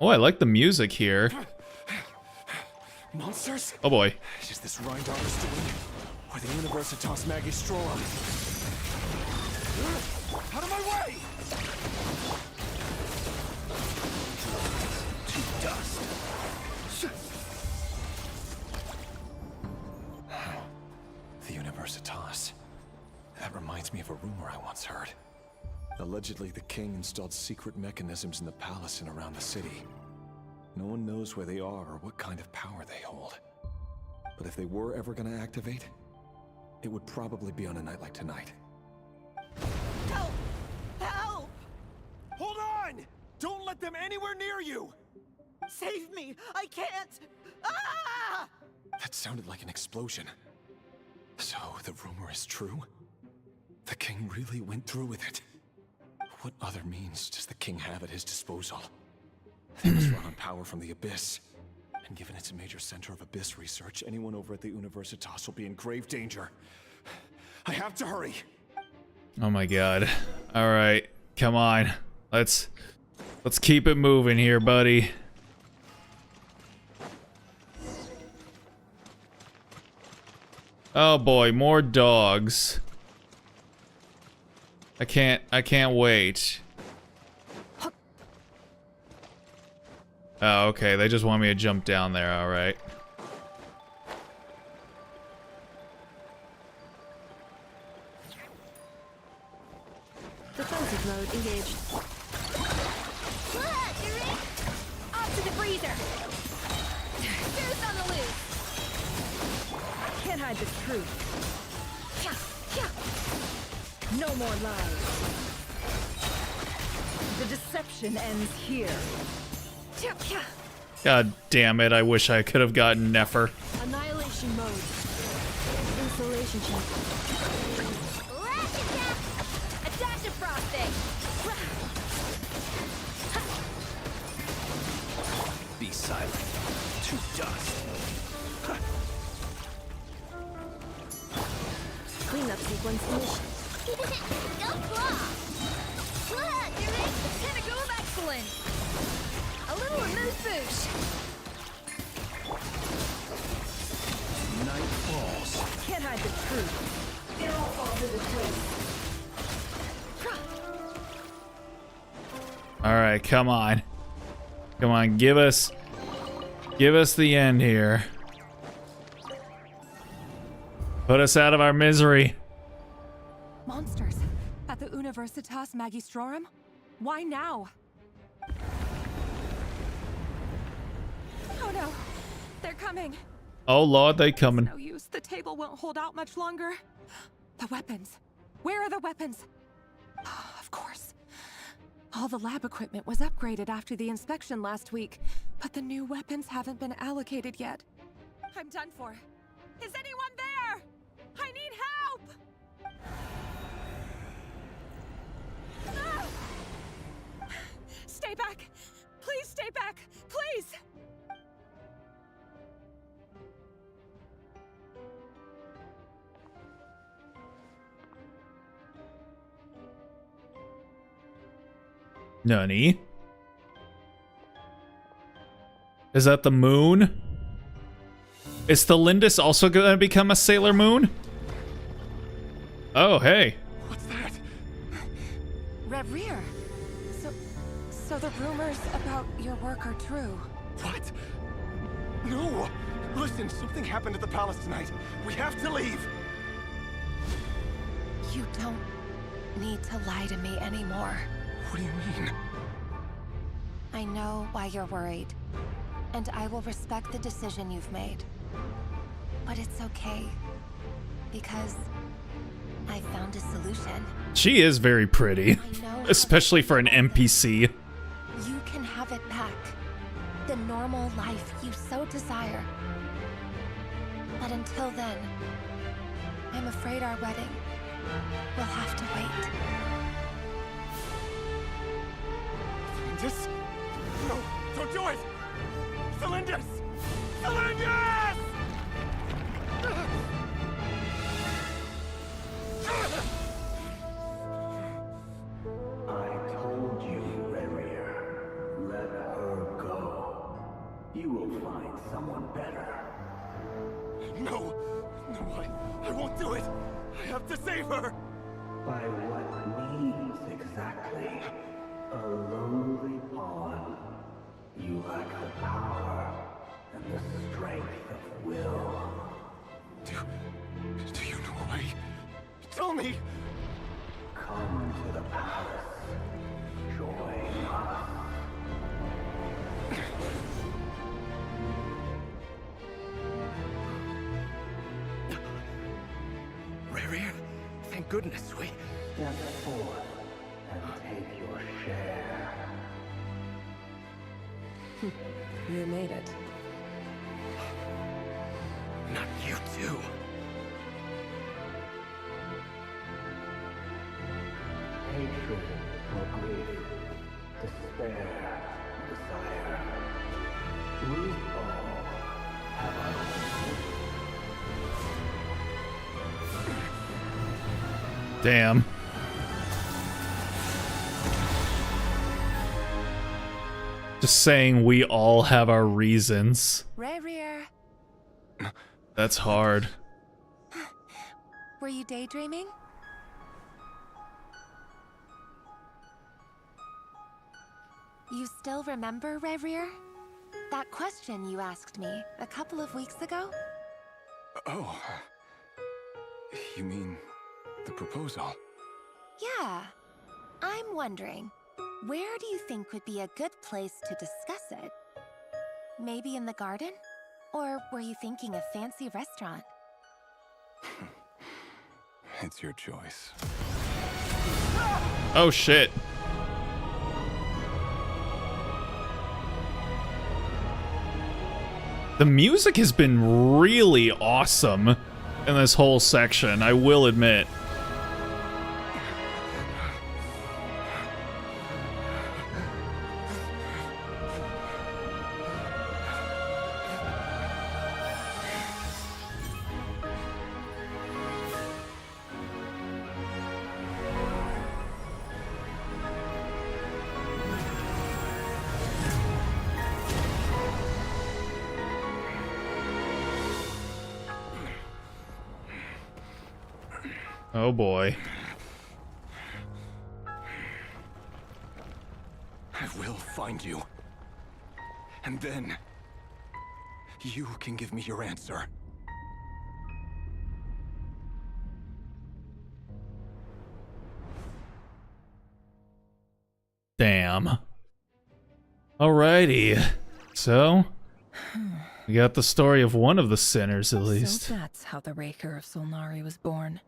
Oh, I like the music here. Monsters? Oh boy. Is this Rheindar's doing? Or the Universitas Magistrorum? Out of my way! To dust. The Universitas. That reminds me of a rumor I once heard. Allegedly, the king installed secret mechanisms in the palace and around the city. No one knows where they are or what kind of power they hold. But if they were ever going to activate, it would probably be on a night like tonight. Help! Help! Hold on! Don't let them anywhere near you! Save me! I can't! Ah! That sounded like an explosion. So, the rumor is true? The king really went through with it? What other means does the king have at his disposal? They must run on power from the Abyss. And given it's a major center of Abyss research, anyone over at the Universitas will be in grave danger. I have to hurry! Oh my god. Alright, come on. Let's keep it moving here, buddy. Oh boy, more dogs. I can't wait. Oh, okay, they just want me to jump down there, alright. Defensive mode engaged. Look, you're in! Off to the freezer! Goose on the loose! Can't hide the truth. No more lies. The deception ends here. God damn it, I wish I could have gotten Nefer. Annihilation mode. Insulation check. A dash of frosting! Be silent. To dust. Cleanup sequence initiated. Go claw! Look, you're in! Pinnacle of excellence! A little amuse-bouche! Night falls. Can't hide the truth. It all falls into place. Alright, come on. Come on, give us the end here. Put us out of our misery. Monsters at the Universitas Magistrorum? Why now? Oh no, they're coming. Oh lord, they coming. No use, the table won't hold out much longer. The weapons. Where are the weapons? Of course. All the lab equipment was upgraded after the inspection last week, but the new weapons haven't been allocated yet. I'm done for. Is anyone there? I need help! Ah! Stay back! Please stay back! Please! Nani? Is that the moon? Is Thelindis also gonna become a Sailor Moon? Oh, hey. What's that? Red Rear. So the rumors about your work are true. What? No! Listen, something happened at the palace tonight. We have to leave. You don't need to lie to me anymore. What do you mean? I know why you're worried, and I will respect the decision you've made. But it's okay, because I found a solution. She is very pretty, especially for an NPC. You can have it back. The normal life you so desire. But until then, I'm afraid our wedding will have to wait. Thelindis? No, don't do it! Thelindis! Thelindis! I told you, Rerir. Let her go. You will find someone better. No! No, I won't do it! I have to save her! By what means exactly? A lowly pawn. You lack the power and the strength of will. Do you know why? Tell me! Come to the palace. Join us. Rerir, thank goodness we... Step forth and take your share. You made it. Not you too. Hatred or grief, despair, desire. We all have our own. Damn. Just saying we all have our reasons. Rerir. That's hard. Were you daydreaming? You still remember, Rerir? That question you asked me a couple of weeks ago? Oh. You mean the proposal? Yeah. I'm wondering, where do you think would be a good place to discuss it? Maybe in the garden? Or were you thinking a fancy restaurant? It's your choice. Oh shit. The music has been really awesome in this whole section, I will admit. Oh boy. I will find you. And then you can give me your answer. Damn. Alrighty. So, we got the story of one of the sinners, at least. So that's how the Raker of Solnari was born.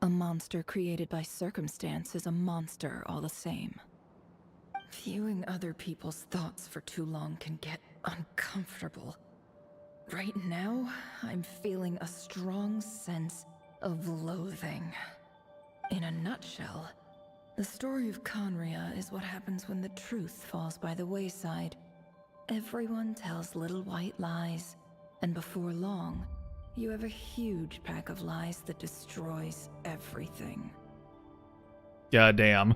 A monster created by circumstance is a monster all the same. Viewing other people's thoughts for too long can get uncomfortable. Right now, I'm feeling a strong sense of loathing. In a nutshell, the story of Conria is what happens when the truth falls by the wayside. Everyone tells little white lies, and before long, you have a huge pack of lies that destroys everything. Goddamn.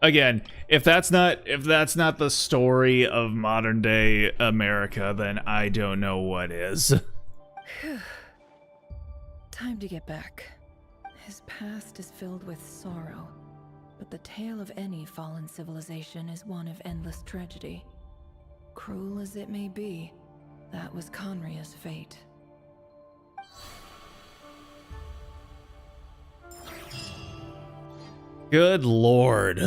Again, if that's not the story of modern day America, then I don't know what is. Time to get back. His past is filled with sorrow, but the tale of any fallen civilization is one of endless tragedy. Cruel as it may be, that was Conria's fate. Good lord.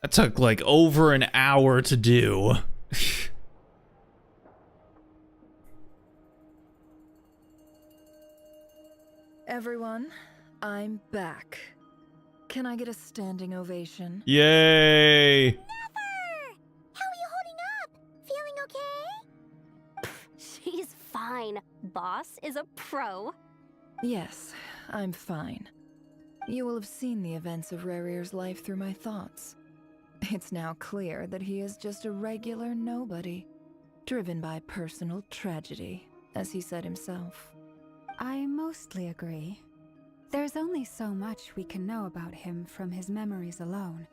That took like over an hour to do. Everyone, I'm back. Can I get a standing ovation? Yay! Never! How are you holding up? Feeling okay? She's fine. Boss is a pro. Yes, I'm fine. You will have seen the events of Rarir's life through my thoughts. It's now clear that he is just a regular nobody, driven by personal tragedy, as he said himself. I mostly agree. There's only so much we can know about him from his memories alone,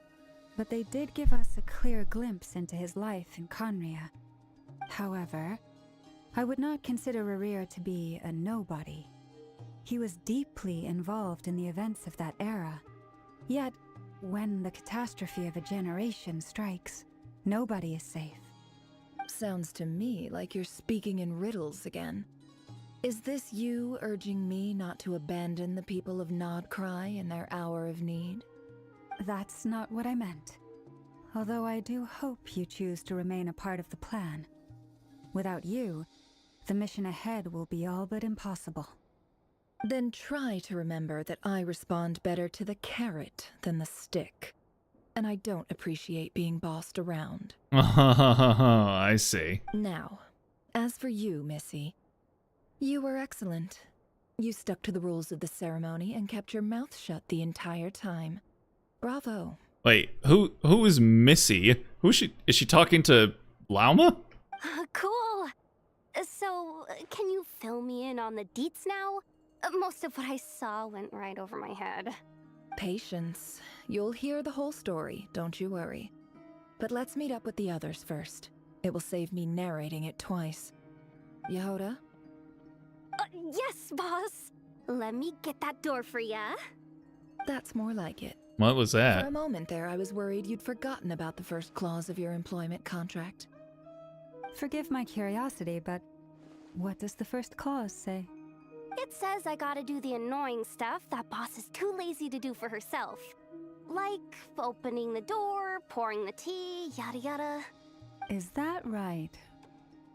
but they did give us a clear glimpse into his life in Conria. However, I would not consider Rarir to be a nobody. He was deeply involved in the events of that era. Yet, when the catastrophe of a generation strikes, nobody is safe. Sounds to me like you're speaking in riddles again. Is this you urging me not to abandon the people of Nodcry in their hour of need? That's not what I meant. Although I do hope you choose to remain a part of the plan. Without you, the mission ahead will be all but impossible. Then try to remember that I respond better to the carrot than the stick. And I don't appreciate being bossed around. I see. Now, as for you, Missy, you were excellent. You stuck to the rules of the ceremony and kept your mouth shut the entire time. Bravo. Wait, who is Missy? Who is she? Is she talking to Lauma? Cool. So, can you fill me in on the deets now? Most of what I saw went right over my head. Patience. You'll hear the whole story, don't you worry. But let's meet up with the others first. It will save me narrating it twice. Yehoda? Yes, boss. Let me get that door for ya. That's more like it. What was that? For a moment there, I was worried you'd forgotten about the first clause of your employment contract. Forgive my curiosity, but what does the first clause say? It says I gotta do the annoying stuff that boss is too lazy to do for herself. Like opening the door, pouring the tea, yada yada. Is that right?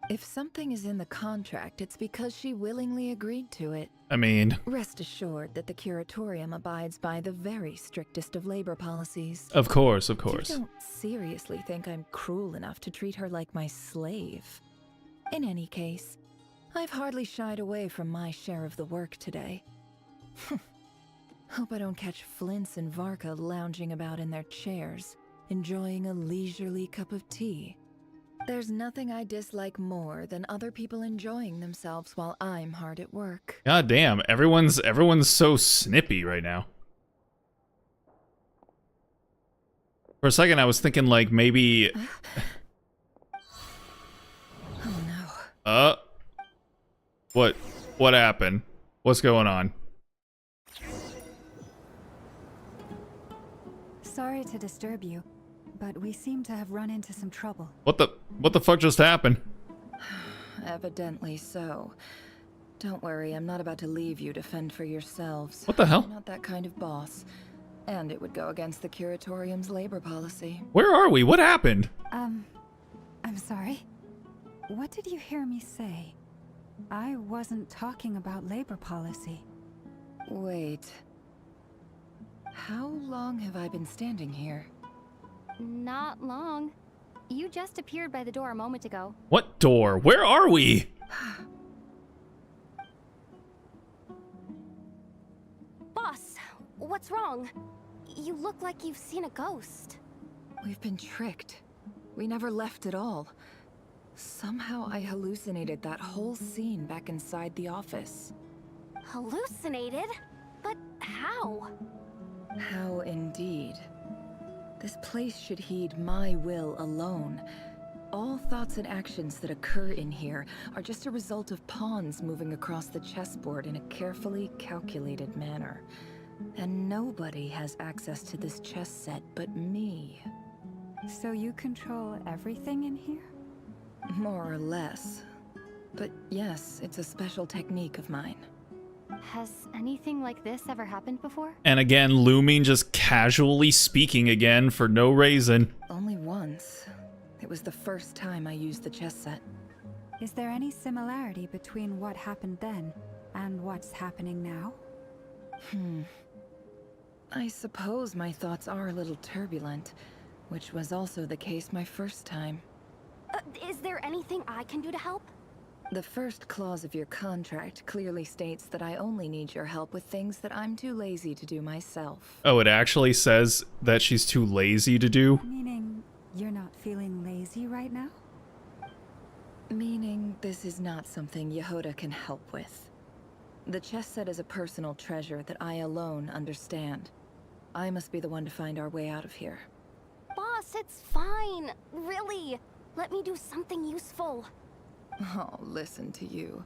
If something is in the contract, it's because she willingly agreed to it. I mean... Rest assured that the Curatorium abides by the very strictest of labor policies. Of course, of course. You don't seriously think I'm cruel enough to treat her like my slave. In any case, I've hardly shied away from my share of the work today. Hope I don't catch Flintz and Varka lounging about in their chairs, enjoying a leisurely cup of tea. There's nothing I dislike more than other people enjoying themselves while I'm hard at work. God damn, everyone's so snippy right now. For a second I was thinking like maybe... Oh no. What happened? What's going on? Sorry to disturb you, but we seem to have run into some trouble. What the fuck just happened? Evidently so. Don't worry, I'm not about to leave you to fend for yourselves. What the hell? I'm not that kind of boss. And it would go against the Curatorium's labor policy. Where are we? What happened? I'm sorry. What did you hear me say? I wasn't talking about labor policy. Wait. How long have I been standing here? Not long. You just appeared by the door a moment ago. What door? Where are we? Boss, what's wrong? You look like you've seen a ghost. We've been tricked. We never left at all. Somehow I hallucinated that whole scene back inside the office. Hallucinated? But how? How indeed. This place should heed my will alone. All thoughts and actions that occur in here are just a result of pawns moving across the chessboard in a carefully calculated manner. And nobody has access to this chess set but me. So you control everything in here? More or less. But yes, it's a special technique of mine. Has anything like this ever happened before? And again, Lumine just casually speaking again for no reason. Only once. It was the first time I used the chess set. Is there any similarity between what happened then and what's happening now? I suppose my thoughts are a little turbulent, which was also the case my first time. Is there anything I can do to help? The first clause of your contract clearly states that I only need your help with things that I'm too lazy to do myself. Oh, it actually says that she's too lazy to do? Meaning you're not feeling lazy right now? Meaning this is not something Yehoda can help with. The chess set is a personal treasure that I alone understand. I must be the one to find our way out of here. Boss, it's fine. Really. Let me do something useful. Oh, listen to you.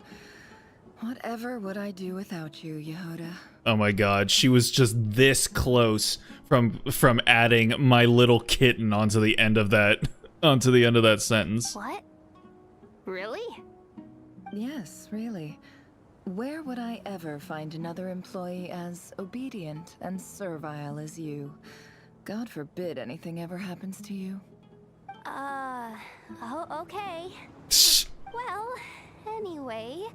Whatever would I do without you, Yehoda? Oh my god, she was just this close from adding my little kitten onto the end of that sentence. What? Really? Yes, really. Where would I ever find another employee as obedient and servile as you? God forbid anything ever happens to you. Oh, okay. Well, anyway,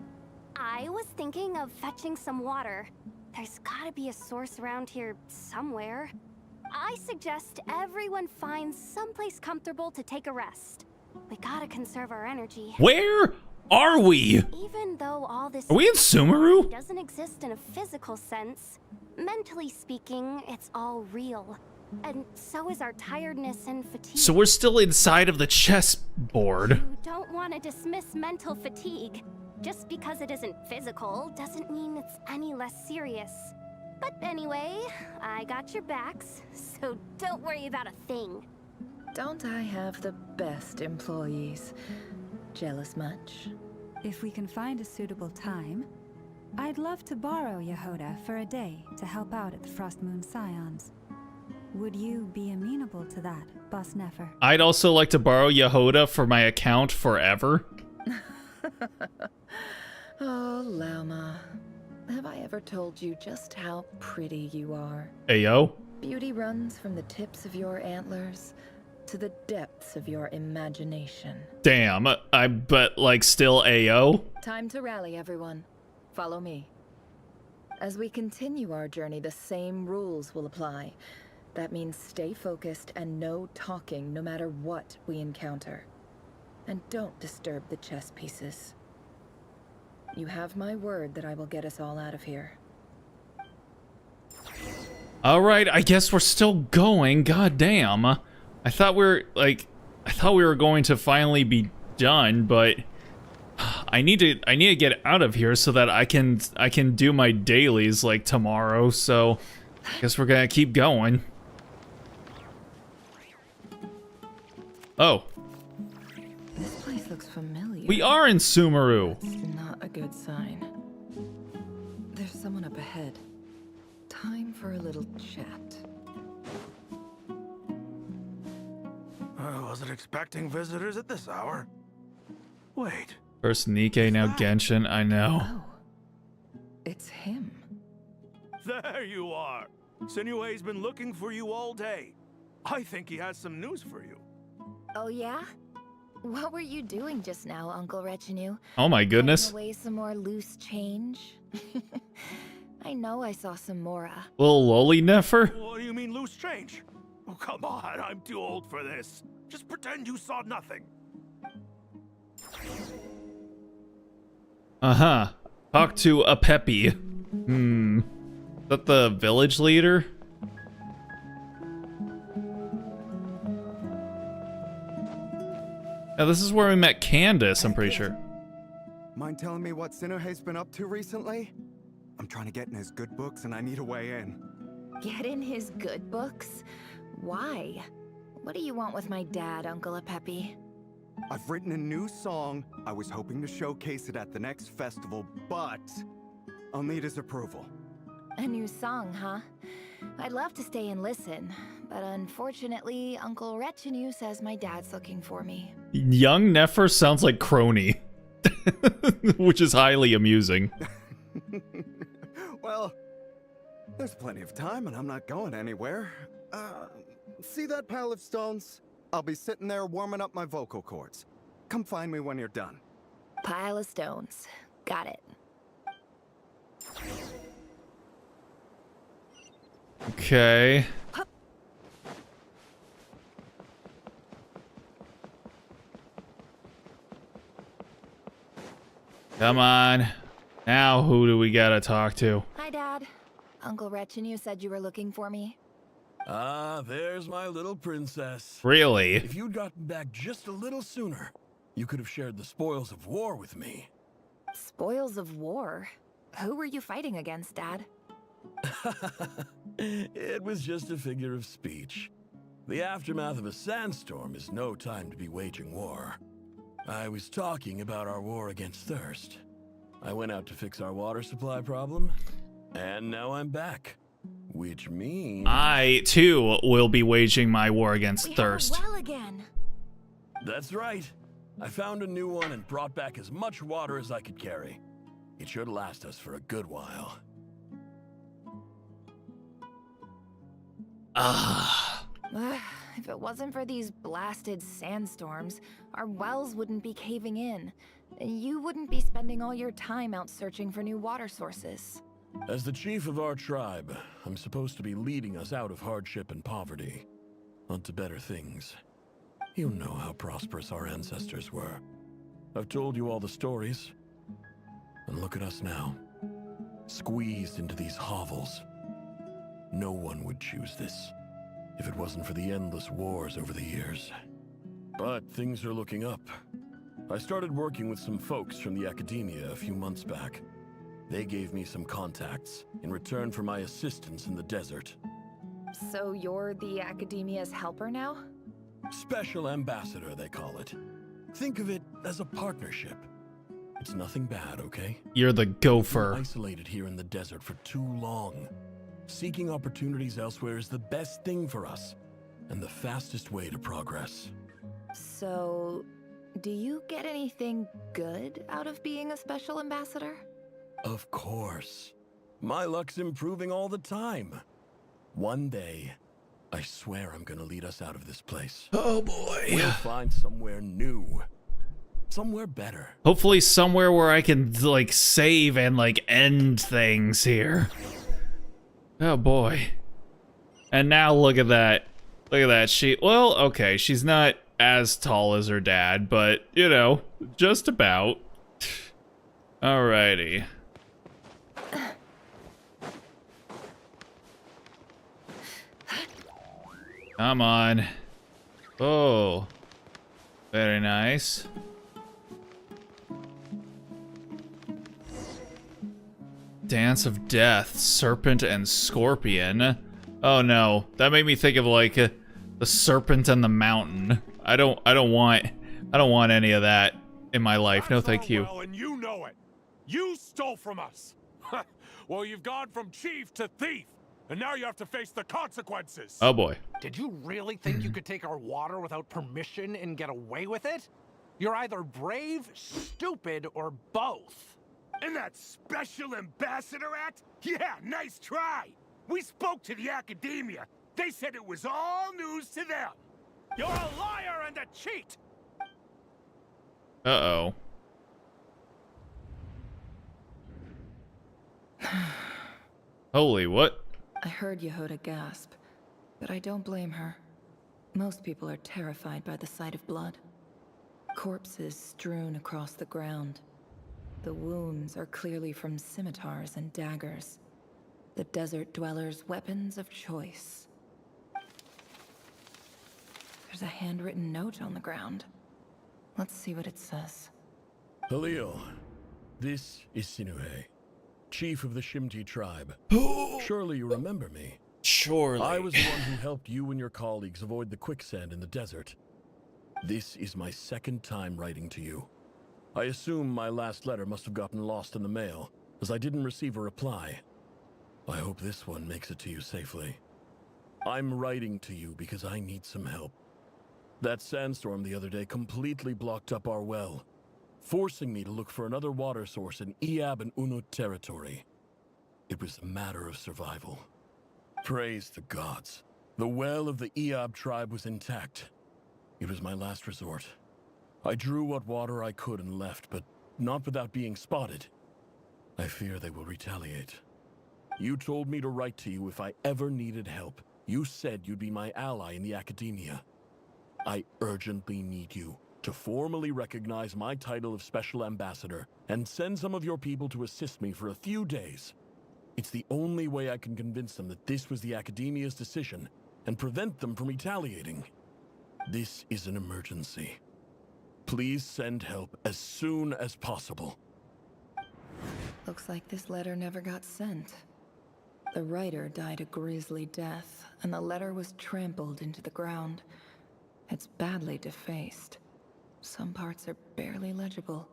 I was thinking of fetching some water. There's gotta be a source around here somewhere. I suggest everyone finds someplace comfortable to take a rest. We gotta conserve our energy. Where are we? Even though all this Are we in Sumeru? doesn't exist in a physical sense, mentally speaking, it's all real. And so is our tiredness and fatigue. So we're still inside of the chessboard. You don't want to dismiss mental fatigue. Just because it isn't physical doesn't mean it's any less serious. But anyway, I got your backs, so don't worry about a thing. Don't I have the best employees? Jealous much? If we can find a suitable time, I'd love to borrow Yehoda for a day to help out at the Frost Moon Scions. Would you be amenable to that, Boss Nefer? I'd also like to borrow Yehoda for my account forever. Oh, Lauma. Have I ever told you just how pretty you are? Ayo. Beauty runs from the tips of your antlers to the depths of your imagination. Damn, but like still Ayo? Time to rally, everyone. Follow me. As we continue our journey, the same rules will apply. That means stay focused and no talking no matter what we encounter. And don't disturb the chess pieces. You have my word that I will get us all out of here. Alright, I guess we're still going. God damn. I thought we were going to finally be done, but I need to get out of here so that I can do my dailies like tomorrow, so I guess we're gonna keep going. Oh. This place looks familiar. We are in Sumeru. That's not a good sign. There's someone up ahead. Time for a little chat. I wasn't expecting visitors at this hour. Wait. First Nikke, now Genshin, I know. Oh. It's him. There you are. Sinue's been looking for you all day. I think he has some news for you. Oh yeah? What were you doing just now, Uncle Retinue? Oh my goodness. Away some more loose change? I know I saw some Mora. Little lolly Nefer? What do you mean loose change? Oh, come on, I'm too old for this. Just pretend you saw nothing. Uh-huh. Talk to a Peppy. Is that the village leader? Yeah, this is where we met Candace, I'm pretty sure. Mind telling me what Sinuhe's been up to recently? I'm trying to get in his good books and I need a way in. Get in his good books? Why? What do you want with my dad, Uncle Apepi? I've written a new song. I was hoping to showcase it at the next festival, but I'll need his approval. A new song, huh? I'd love to stay and listen, but unfortunately, Uncle Retinue says my dad's looking for me. Young Nefer sounds like Crony, which is highly amusing. Well, there's plenty of time and I'm not going anywhere. See that pile of stones? I'll be sitting there warming up my vocal cords. Come find me when you're done. Pile of stones. Got it. Okay. Come on. Now who do we gotta talk to? Hi, Dad. Uncle Retinue said you were looking for me. Ah, there's my little princess. Really? If you'd gotten back just a little sooner, you could have shared the spoils of war with me. Spoils of war? Who were you fighting against, Dad? It was just a figure of speech. The aftermath of a sandstorm is no time to be waging war. I was talking about our war against thirst. I went out to fix our water supply problem, and now I'm back. Which means... I, too, will be waging my war against thirst. Well again. That's right. I found a new one and brought back as much water as I could carry. It should last us for a good while. If it wasn't for these blasted sandstorms, our wells wouldn't be caving in. And you wouldn't be spending all your time out searching for new water sources. As the chief of our tribe, I'm supposed to be leading us out of hardship and poverty, onto better things. You know how prosperous our ancestors were. I've told you all the stories. And look at us now, squeezed into these hovels. No one would choose this, if it wasn't for the endless wars over the years. But things are looking up. I started working with some folks from the academia a few months back. They gave me some contacts in return for my assistance in the desert. So you're the academia's helper now? Special ambassador, they call it. Think of it as a partnership. It's nothing bad, okay? You're the gopher. We've been isolated here in the desert for too long. Seeking opportunities elsewhere is the best thing for us, and the fastest way to progress. So, do you get anything good out of being a special ambassador? Of course. My luck's improving all the time. One day, I swear I'm gonna lead us out of this place. Oh boy. We'll find somewhere new. Somewhere better. Hopefully somewhere where I can, like, save and, like, end things here. Oh boy. And now look at that. Look at that. Well, okay, she's not as tall as her dad, but, you know, just about. Alrighty. Come on. Oh. Very nice. Dance of Death, Serpent and Scorpion. Oh no, that made me think of like the Serpent and the Mountain. I don't want any of that in my life. No, thank you. Well, and you know it. You stole from us. Well, you've gone from chief to thief, and now you have to face the consequences. Oh boy. Did you really think you could take our water without permission and get away with it? You're either brave, stupid, or both. And that special ambassador act? Yeah, nice try. We spoke to the academia. They said it was all news to them. You're a liar and a cheat. Uh-oh. Holy what? I heard Yehuda gasp, but I don't blame her. Most people are terrified by the sight of blood. Corpses strewn across the ground. The wounds are clearly from scimitars and daggers. The desert dwellers' weapons of choice. There's a handwritten note on the ground. Let's see what it says. Halil, this is Sinuhe, chief of the Shimti tribe. Surely you remember me. Surely. I was the one who helped you and your colleagues avoid the quicksand in the desert. This is my second time writing to you. I assume my last letter must have gotten lost in the mail, as I didn't receive a reply. I hope this one makes it to you safely. I'm writing to you because I need some help. That sandstorm the other day completely blocked up our well, forcing me to look for another water source in Iab and Undue territory. It was a matter of survival. Praise the gods. The well of the Iab tribe was intact. It was my last resort. I drew what water I could and left, but not without being spotted. I fear they will retaliate. You told me to write to you if I ever needed help. You said you'd be my ally in the academia. I urgently need you to formally recognize my title of Special Ambassador and send some of your people to assist me for a few days. It's the only way I can convince them that this was the academia's decision and prevent them from retaliating. This is an emergency. Please send help as soon as possible. Looks like this letter never got sent. The writer died a grisly death, and the letter was trampled into the ground. It's badly defaced. Some parts are barely legible.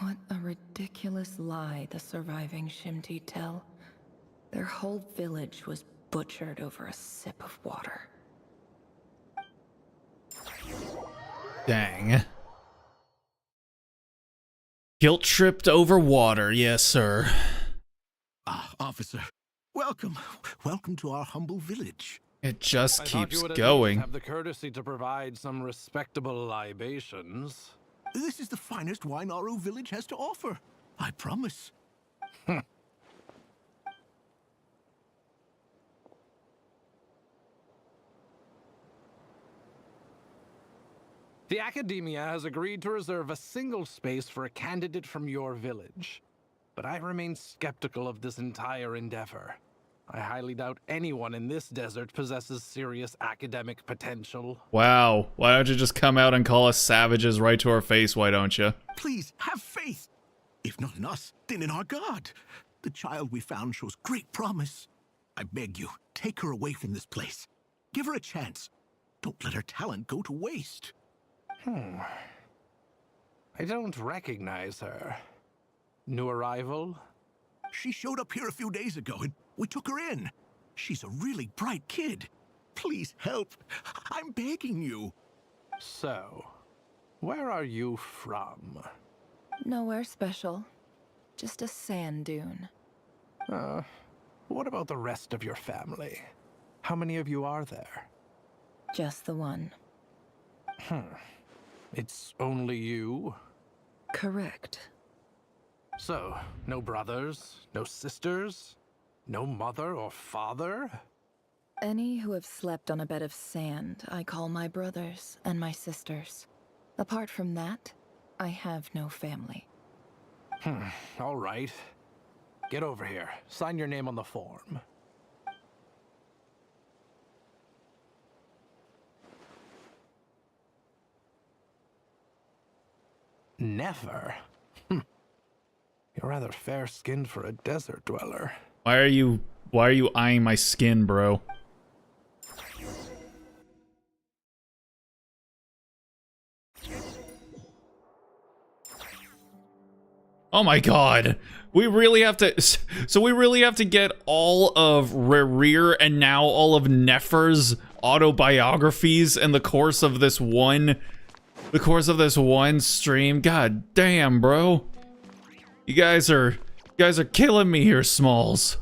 What a ridiculous lie the surviving Shimti tell. Their whole village was butchered over a sip of water. Dang. Guilt tripped over water, yes, sir. Ah, officer. Welcome. Welcome to our humble village. It just I keeps thought you would at going. least have the courtesy to provide some respectable libations. This is the finest wine our village has to offer. I promise. The Academia has agreed to reserve a single space for a candidate from your village. But I remain skeptical of this entire endeavor. I highly doubt anyone in this desert possesses serious academic potential. Wow. Why don't you just come out and call us savages right to our face, why don't you? Please, have faith. If not in us, then in our God. The child we found shows great promise. I beg you, take her away from this place. Give her a chance. Don't let her talent go to waste. I don't recognize her. New arrival? She showed up here a few days ago and we took her in. She's a really bright kid. Please help. I'm begging you. So, where are you from? Nowhere special. Just a sand dune. What about the rest of your family? How many of you are there? Just the one. It's only you? Correct. So, no brothers, no sisters, no mother or father? Any who have slept on a bed of sand, I call my brothers and my sisters. Apart from that, I have no family. All right. Get over here. Sign your name on the form. Never? You're rather fair-skinned for a desert dweller. Why are you eyeing my skin, bro? Oh my god. We really have to, so we really have to get all of Rerir and now all of Nefer's autobiographies in the course of this one stream. God damn, bro. You guys are killing me here, Smalls.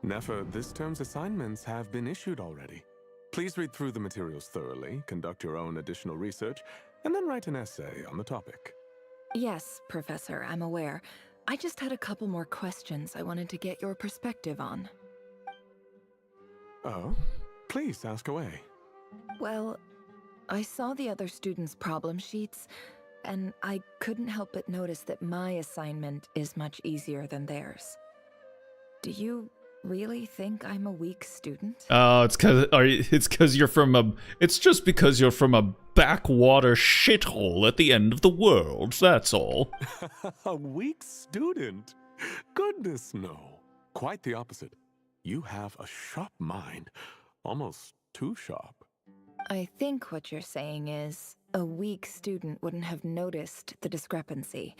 Nefer, this term's assignments have been issued already. Please read through the materials thoroughly, conduct your own additional research, and then write an essay on the topic. Yes, Professor, I'm aware. I just had a couple more questions I wanted to get your perspective on. Oh? Please, ask away. Well, I saw the other students' problem sheets, and I couldn't help but notice that my assignment is much easier than theirs. Do you really think I'm a weak student? Oh, it's just because you're from a backwater shithole at the end of the world, that's all. A weak student? Goodness, no. Quite the opposite. You have a sharp mind. Almost too sharp. I think what you're saying is a weak student wouldn't have noticed the discrepancy.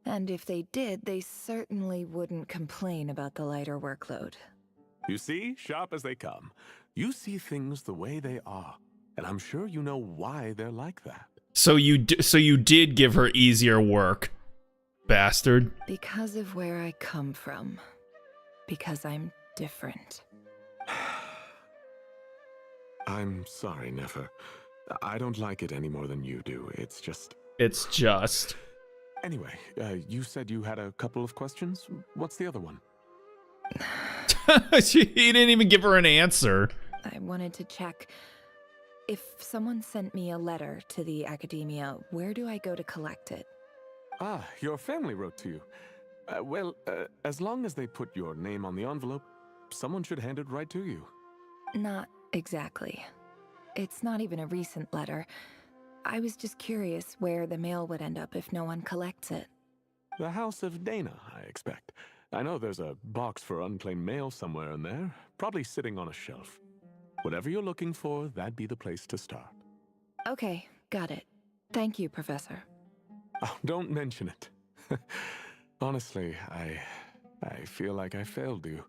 And if they did, they certainly wouldn't complain about the lighter workload. You see, sharp as they come. You see things the way they are. And I'm sure you know why they're like that. So you did give her easier work, bastard. Because of where I come from. Because I'm different. I'm sorry, Nefer. I don't like it any more than you do. It's just... Anyway, you said you had a couple of questions. What's the other one? He didn't even give her an answer. I wanted to check. If someone sent me a letter to the academia, where do I go to collect it? Ah, your family wrote to you. Well, as long as they put your name on the envelope, someone should hand it right to you. Not exactly. It's not even a recent letter. I was just curious where the mail would end up if no one collects it. The House of Dana, I expect. I know there's a box for unclaimed mail somewhere in there, probably sitting on a shelf. Whatever you're looking for, that'd be the place to start. Okay, got it. Thank you, Professor. Oh, don't mention it. Honestly, I feel like I failed you.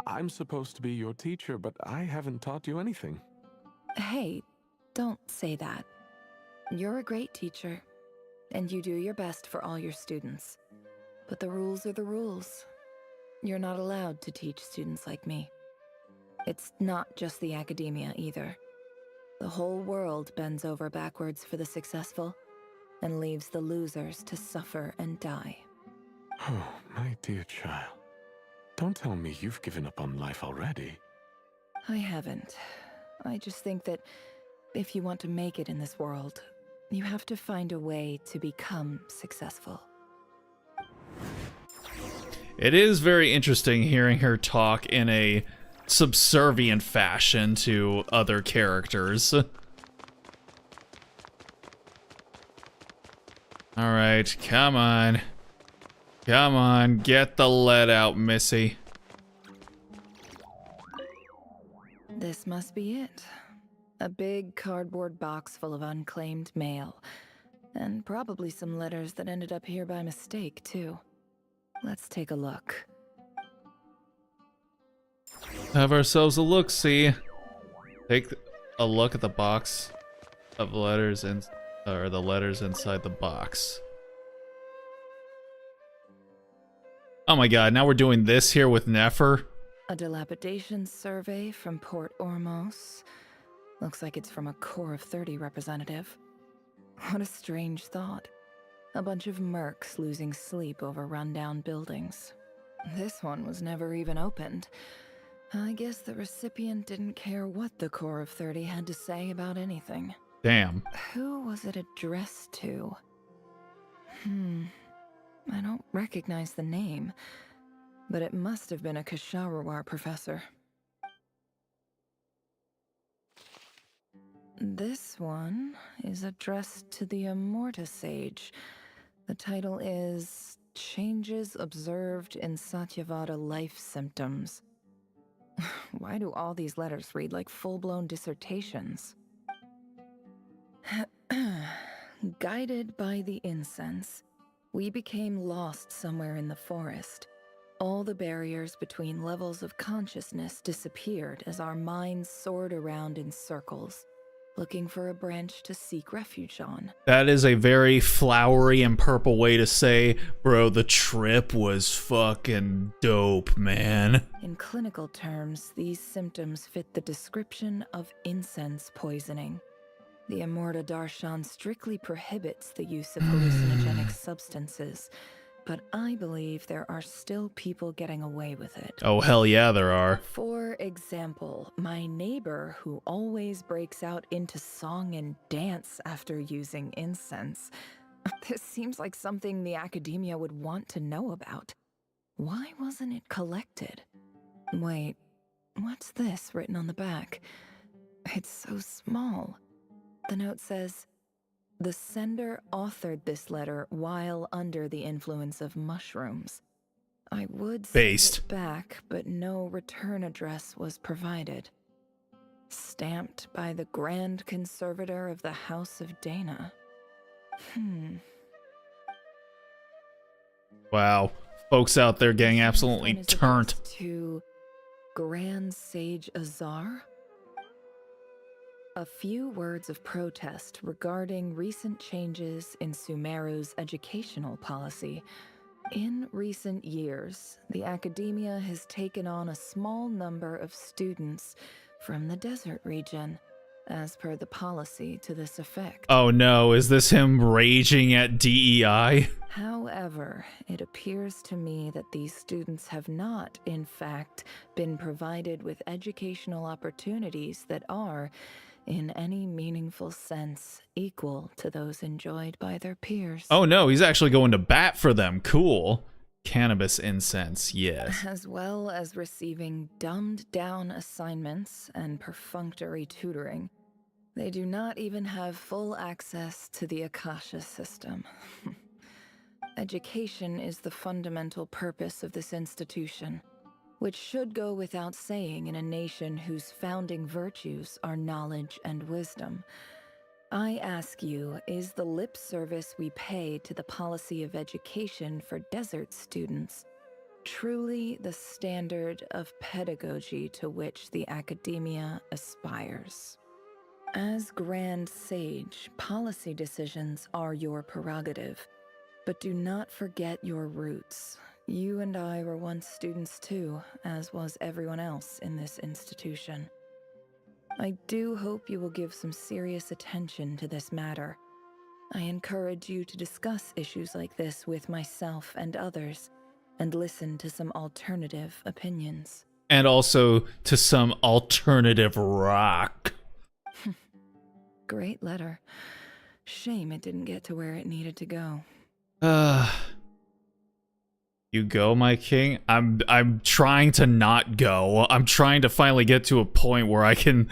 I'm supposed to be your teacher, but I haven't taught you anything. Hey, don't say that. You're a great teacher, and you do your best for all your students. But the rules are the rules. You're not allowed to teach students like me. It's not just the academia either. The whole world bends over backwards for the successful, and leaves the losers to suffer and die. Oh, my dear child. Don't tell me you've given up on life already. I haven't. I just think that if you want to make it in this world, you have to find a way to become successful. It is very interesting hearing her talk in a subservient fashion to other characters. Alright, come on. Come on, get the lead out, Missy. This must be it. A big cardboard box full of unclaimed mail. And probably some letters that ended up here by mistake, too. Let's take a look. Have ourselves a look-see. Take a look at the box of letters or the letters inside the box. Oh my god, now we're doing this here with Nefer? A dilapidation survey from Port Ormos. Looks like it's from a Core of 30 representative. What a strange thought. A bunch of mercs losing sleep over rundown buildings. This one was never even opened. I guess the recipient didn't care what the Core of 30 had to say about anything. Damn. Who was it addressed to? I don't recognize the name, but it must have been a Kasharawar professor. This one is addressed to the Immorta Sage. The title is Changes Observed in Satyavada Life Symptoms. Why do all these letters read like full-blown dissertations? Guided by the incense, we became lost somewhere in the forest. All the barriers between levels of consciousness disappeared as our minds soared around in circles, looking for a branch to seek refuge on. That is a very flowery and purple way to say, bro, the trip was fucking dope, man. In clinical terms, these symptoms fit the description of incense poisoning. The Immorta Darshan strictly prohibits the use of hallucinogenic substances, but I believe there are still people getting away with it. Oh, hell yeah, there are. For example, my neighbor who always breaks out into song and dance after using incense. This seems like something the academia would want to know about. Why wasn't it collected? Wait, what's this written on the back? It's so small. The note says, "The sender authored this letter while under the influence of mushrooms. I would send Based. it back, but no return address was provided. Stamped by the Grand Conservator of the House of Dana. Wow. Folks out there getting absolutely turned. To Grand Sage Azar? A few words of protest regarding recent changes in Sumeru's educational policy. In recent years, the academia has taken on a small number of students from the desert region, as per the policy to this effect. Oh no, is this him raging at DEI? However, it appears to me that these students have not, in fact, been provided with educational opportunities that are, in any meaningful sense, equal to those enjoyed by their peers. Oh no, he's actually going to bat for them. Cool. Cannabis incense, yes. As well as receiving dumbed-down assignments and perfunctory tutoring. They do not even have full access to the Akasha system. Education is the fundamental purpose of this institution, which should go without saying in a nation whose founding virtues are knowledge and wisdom. I ask you, is the lip service we pay to the policy of education for desert students truly the standard of pedagogy to which the academia aspires? As Grand Sage, policy decisions are your prerogative, but do not forget your roots. You and I were once students too, as was everyone else in this institution. I do hope you will give some serious attention to this matter. I encourage you to discuss issues like this with myself and others, and listen to some alternative opinions. And also to some alternative rock. Great letter. Shame it didn't get to where it needed to go. You go, my king. I'm trying to not go. I'm trying to finally get to a point where I can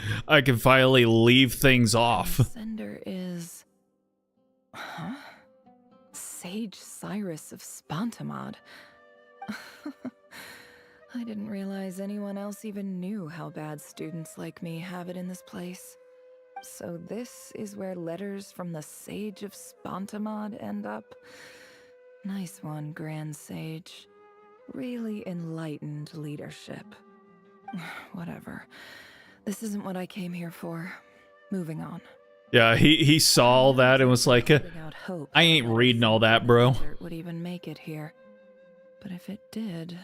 finally leave things off. Sender is Sage Cyrus of Spontamod. I didn't realize anyone else even knew how bad students like me have it in this place. So this is where letters from the Sage of Spontamod end up? Nice one, Grand Sage. Really enlightened leadership. Whatever. This isn't what I came here for. Moving on. Yeah, he saw all that and was like, I ain't reading all that, bro. Would even make it here. But if it did,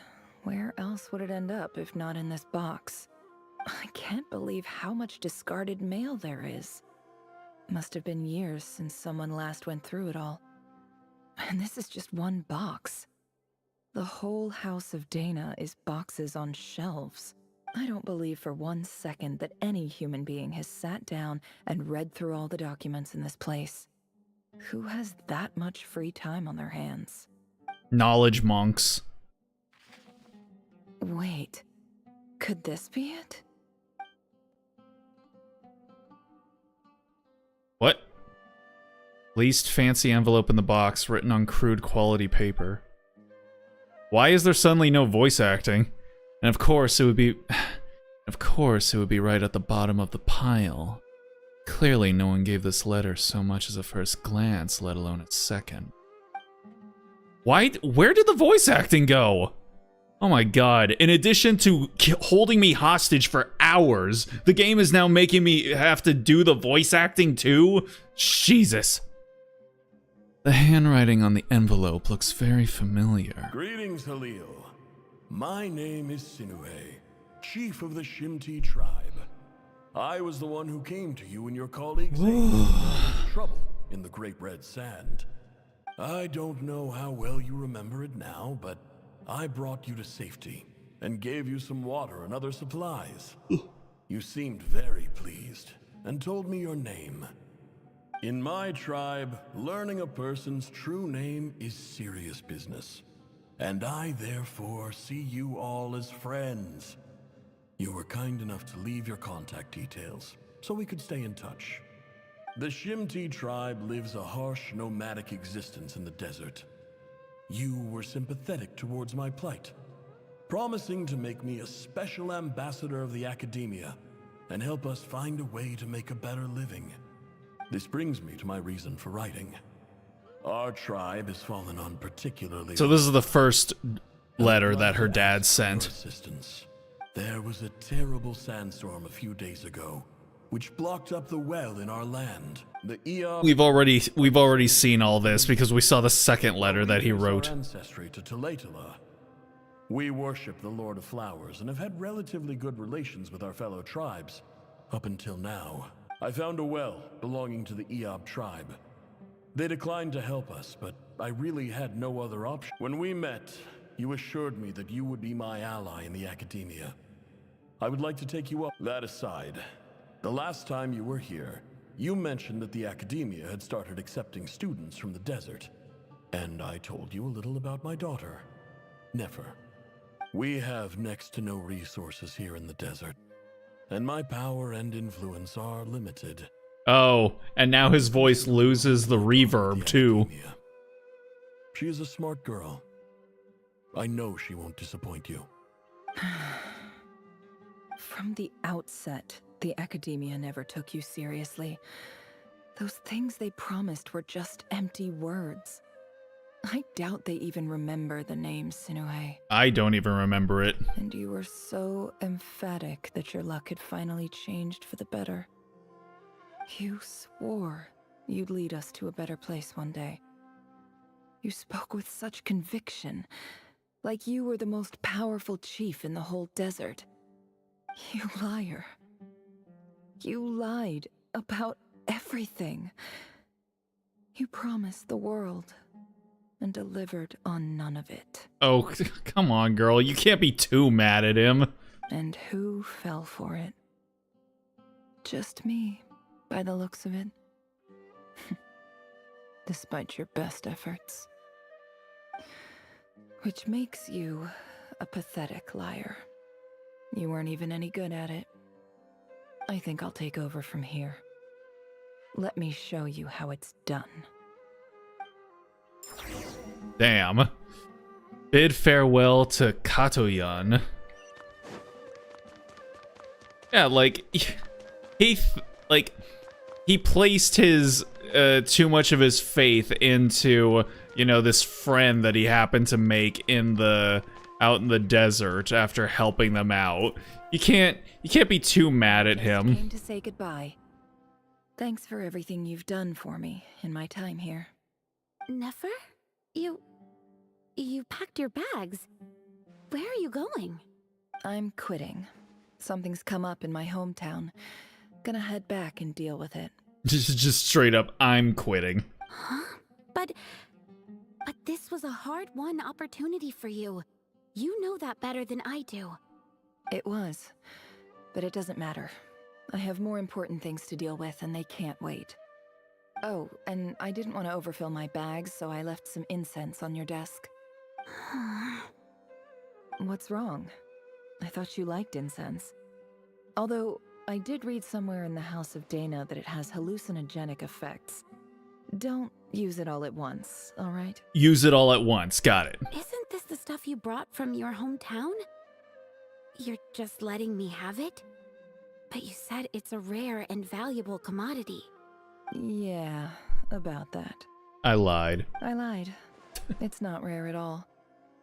where else would it end up if not in this box? I can't believe how much discarded mail there is. Must have been years since someone last went through it all. And this is just one box. The whole House of Dana is boxes on shelves. I don't believe for 1 second that any human being has sat down and read through all the documents in this place. Who has that much free time on their hands? Knowledge monks. Wait, could this be it? What? Least fancy envelope in the box, written on crude quality paper. Why is there suddenly no voice acting? And of course it would be... Of course it would be right at the bottom of the pile. Clearly no one gave this letter so much as a first glance, let alone a second. Why? Where did the voice acting go? Oh my god. In addition to holding me hostage for hours, the game is now making me have to do the voice acting too? Jesus. The handwriting on the envelope looks very familiar. Greetings, Halil. My name is Sinue, chief of the Shimti tribe. I was the one who came to you and your colleagues in trouble in the Great Red Sand. I don't know how well you remember it now, but I brought you to safety and gave you some water and other supplies. You seemed very pleased and told me your name. In my tribe, learning a person's true name is serious business, and I therefore see you all as friends. You were kind enough to leave your contact details, so we could stay in touch. The Shimti tribe lives a harsh, nomadic existence in the desert. you were sympathetic towards my plight, promising to make me a special ambassador of the Academia and help us find a way to make a better living. This brings me to my reason for writing. Our tribe has fallen on particularly... So this is the first letter that her dad sent. Assistance. There was a terrible sandstorm a few days ago, which blocked up the well in our land. The Eon... We've already seen all this because we saw the second letter that he wrote. Our ancestry to Tulatula. We worship the Lord of Flowers and have had relatively good relations with our fellow tribes up until now. I found a well belonging to the Eob tribe. They declined to help us, but I really had no other option. When we met, you assured me that you would be my ally in the Academia. I would like to take you up. That aside, the last time you were here, you mentioned that the Academia had started accepting students from the desert. And I told you a little about my daughter, Nefer. We have next to no resources here in the desert, and my power and influence are limited. Oh, and now his voice loses the reverb, too. She is a smart girl. I know she won't disappoint you. From the outset, the Academia never took you seriously. Those things they promised were just empty words. I doubt they even remember the name Sinuhe. I don't even remember it. And you were so emphatic that your luck had finally changed for the better. You swore you'd lead us to a better place one day. You spoke with such conviction, like you were the most powerful chief in the whole desert. You liar. You lied about everything. You promised the world and delivered on none of it. Oh, come on, girl. You can't be too mad at him. And who fell for it? Just me, by the looks of it. Despite your best efforts. Which makes you a pathetic liar. You weren't even any good at it. I think I'll take over from here. Let me show you how it's done. Damn. Bid farewell to Katoyan. Yeah, like he placed his too much of his faith into, you know, this friend that he happened to make out in the desert after helping them out. You can't be too mad at him. Came to say goodbye. Thanks for everything you've done for me in my time here. Nefer? You packed your bags. Where are you going? I'm quitting. Something's come up in my hometown. Gonna head back and deal with it. Just straight up, I'm quitting. Huh? But this was a hard-won opportunity for you. You know that better than I do. It was. But it doesn't matter. I have more important things to deal with, and they can't wait. Oh, and I didn't want to overfill my bags, so I left some incense on your desk. What's wrong? I thought you liked incense. Although, I did read somewhere in the House of Dana that it has hallucinogenic effects. Don't use it all at once, alright? Use it all at once, got it. Isn't this the stuff you brought from your hometown? You're just letting me have it? But you said it's a rare and valuable commodity. Yeah, about that. I lied. I lied. It's not rare at all.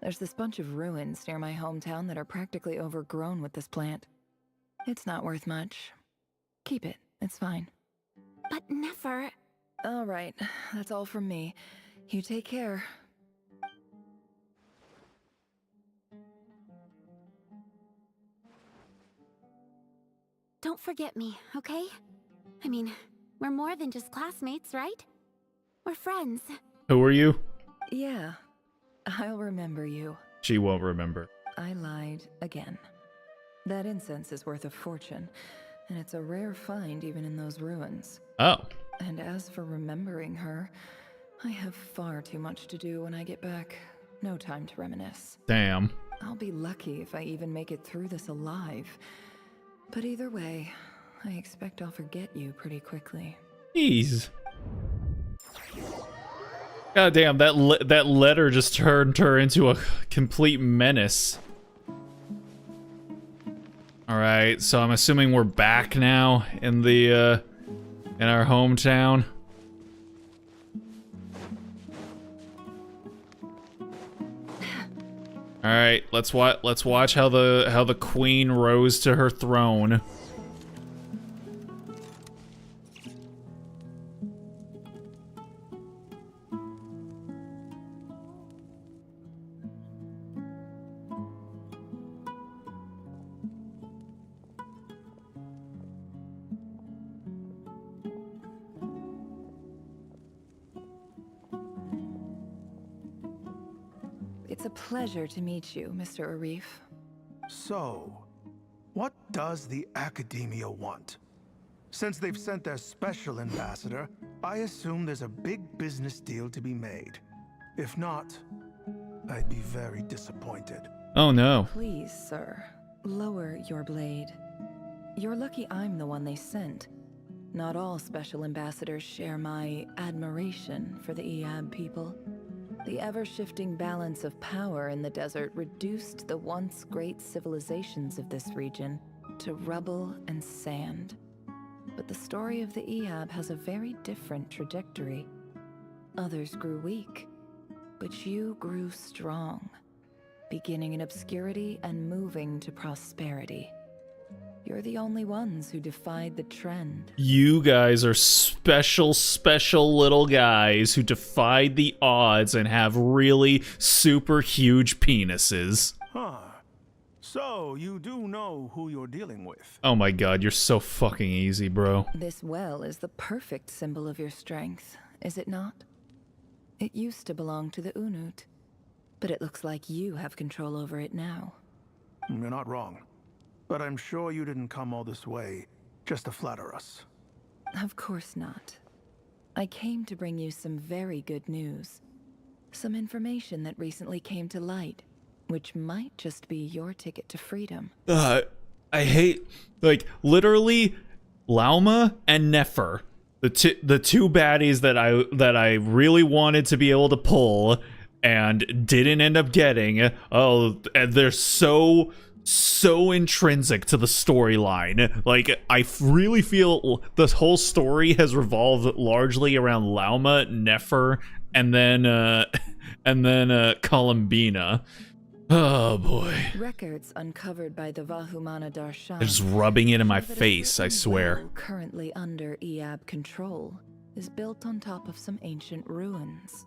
There's this bunch of ruins near my hometown that are practically overgrown with this plant. It's not worth much. Keep it, it's fine. But Nefer... Alright, that's all from me. You take care. Don't forget me, okay? I mean, we're more than just classmates, right? We're friends. Who are you? Yeah, I'll remember you. She won't remember. I lied again. That incense is worth a fortune, and it's a rare find even in those ruins. Oh. And as for remembering her, I have far too much to do when I get back. No time to reminisce. Damn. I'll be lucky if I even make it through this alive. But either way, I expect I'll forget you pretty quickly. Jeez. God damn, that letter just turned her into a complete menace. Alright, so I'm assuming we're back now in the, in our hometown. Alright, let's watch how the queen rose to her throne. It's a pleasure to meet you, Mr. Arif. So, what does the Academia want? Since they've sent their special ambassador, I assume there's a big business deal to be made. If not, I'd be very disappointed. Oh no. Please, sir, lower your blade. You're lucky I'm the one they sent. Not all special ambassadors share my admiration for the Iab people. The ever-shifting balance of power in the desert reduced the once great civilizations of this region to rubble and sand. But the story of the Iab has a very different trajectory. Others grew weak, but you grew strong, beginning in obscurity and moving to prosperity. You're the only ones who defied the trend. You guys are special little guys who defied the odds and have really super huge penises. Huh. So, you do know who you're dealing with. Oh my god, you're so fucking easy, bro. This well is the perfect symbol of your strength, is it not? It used to belong to the Unut, but it looks like you have control over it now. You're not wrong. But I'm sure you didn't come all this way just to flatter us. Of course not. I came to bring you some very good news. Some information that recently came to light, which might just be your ticket to freedom. I hate, like, literally, Lauma and Nefer, the two baddies that I really wanted to be able to pull and didn't end up getting. Oh, and they're so intrinsic to the storyline. Like, I really feel this whole story has revolved largely around Lauma, Nefer, and then Columbina. Oh boy. Records uncovered by the Vahumana Darshan. They're just rubbing it in my face, I swear. Well, currently under Iab control, is built on top of some ancient ruins.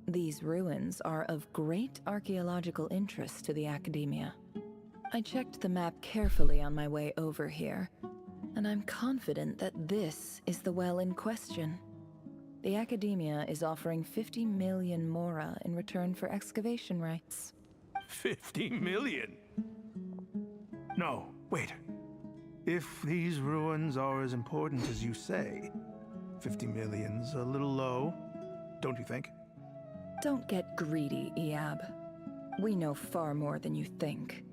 These ruins are of great archaeological interest to the Academia. I checked the map carefully on my way over here, and I'm confident that this is the well in question. The Academia is offering 50 million mora in return for excavation rights. 50 million? No, wait. If these ruins are as important as you say, 50 million's a little low, don't you think? Don't get greedy, Iab. We know far more than you think.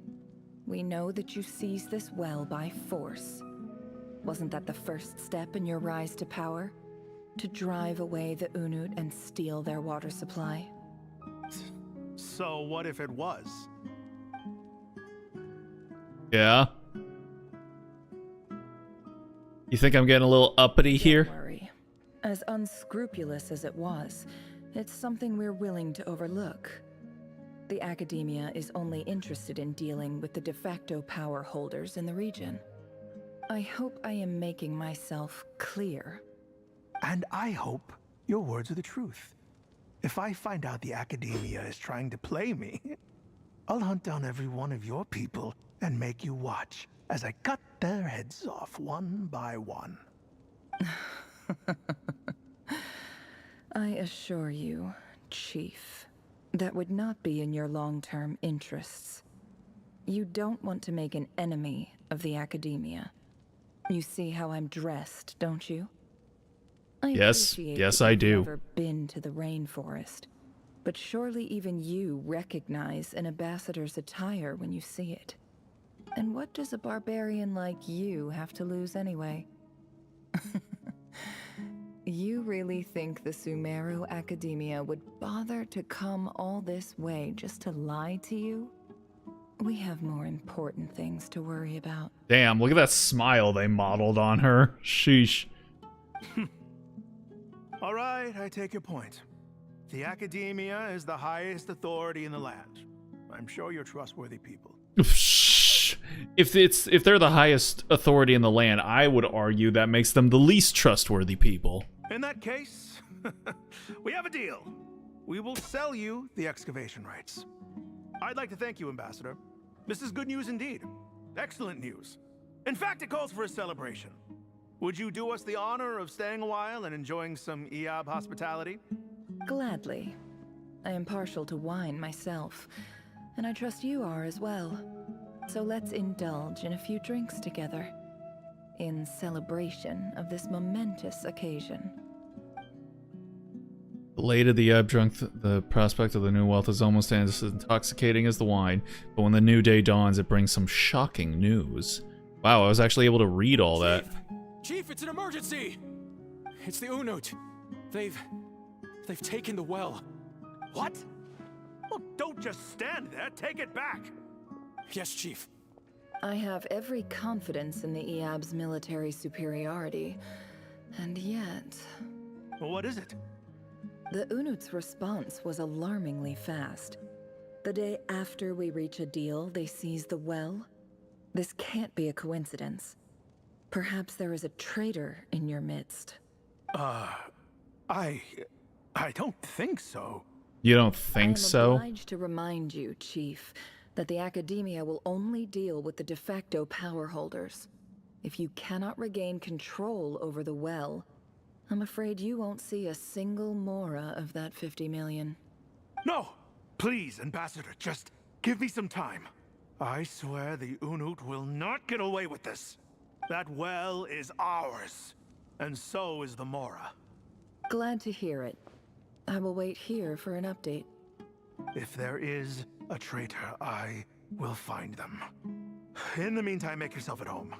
We know that you seized this well by force. Wasn't that the first step in your rise to power? To drive away the Unut and steal their water supply? So what if it was? Yeah? You think I'm getting a little uppity here? Don't worry. As unscrupulous as it was, it's something we're willing to overlook. The Academia is only interested in dealing with the de facto power holders in the region. I hope I am making myself clear. And I hope your words are the truth. If I find out the Academia is trying to play me, I'll hunt down every one of your people and make you watch as I cut their heads off one by one. I assure you, Chief, that would not be in your long-term interests. You don't want to make an enemy of the Academia. You see how I'm dressed, don't you? Yes, Yes, I do. I've never been to the rainforest, but surely even you recognize an ambassador's attire when you see it. And what does a barbarian like you have to lose anyway? You really think the Sumeru Academia would bother to come all this way just to lie to you? We have more important things to worry about. Damn, look at that smile they modeled on her. Sheesh. All right, I take your point. The Academia is the highest authority in the land. I'm sure you're trustworthy people. If they're the highest authority in the land, I would argue that makes them the least trustworthy people. In that case, we have a deal. We will sell you the excavation rights. I'd like to thank you, Ambassador. This is good news indeed. Excellent news. In fact, it calls for a celebration. Would you do us the honor of staying a while and enjoying some EOB hospitality? Gladly. I am partial to wine myself, and I trust you are as well. So let's indulge in a few drinks together, in celebration of this momentous occasion. Elated, the ebb drunk, the prospect of the new wealth is almost as intoxicating as the wine, but when the new day dawns, it brings some shocking news. Wow, I was actually able to read all that. Chief, it's an emergency! It's the Unut. They've taken the well. What? Well, don't just stand there. Take it back. Yes, Chief. I have every confidence in the EAB's military superiority, and yet... Well, what is it? The Unut's response was alarmingly fast. The day after we reach a deal, they seize the well. This can't be a coincidence. Perhaps there is a traitor in your midst. I don't think so. You don't think so? I'm obliged to remind you, Chief, that the Academia will only deal with the de facto power holders. If you cannot regain control over the well, I'm afraid you won't see a single mora of that 50 million. No! Please, Ambassador, just give me some time. I swear the Unut will not get away with this. That well is ours, and so is the mora. Glad to hear it. I will wait here for an update. If there is a traitor, I will find them. In the meantime, make yourself at home.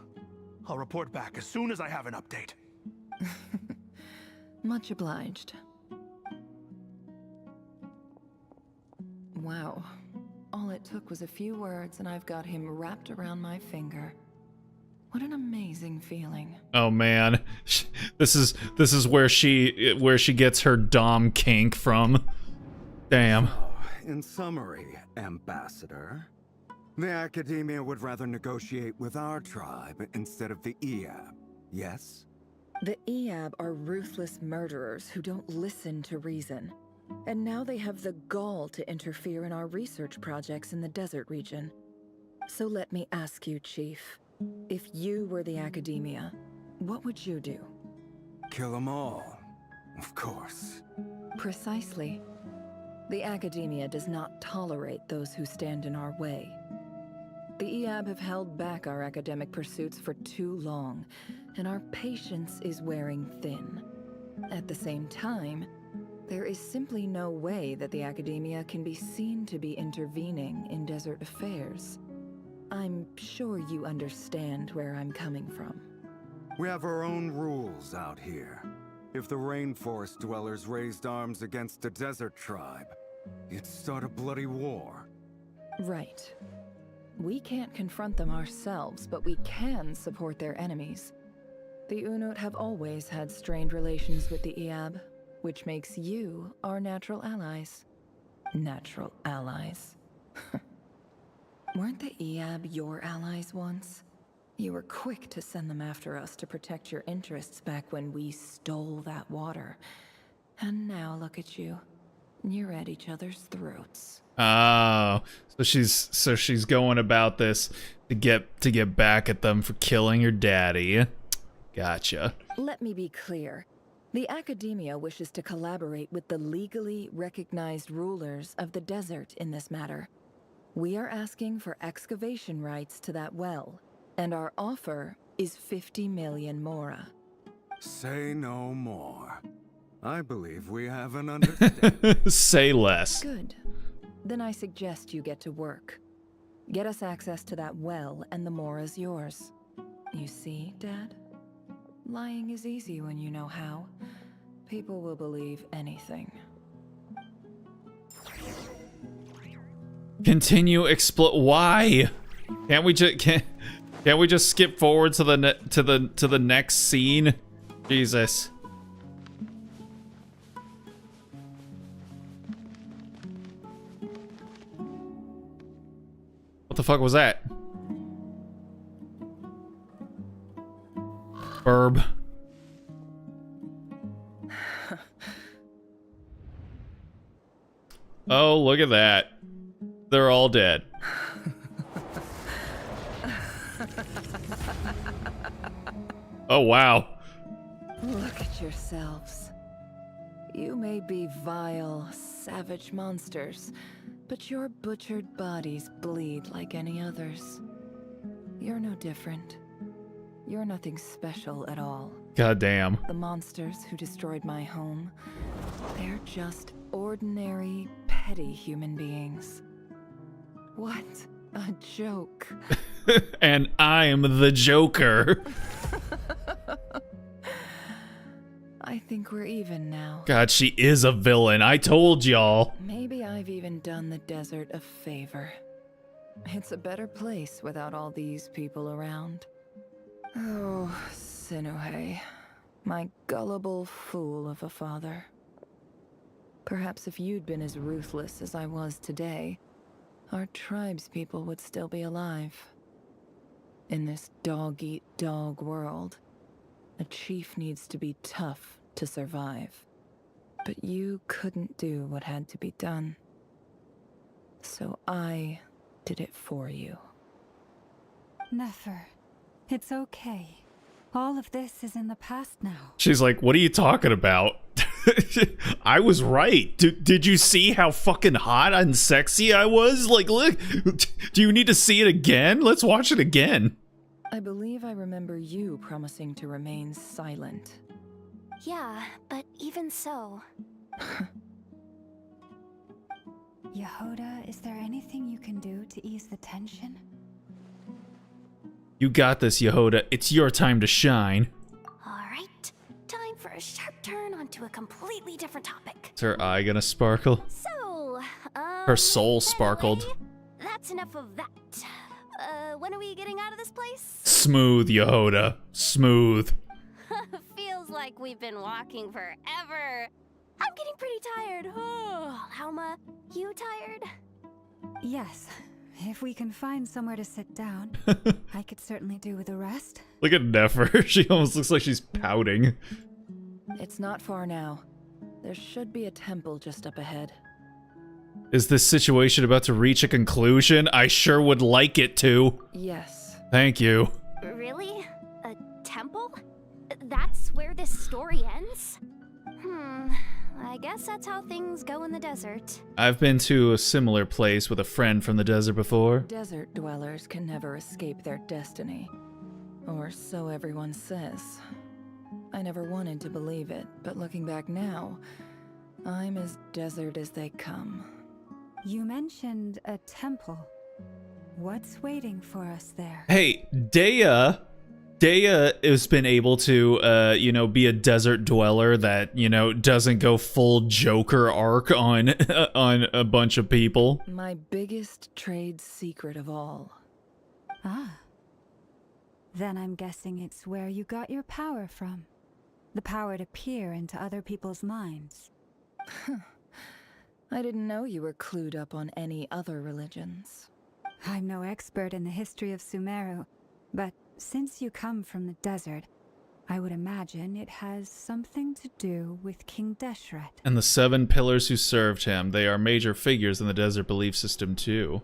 I'll report back as soon as I have an update. Much obliged. Wow. All it took was a few words and I've got him wrapped around my finger. What an amazing feeling. Oh man. This is where she gets her dom kink from. Damn. In summary, Ambassador, the Academia would rather negotiate with our tribe instead of the EAB, yes? The EAB are ruthless murderers who don't listen to reason. And now they have the gall to interfere in our research projects in the desert region. So let me ask you, Chief, if you were the Academia, what would you do? Kill them all, of course. Precisely. The Academia does not tolerate those who stand in our way. The EAB have held back our academic pursuits for too long, and our patience is wearing thin. At the same time, there is simply no way that the Academia can be seen to be intervening in desert affairs. I'm sure you understand where I'm coming from. We have our own rules out here. If the rainforest dwellers raised arms against a desert tribe, it'd start a bloody war. Right. We can't confront them ourselves, but we can support their enemies. The Unut have always had strained relations with the EAB, which makes you our natural allies. Natural allies. Weren't the EAB your allies once? You were quick to send them after us to protect your interests back when we stole that water. And now look at you. You're at each other's throats. Oh, so she's going about this to get back at them for killing your daddy. Gotcha. Let me be clear. The Academia wishes to collaborate with the legally recognized rulers of the desert in this matter. We are asking for excavation rights to that well, and our offer is 50 million mora. Say no more. I believe we have an understanding. Say less. Good. Then I suggest you get to work. Get us access to that well, and the mora's yours. You see, Dad? Lying is easy when you know how. People will believe anything. Continue why? Can't we just skip forward to the next scene? Jesus. What the fuck was that? Burb. Oh, look at that. They're all dead. Oh, wow. Look at yourselves. You may be vile, savage monsters, but your butchered bodies bleed like any others. You're no different. You're nothing special at all. Goddamn. The monsters who destroyed my home, they're just ordinary, petty human beings. What a joke. And I'm the Joker. I think we're even now. God, she is a villain. I told y'all. Maybe I've even done the desert a favor. It's a better place without all these people around. Oh, Sinuhe, my gullible fool of a father. Perhaps if you'd been as ruthless as I was today, our tribespeople would still be alive. In this dog-eat-dog world, a chief needs to be tough to survive. But you couldn't do what had to be done. So I did it for you. Nefer, it's okay. All of this is in the past now. She's like, what are you talking about? I was right. Did you see how fucking hot and sexy I was? Like, look, do you need to see it again? Let's watch it again. I believe I remember you promising to remain silent. Yeah, but even so... Yehoda, is there anything you can do to ease the tension? You got this, Yehoda. It's your time to shine. Alright, time for a sharp turn onto a completely different topic. Is her eye gonna sparkle? So, Her soul sparkled. that's enough of that. When are we getting out of this place? Smooth, Yehoda. Smooth. Feels like we've been walking forever. I'm getting pretty tired. Oh, Alma, you tired? Yes. If we can find somewhere to sit down, I could certainly do with a rest. Look at Nefer. She almost looks like she's pouting. It's not far now. There should be a temple just up ahead. Is this situation about to reach a conclusion? I sure would like it to. Yes. Thank you. Really? A temple? That's where this story ends? I guess that's how things go in the desert. I've been to a similar place with a friend from the desert before. Desert dwellers can never escape their destiny. Or so everyone says. I never wanted to believe it, but looking back now, I'm as desert as they come. You mentioned a temple. What's waiting for us there? Hey, Dea has been able to, be a desert dweller that, doesn't go full Joker arc on a bunch of people. My biggest trade secret of all. Ah. Then I'm guessing it's where you got your power from. The power to peer into other people's minds. I didn't know you were clued up on any other religions. I'm no expert in the history of Sumeru, but since you come from the desert, I would imagine it has something to do with King Deshret. And the 7 pillars who served him. They are major figures in the desert belief system too.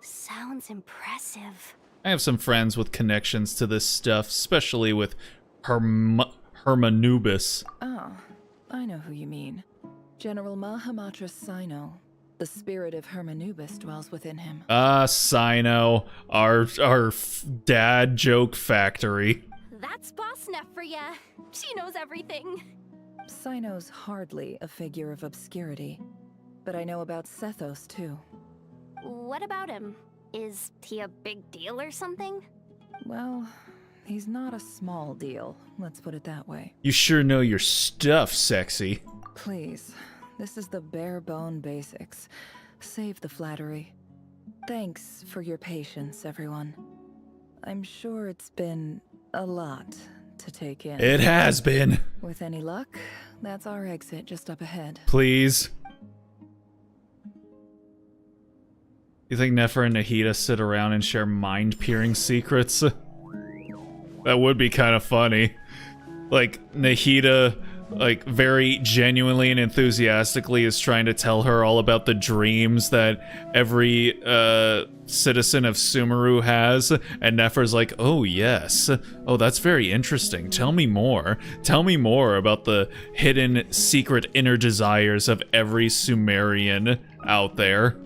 Sounds impressive. I have some friends with connections to this stuff, especially with Hermanubis. Oh, I know who you mean. General Mahamatra Sino. The spirit of Hermanubis dwells within him. Sino, our dad joke factory. That's Boss Neff for ya. She knows everything. Sino's hardly a figure of obscurity, but I know about Sethos too. What about him? Is he a big deal or something? Well, He's not a small deal, let's put it that way. You sure know your stuff, sexy. Please, this is the bare bone basics. Save the flattery. Thanks for your patience, everyone. I'm sure it's been a lot to take in. It has been. With any luck, that's our exit just up ahead. Please. You think Nefer and Nahida sit around and share mind-peering secrets? That would be kind of funny. Like, Nahida, like, very genuinely and enthusiastically is trying to tell her all about the dreams that every, citizen of Sumeru has, and Nefer's like, oh yes, oh that's very interesting, tell me more. Tell me more about the hidden secret inner desires of every Sumerian out there.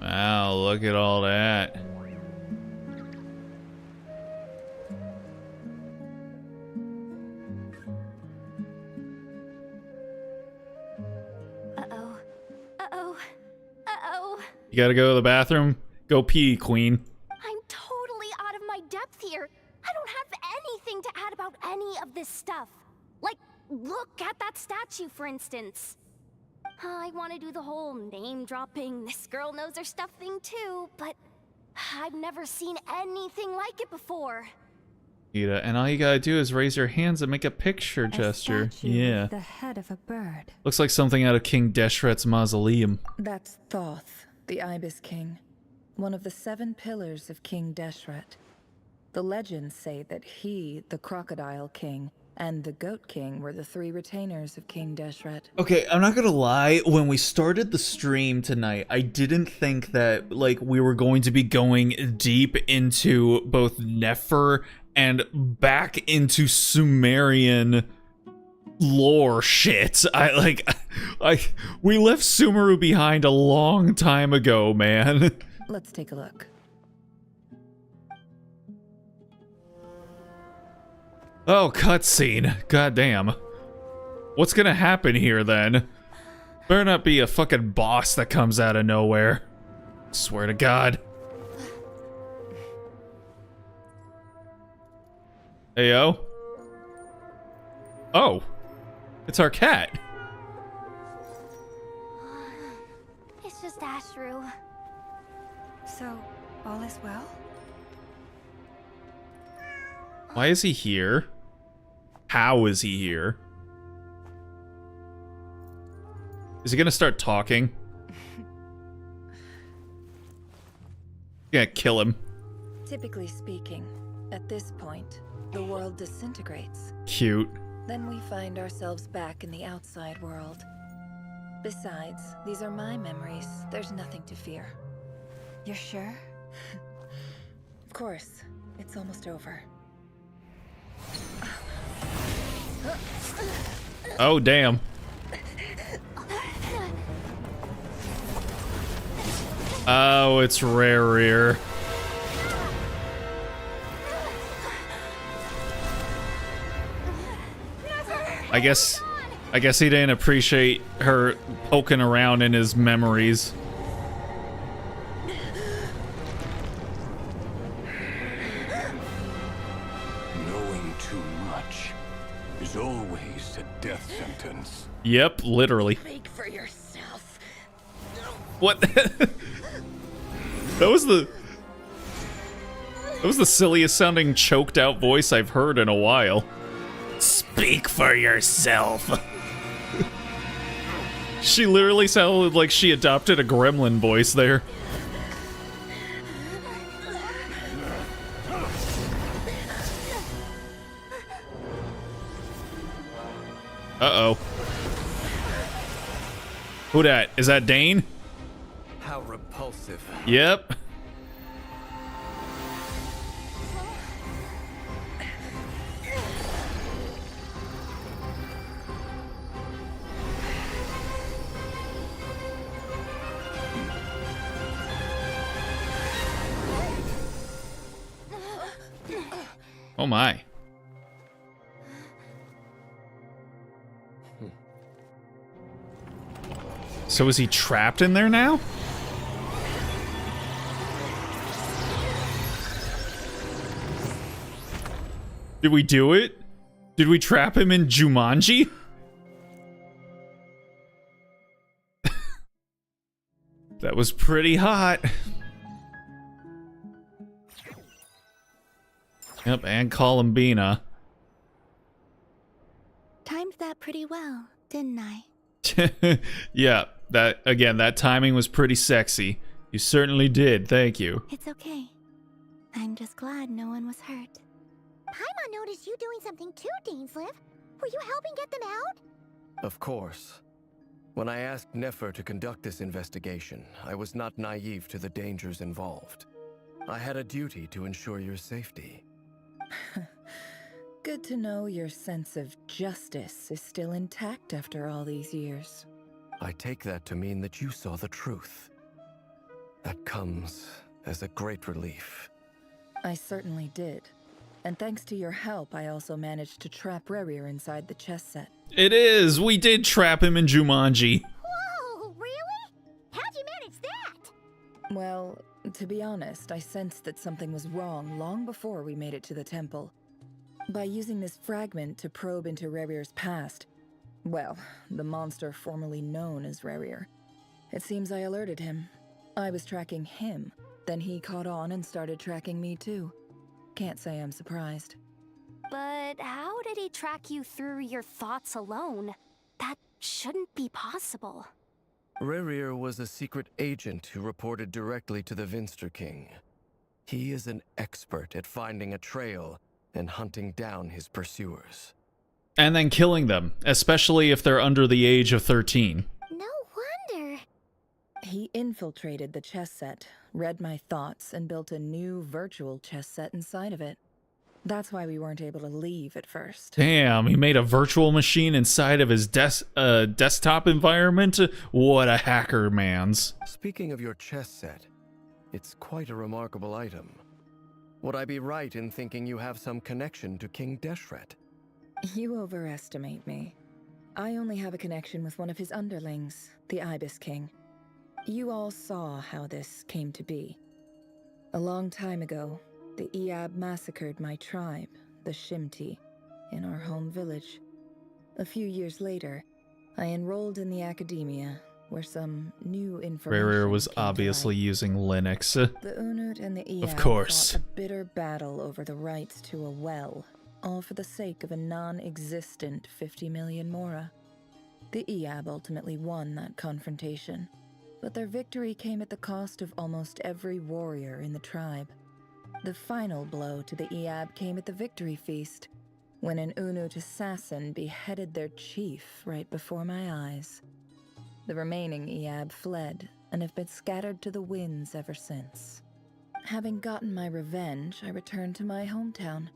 Wow, look at all that. Uh-oh. Uh-oh. Uh-oh. You gotta go to the bathroom? Go pee, queen. I'm totally out of my depth here. I don't have anything to add about any of this stuff. Like, look at that statue, for instance. I want to do the whole name-dropping, this girl knows her stuff thing too, but I've never seen anything like it before. And all you gotta do is raise your hands and make a picture gesture. Yeah. The head of a bird. Looks like something out of King Deshret's mausoleum. That's Thoth, the Ibis King, one of the 7 pillars of King Deshret. The legends say that he, the Crocodile King, and the Goat King were the 3 retainers of King Deshret. Okay, I'm not gonna lie, when we started the stream tonight, I didn't think that, like, we were going to be going deep into both Nefer and back into Sumerian lore shit. We left Sumeru behind a long time ago, man. Let's take a look. Oh, cutscene. Goddamn. What's gonna happen here, then? Better not be a fucking boss that comes out of nowhere. Swear to God. Heyo. Oh. It's our cat. It's just Ashru. So, all is well? Why is he here? How is he here? Is he gonna start talking? Yeah, kill him. Typically speaking, at this point, the world disintegrates. Cute. Then we find ourselves back in the outside world. Besides, these are my memories. There's nothing to fear. You're sure? Of course. It's almost over. Oh, damn. Oh, it's Rare. I guess he didn't appreciate her poking around in his memories. Knowing too much is always a death sentence. Yep, literally. Speak for yourself. What? That was the silliest sounding choked out voice I've heard in a while. Speak for yourself. She literally sounded like she adopted a gremlin voice there. Uh-oh. Who dat? Is that Dane? How repulsive. Yep. Oh my. So is he trapped in there now? Did we do it? Did we trap him in Jumanji? That was pretty hot. Yep, and Columbina. Timed that pretty well, didn't I? Yeah, that timing was pretty sexy. You certainly did, thank you. It's okay. I'm just glad no one was hurt. Paimon noticed you doing something too, Dainsleif. Were you helping get them out? Of course. When I asked Nefer to conduct this investigation, I was not naive to the dangers involved. I had a duty to ensure your safety. Good to know your sense of justice is still intact after all these years. I take that to mean that you saw the truth. That comes as a great relief. I certainly did. And thanks to your help, I also managed to trap Rerir inside the chess set. It is! We did trap him in Jumanji. Whoa, really? How'd you manage that? Well, to be honest, I sensed that something was wrong long before we made it to the temple. By using this fragment to probe into Rerir's past, well, the monster formerly known as Rerir, it seems I alerted him. I was tracking him, then he caught on and started tracking me too. Can't say I'm surprised. But how did he track you through your thoughts alone? That shouldn't be possible. Rerir was a secret agent who reported directly to the Vinster King. He is an expert at finding a trail and hunting down his pursuers. And then killing them, especially if they're under the age of 13. No wonder. He infiltrated the chess set, read my thoughts, and built a new virtual chess set inside of it. That's why we weren't able to leave at first. Damn, he made a virtual machine inside of his desktop environment? What a hacker, mans. Speaking of your chess set, it's quite a remarkable item. Would I be right in thinking you have some connection to King Deshret? You overestimate me. I only have a connection with one of his underlings, the Ibis King. You all saw how this came to be. A long time ago, the Iab massacred my tribe, the Shimti, in our home village. A few years later, I enrolled in the academia, where some new information Rerir was came to obviously light. using Linux. The Unut and the Iab Of course. fought a bitter battle over the rights to a well, all for the sake of a non-existent 50 million Mora. The Iab ultimately won that confrontation, but their victory came at the cost of almost every warrior in the tribe. The final blow to the Iab came at the victory feast, when an Unut assassin beheaded their chief right before my eyes. The remaining Iab fled and have been scattered to the winds ever since. Having gotten my revenge, I returned to my hometown,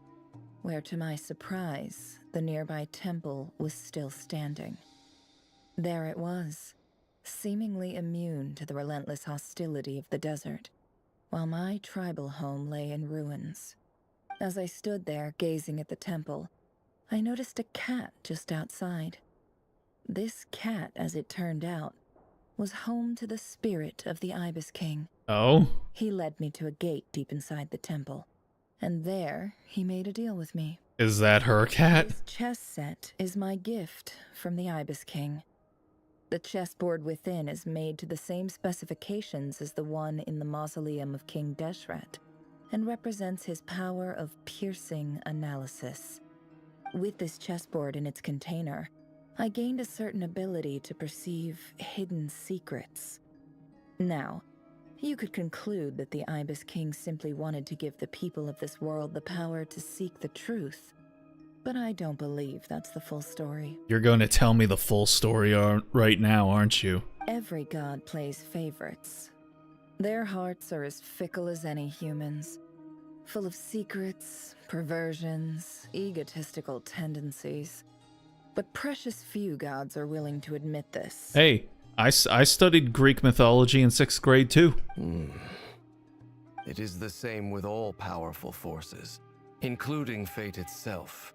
where to my surprise, the nearby temple was still standing. There it was, seemingly immune to the relentless hostility of the desert, while my tribal home lay in ruins. As I stood there gazing at the temple, I noticed a cat just outside. This cat, as it turned out, was home to the spirit of the Ibis King. Oh? He led me to a gate deep inside the temple, and there he made a deal with me. Is that her cat? This chess set is my gift from the Ibis King. The chessboard within is made to the same specifications as the one in the mausoleum of King Deshret, and represents his power of piercing analysis. With this chessboard in its container, I gained a certain ability to perceive hidden secrets. Now, you could conclude that the Ibis King simply wanted to give the people of this world the power to seek the truth, but I don't believe that's the full story. You're going to tell me the full story right now, aren't you? Every god plays favorites. Their hearts are as fickle as any human's, full of secrets, perversions, egotistical tendencies. But precious few gods are willing to admit this. Hey, I studied Greek mythology in 6th grade too. It is the same with all powerful forces, including fate itself.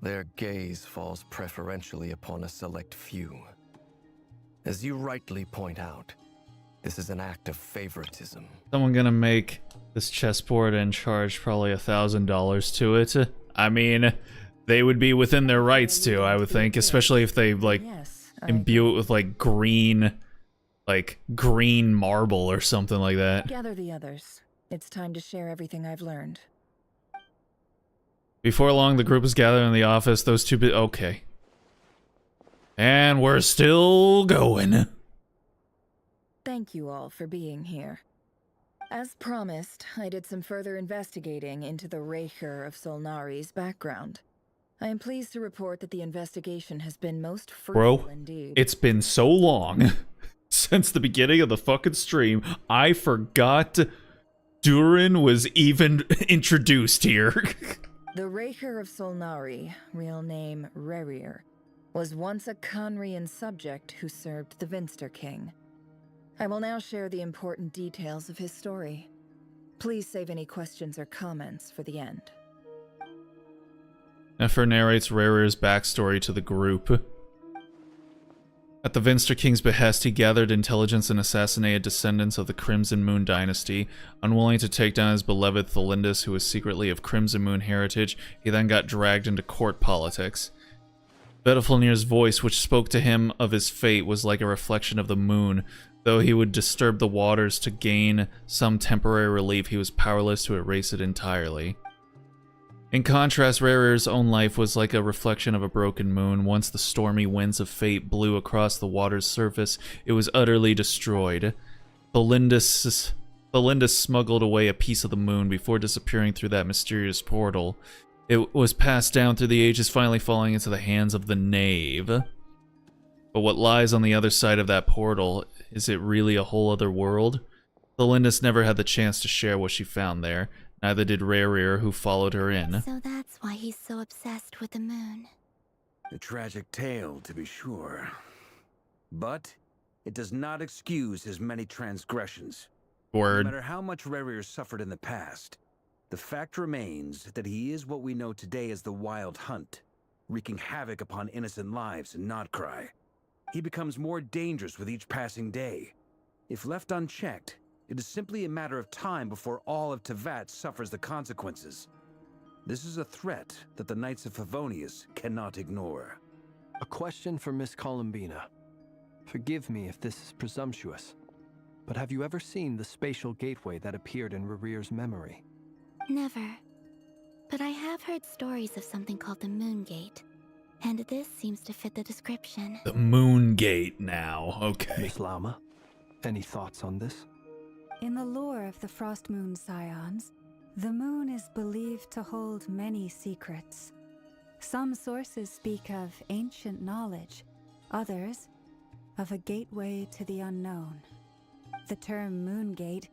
Their gaze falls preferentially upon a select few. As you rightly point out, this is an act of favoritism. Someone gonna make this chessboard and charge probably $1,000 to it. I mean, they would be within their rights to, I would think, especially if they, like, imbue it with, like, green marble or something like that. Gather the others. It's time to share everything I've learned. Before long, the group is gathered in the office. Those two okay. And we're still going. Thank you all for being here. As promised, I did some further investigating into the Raker of Solnari's background. I am pleased to report that the investigation has been most fruitful indeed. It's been so long since the beginning of the fucking stream, I forgot Durin was even introduced here. The Raker of Solnari, real name Rerir, was once a Conrian subject who served the Vinster King. I will now share the important details of his story. Please save any questions or comments for the end. Nefer narrates Rerir's backstory to the group. At the Vinster King's behest, he gathered intelligence and assassinated descendants of the Crimson Moon dynasty. Unwilling to take down his beloved Thalindus, who was secretly of Crimson Moon heritage, he then got dragged into court politics. Vedafilnir's voice, which spoke to him of his fate, was like a reflection of the moon. Though he would disturb the waters to gain some temporary relief, he was powerless to erase it entirely. In contrast, Rerir's own life was like a reflection of a broken moon. Once the stormy winds of fate blew across the water's surface, it was utterly destroyed. Thalindus smuggled away a piece of the moon before disappearing through that mysterious portal. It was passed down through the ages, finally falling into the hands of the Knave. But what lies on the other side of that portal, is it really a whole other world? Thalindus never had the chance to share what she found there. Neither did Rerir, who followed her in. So that's why he's so obsessed with the moon. A tragic tale, to be sure. But it does not excuse his many transgressions. Word. No matter how much Rerir suffered in the past, the fact remains that he is what we know today as the Wild Hunt, wreaking havoc upon innocent lives in Notcry. He becomes more dangerous with each passing day. If left unchecked, it is simply a matter of time before all of Tevat suffers the consequences. This is a threat that the Knights of Favonius cannot ignore. A question for Miss Columbina. Forgive me if this is presumptuous, but have you ever seen the spatial gateway that appeared in Rerir's memory? Never. But I have heard stories of something called the Moon Gate, and this seems to fit the description. The Moon Gate now, okay. Miss Lama, any thoughts on this? In the lore of the Frost Moon Scions, the moon is believed to hold many secrets. Some sources speak of ancient knowledge, others of a gateway to the unknown. The term Moon Gate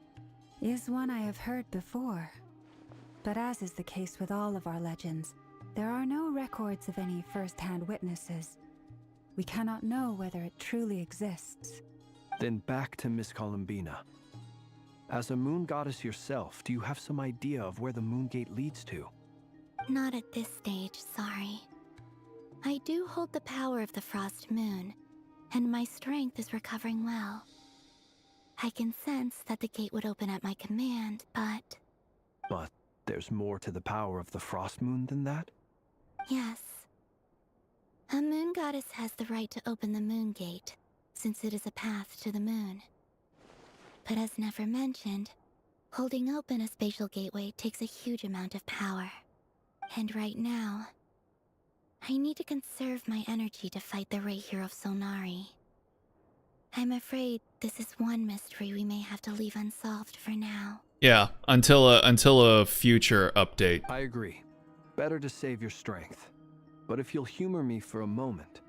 is one I have heard before. But as is the case with all of our legends, there are no records of any first-hand witnesses. We cannot know whether it truly exists. Then back to Miss Columbina. As a moon goddess yourself, do you have some idea of where the Moon Gate leads to? Not at this stage, sorry. I do hold the power of the Frost Moon, and my strength is recovering well. I can sense that the gate would open at my command, but... But there's more to the power of the Frost Moon than that? Yes. A moon goddess has the right to open the Moon Gate, since it is a path to the moon. But as Nefer mentioned, holding open a spatial gateway takes a huge amount of power. And right now, I need to conserve my energy to fight the Raker of Solnari. I'm afraid this is one mystery we may have to leave unsolved for now. Yeah, until a future update. I agree. Better to save your strength. But if you'll humor me for a moment,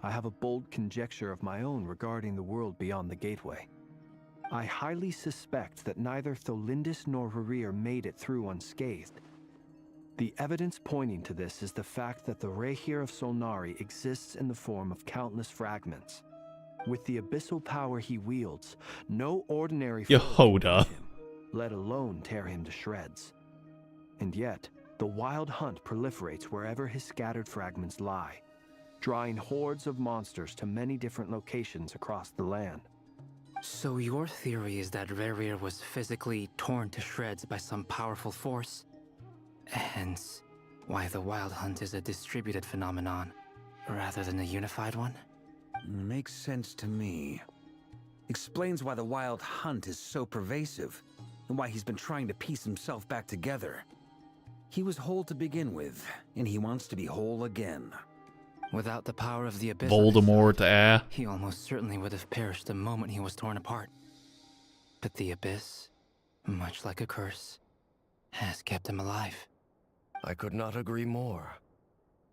I have a bold conjecture of my own regarding the world beyond the gateway. I highly suspect that neither Thalindus nor Rerir made it through unscathed. The evidence pointing to this is the fact that the Raker of Solnari exists in the form of countless fragments. With the abyssal power he wields, no ordinary foe can beat him, let alone tear him to shreds. And yet, the Wild Hunt proliferates wherever his scattered fragments lie, drawing hordes of monsters to many different locations across the land. So your theory is that Rerir was physically torn to shreds by some powerful force? Hence, why the Wild Hunt is a distributed phenomenon, rather than a unified one? Makes sense to me. Explains why the Wild Hunt is so pervasive, and why he's been trying to piece himself back together. He was whole to begin with, and he wants to be whole again. Without the power of the Abyss, Voldemort, he almost certainly would have perished the moment he was torn apart. But the Abyss, much like a curse, has kept him alive. I could not agree more.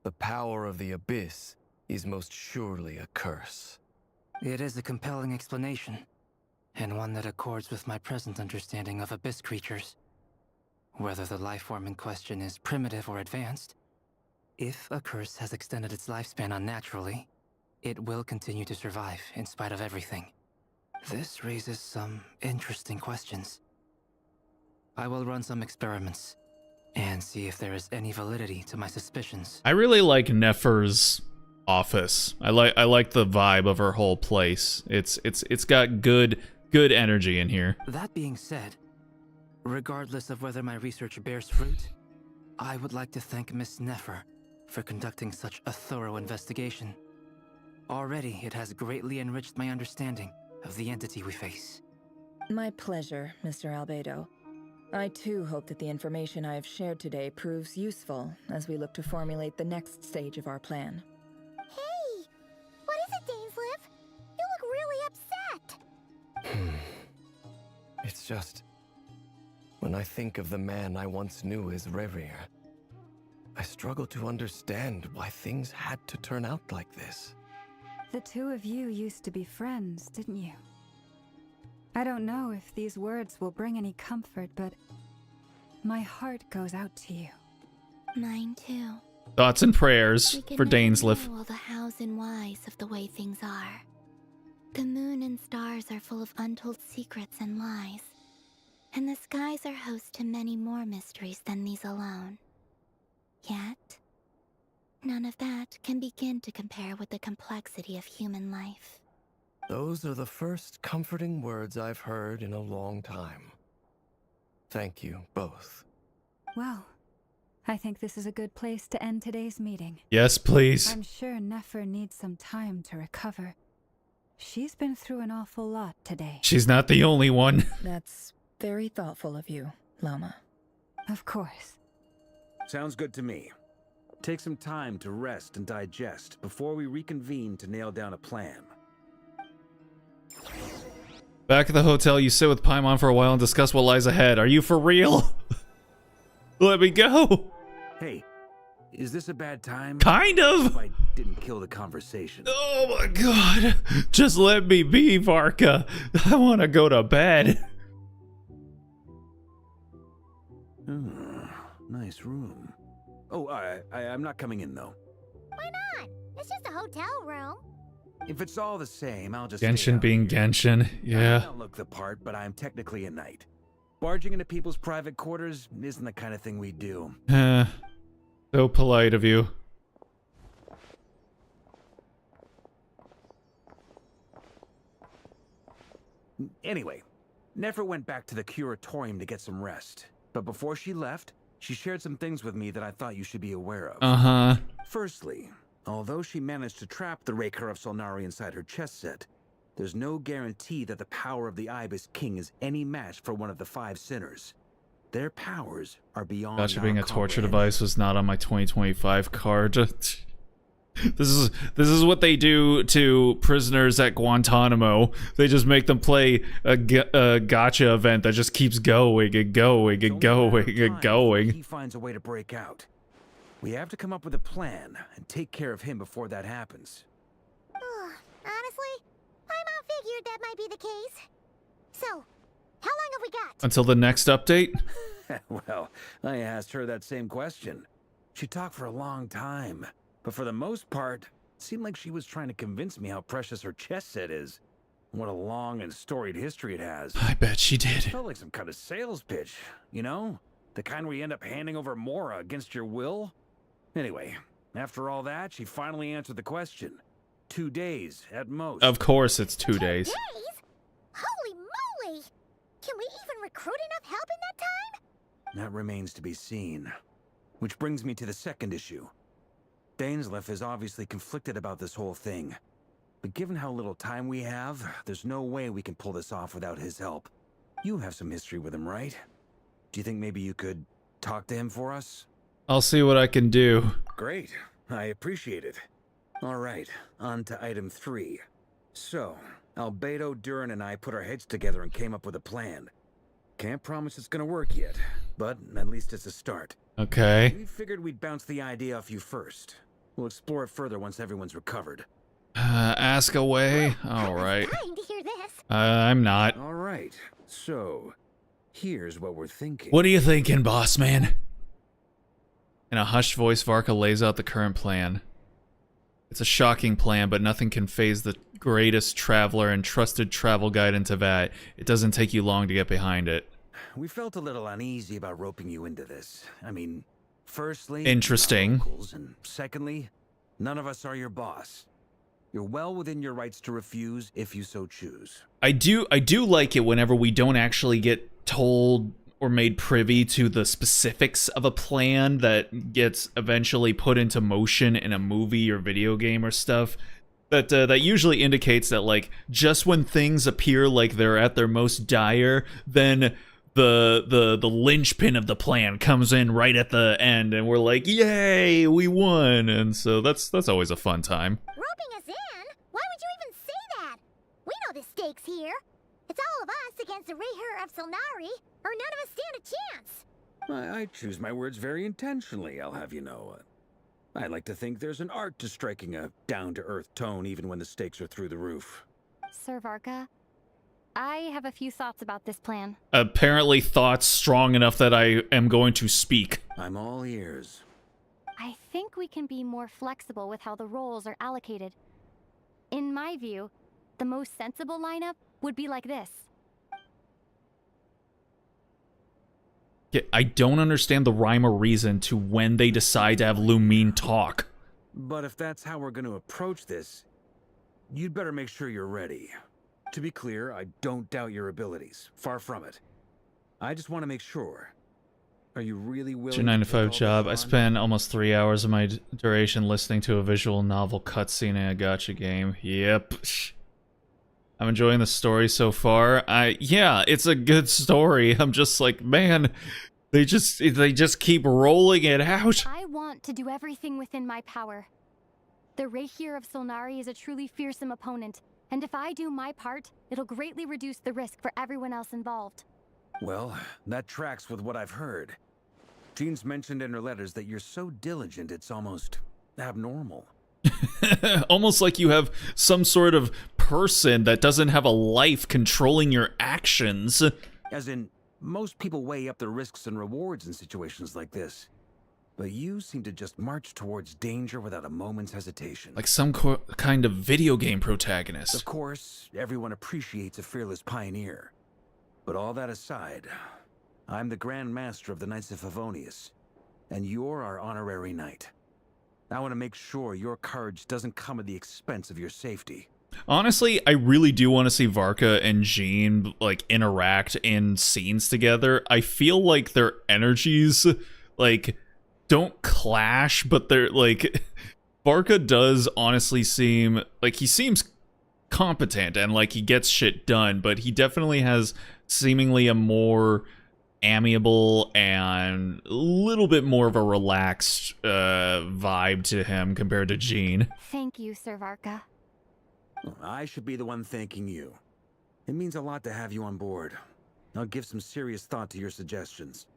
The power of the Abyss is most surely a curse. It is a compelling explanation, and one that accords with my present understanding of Abyss creatures. Whether the life form in question is primitive or advanced, if a curse has extended its lifespan unnaturally, it will continue to survive in spite of everything. This raises some interesting questions. I will run some experiments and see if there is any validity to my suspicions. I really like Nefer's office. I like the vibe of her whole place. It's got good energy in here. That being said, regardless of whether my research bears fruit, I would like to thank Miss Nefer for conducting such a thorough investigation. Already, it has greatly enriched my understanding of the entity we face. My pleasure, Mr. Albedo. I too hope that the information I have shared today proves useful as we look to formulate the next stage of our plan. Hey! What is it, Dainsleif? You look really upset! It's just... when I think of the man I once knew as Rerir, I struggle to understand why things had to turn out like this. The two of you used to be friends, didn't you? I don't know if these words will bring any comfort, but my heart goes out to you. Mine too. Thoughts and prayers We can for never Dainsleif. know all the hows and whys of the way things are. The moon and stars are full of untold secrets and lies. And the skies are host to many more mysteries than these alone. Yet, none of that can begin to compare with the complexity of human life. Those are the first comforting words I've heard in a long time. Thank you, both. Well, I think this is a good place to end today's meeting. Yes, please. I'm sure Nefer needs some time to recover. She's been through an awful lot today. She's not the only one. That's very thoughtful of you, Lama. Of course. Sounds good to me. Take some time to rest and digest before we reconvene to nail down a plan. Back at the hotel, you sit with Paimon for a while and discuss what lies ahead. Are you for real? Let me go. Hey, is this a bad time? Kind of. If I didn't kill the conversation. Oh my god. Just let me be, Varka. I want to go to bed. Nice room. Oh, I'm not coming in, though. Why not? It's just a hotel room. If it's all the same, I'll just... Genshin being Genshin, I yeah. don't look the part, but I'm technically a knight. Barging into people's private quarters isn't the kind of thing we do. So polite of you. Anyway, Nefer went back to the curatorium to get some rest. But before she left, she shared some things with me that I thought you should be aware of. Uh-huh. Firstly, although she managed to trap the Raker of Solnari inside her chess set, there's no guarantee that the power of the Ibis King is any match for one of the 5 sinners. Their powers are beyond Gotcha, our being a torture comprehension. device was not on my 2025 card. This is what they do to prisoners at Guantanamo. They just make them play a gotcha event that just keeps going and going and going and going. He finds a way to break out. We have to come up with a plan and take care of him before that happens. Honestly, Paimon figured that might be the case. So, how long have we got? Until the next update? Well, I asked her that same question. She talked for a long time, but for the most part, it seemed like she was trying to convince me how precious her chess set is. What a long and storied history it has. I bet she did. It felt like some kind of sales pitch, you know? The kind where you end up handing over Mora against your will? Anyway, After all that, she finally answered the question. 2 days, at most. Of course it's 2 days. Days? Holy moly! Can we even recruit enough help in that time? That remains to be seen. Which brings me to the second issue. Dainsleif is obviously conflicted about this whole thing. But given how little time we have, there's no way we can pull this off without his help. You have some history with him, right? Do you think maybe you could talk to him for us? I'll see what I can do. Great. I appreciate it. All right, on to item 3. So, Albedo, Durin, and I put our heads together and came up with a plan. Can't promise it's gonna work yet, but at least it's a start. Okay. We figured we'd bounce the idea off you first. We'll explore it further once everyone's recovered. Ask away? Alright. Dying to hear this. I'm not. Alright, so, here's what we're thinking. What are you thinking, boss man? In a hushed voice, Varka lays out the current plan. It's a shocking plan, but nothing can faze the greatest traveler and trusted travel guide in Teyvat. It doesn't take you long to get behind it. We felt a little uneasy about roping you into this. I mean, firstly, interesting. Locals, and secondly, none of us are your boss. You're well within your rights to refuse if you so choose. I do like it whenever we don't actually get told or made privy to the specifics of a plan that gets eventually put into motion in a movie or video game or stuff. That usually indicates that, like, just when things appear like they're at their most dire, then the linchpin of the plan comes in right at the end, and we're like, yay, we won. And so that's always a fun time. Roping us in? Why would you even say that? We know the stakes here. It's all of us against the Rayher of Solnari, or none of us stand a chance. I choose my words very intentionally, I'll have you know. I like to think there's an art to striking a down-to-earth tone even when the stakes are through the roof. Sir Varka, I have a few thoughts about this plan. Apparently thoughts strong enough that I am going to speak. I'm all ears. I think we can be more flexible with how the roles are allocated. In my view, the most sensible lineup would be like this. Yeah, I don't understand the rhyme or reason to when they decide to have Lumine talk. But if that's how we're going to approach this, you'd better make sure you're ready. To be clear, I don't doubt your abilities. Far from it. I just want to make sure. Are you really willing It's your 9-to-5 job. I spent almost 3 hours of my duration listening to a visual novel cutscene in a gacha game. Yep. I'm enjoying the story so far. Yeah, it's a good story. I'm just like, man, they just keep rolling it out. I want to do everything within my power. The Rayher of Solnari is a truly fearsome opponent, and if I do my part, it'll greatly reduce the risk for everyone else involved. Well, that tracks with what I've heard. Jean's mentioned in her letters that you're so diligent it's almost abnormal. Almost like you have some sort of person that doesn't have a life controlling your actions. As in, most people weigh up the risks and rewards in situations like this. But you seem to just march towards danger without a moment's hesitation. Like some kind of video game protagonist. Of course, everyone appreciates a fearless pioneer. But all that aside, I'm the Grand Master of the Knights of Favonius, and you're our honorary knight. I want to make sure your courage doesn't come at the expense of your safety. Honestly, I really do want to see Varka and Jean, like, interact in scenes together. I feel like their energies, like, don't clash, but they're, like... Varka does honestly seem... like, he seems competent and, like, he gets shit done, but he definitely has seemingly a more amiable and a little bit more of a relaxed vibe to him compared to Jean. Thank you, Sir Varka. I should be the one thanking you. It means a lot to have you on board. I'll give some serious thought to your suggestions.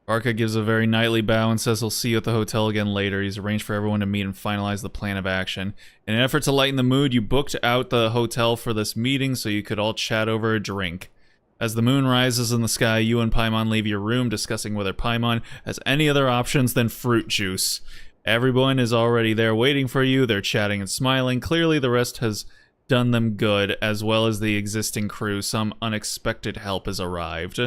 Varka gives a very knightly bow and says he'll see you at the hotel again later. He's arranged for everyone to meet and finalize the plan of action. In an effort to lighten the mood, you booked out the hotel for this meeting so you could all chat over a drink. As the moon rises in the sky, you and Paimon leave your room, discussing whether Paimon has any other options than fruit juice. Everyone is already there waiting for you. They're chatting and smiling. Clearly the rest has done them good, as well as the existing crew. Some unexpected help has arrived.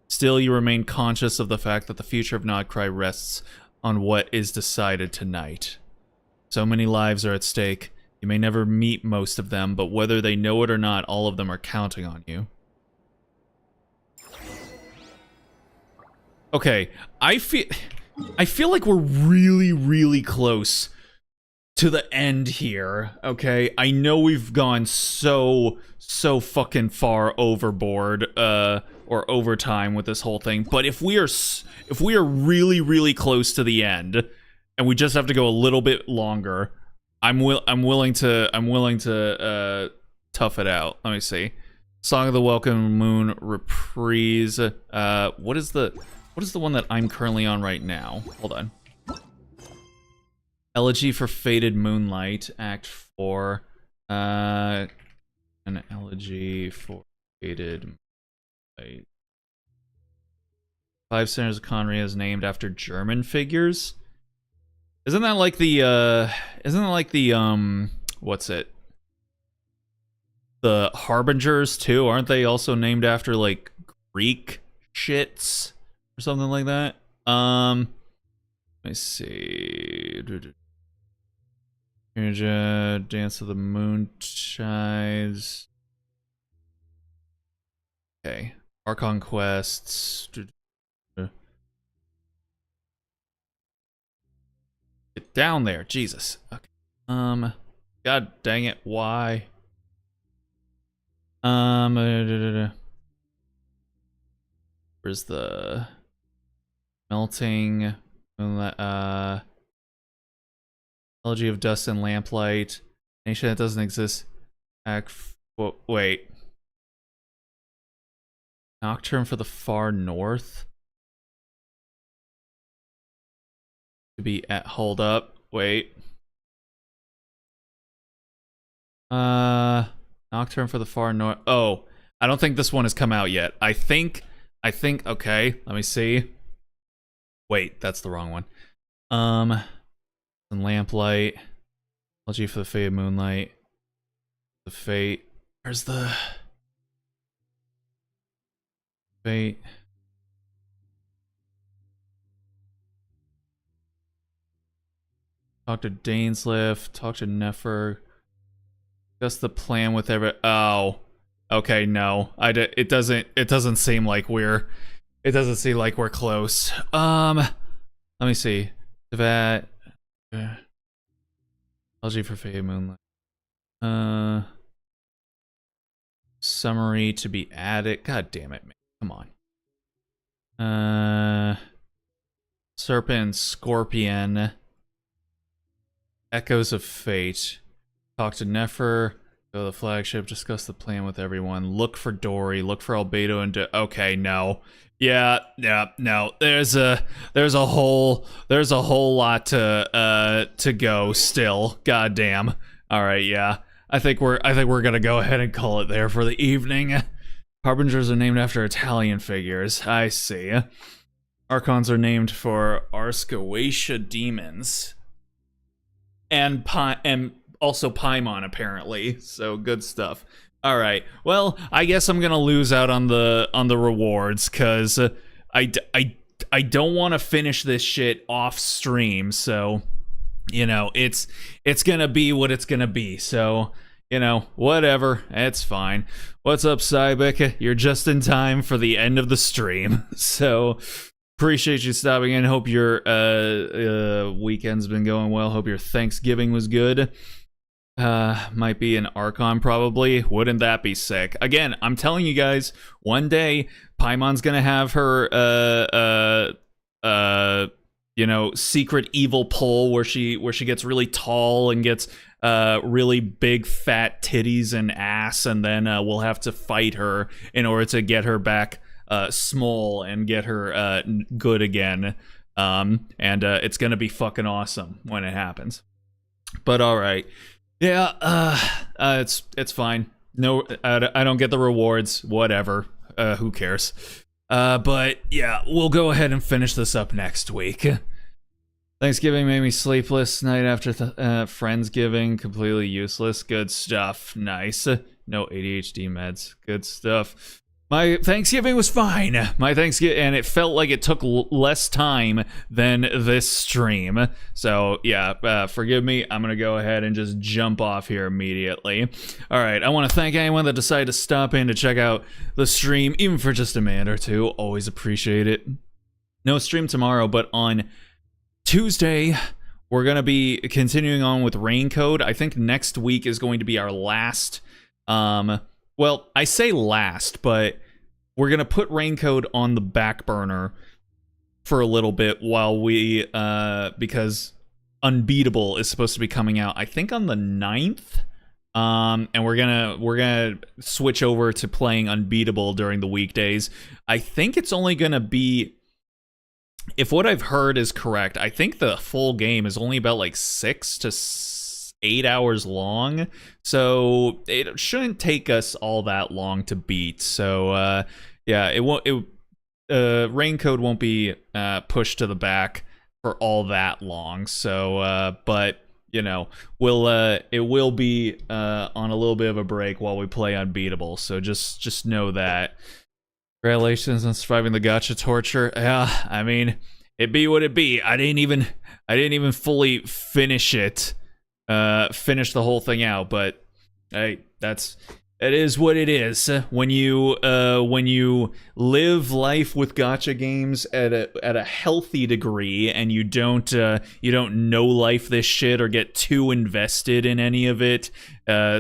Still, you remain conscious of the fact that the future of Nodcry rests on what is decided tonight. So many lives are at stake. You may never meet most of them, but whether they know it or not, all of them are counting on you. Okay, I feel like we're really, really close to the end here, okay? I know we've gone so fucking far overboard, or overtime with this whole thing, but if we are really, really close to the end, and we just have to go a little bit longer, I'm willing to tough it out. Let me see. Song of the Welcome Moon reprise. What is the one that I'm currently on right now? Hold on. Elegy for Faded Moonlight, Act 4. An elegy for Faded Moonlight. 5 Centers of Conria is named after German figures. Isn't that like the what's it? The Harbingers too, aren't they also named after like Greek shits or something like that? Let me see. Dance of the Moonchides. Okay. Archon quests. Get down there, Jesus. Okay. God dang it, why? Where's the melting Elegy of Dust and Lamplight. Nation that doesn't exist. Wait. Nocturne for the Far North. To be at hold up. Wait. Nocturne for the Far North. Oh, I don't think this one has come out yet. I think okay, let me see. Wait, that's the wrong one. And Lamplight. Elegy for the Faded Moonlight. The Fate. Where's the Fate? Talk to Dainsliff. Talk to Nefer. Discuss the plan with every. Oh, okay. No, it doesn't seem like we're. It doesn't seem like we're close. Let me see. That. Elegy for Faded Moonlight. Summary to be added. God damn it, man. Come on. Serpent, Scorpion. Echoes of Fate. Talk to Nefer. Go to the flagship. Discuss the plan with everyone. Look for Dory. Look for Albedo and. Okay, no. Yeah, no. There's a whole lot to go still. Goddamn. All right, yeah. I think we're gonna go ahead and call it there for the evening. Harbingers are named after Italian figures. I see. Archons are named for Arskawatia demons. And also Paimon, apparently. So good stuff. All right. Well, I guess I'm gonna lose out on the rewards because I don't want to finish this shit off stream. So, you know, it's gonna be what it's gonna be. So, you know, whatever. It's fine. What's up, Cybek? You're just in time for the end of the stream. So, appreciate you stopping in. Hope your weekend's been going well. Hope your Thanksgiving was good. Might be an Archon probably. Wouldn't that be sick? Again, I'm telling you guys, one day Paimon's gonna have her you know, secret evil pull where she gets really tall and gets really big fat titties and ass, and then we'll have to fight her in order to get her back small and get her good again. And it's gonna be fucking awesome when it happens. But all right. Yeah, it's fine. No, I don't get the rewards. Whatever. Who cares? But yeah, we'll go ahead and finish this up next week. Thanksgiving made me sleepless. Night after Friendsgiving, completely useless. Good stuff. Nice. No ADHD meds. Good stuff. My Thanksgiving was fine. My Thanksgiving, and it felt like it took less time than this stream. So yeah, forgive me. I'm gonna go ahead and just jump off here immediately. All right, I want to thank anyone that decided to stop in to check out the stream, even for just a minute or two. Always appreciate it. No stream tomorrow, but on Tuesday, we're gonna be continuing on with Raincode. I think next week is going to be our last. Well, I say last, but we're going to put Raincode on the back burner for a little bit while we, because Unbeatable is supposed to be coming out, I think on the 9th. And we're gonna switch over to playing Unbeatable during the weekdays. I think it's only going to be, if what I've heard is correct, I think the full game is only about like 6 to 8 hours long, so it shouldn't take us all that long to beat. So yeah, it won't. Raincode won't be pushed to the back for all that long. So, but you know, it will be on a little bit of a break while we play Unbeatable. So just know that. Congratulations on surviving the gacha torture. Yeah, I mean, it be what it be. I didn't even fully finish it. Finish the whole thing out, but hey, it is what it is. When you live life with gacha games at a healthy degree, and you don't know life this shit or get too invested in any of it,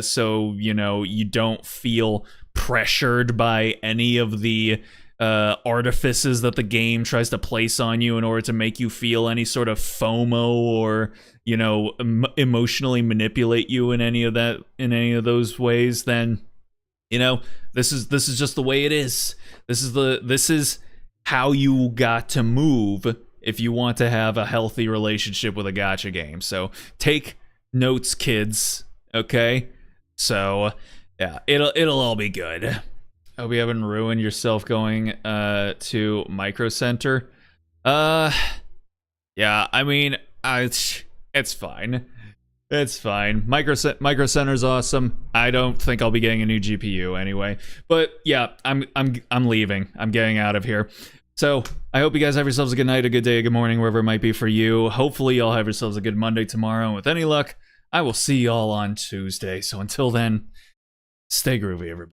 so you know you don't feel pressured by any of the artifices that the game tries to place on you in order to make you feel any sort of FOMO or, you know, emotionally manipulate you in any of those ways, then, you know, this is just the way it is. This is how you got to move if you want to have a healthy relationship with a gacha game. So take notes, kids. Okay, so yeah, it'll all be good. I hope you haven't ruined yourself going to Micro Center. Yeah, I mean, it's fine. It's fine. Micro Center's awesome. I don't think I'll be getting a new GPU anyway. But yeah, I'm leaving. I'm getting out of here. So I hope you guys have yourselves a good night, a good day, a good morning, wherever it might be for you. Hopefully y'all have yourselves a good Monday tomorrow. And with any luck, I will see y'all on Tuesday. So until then, stay groovy, everybody.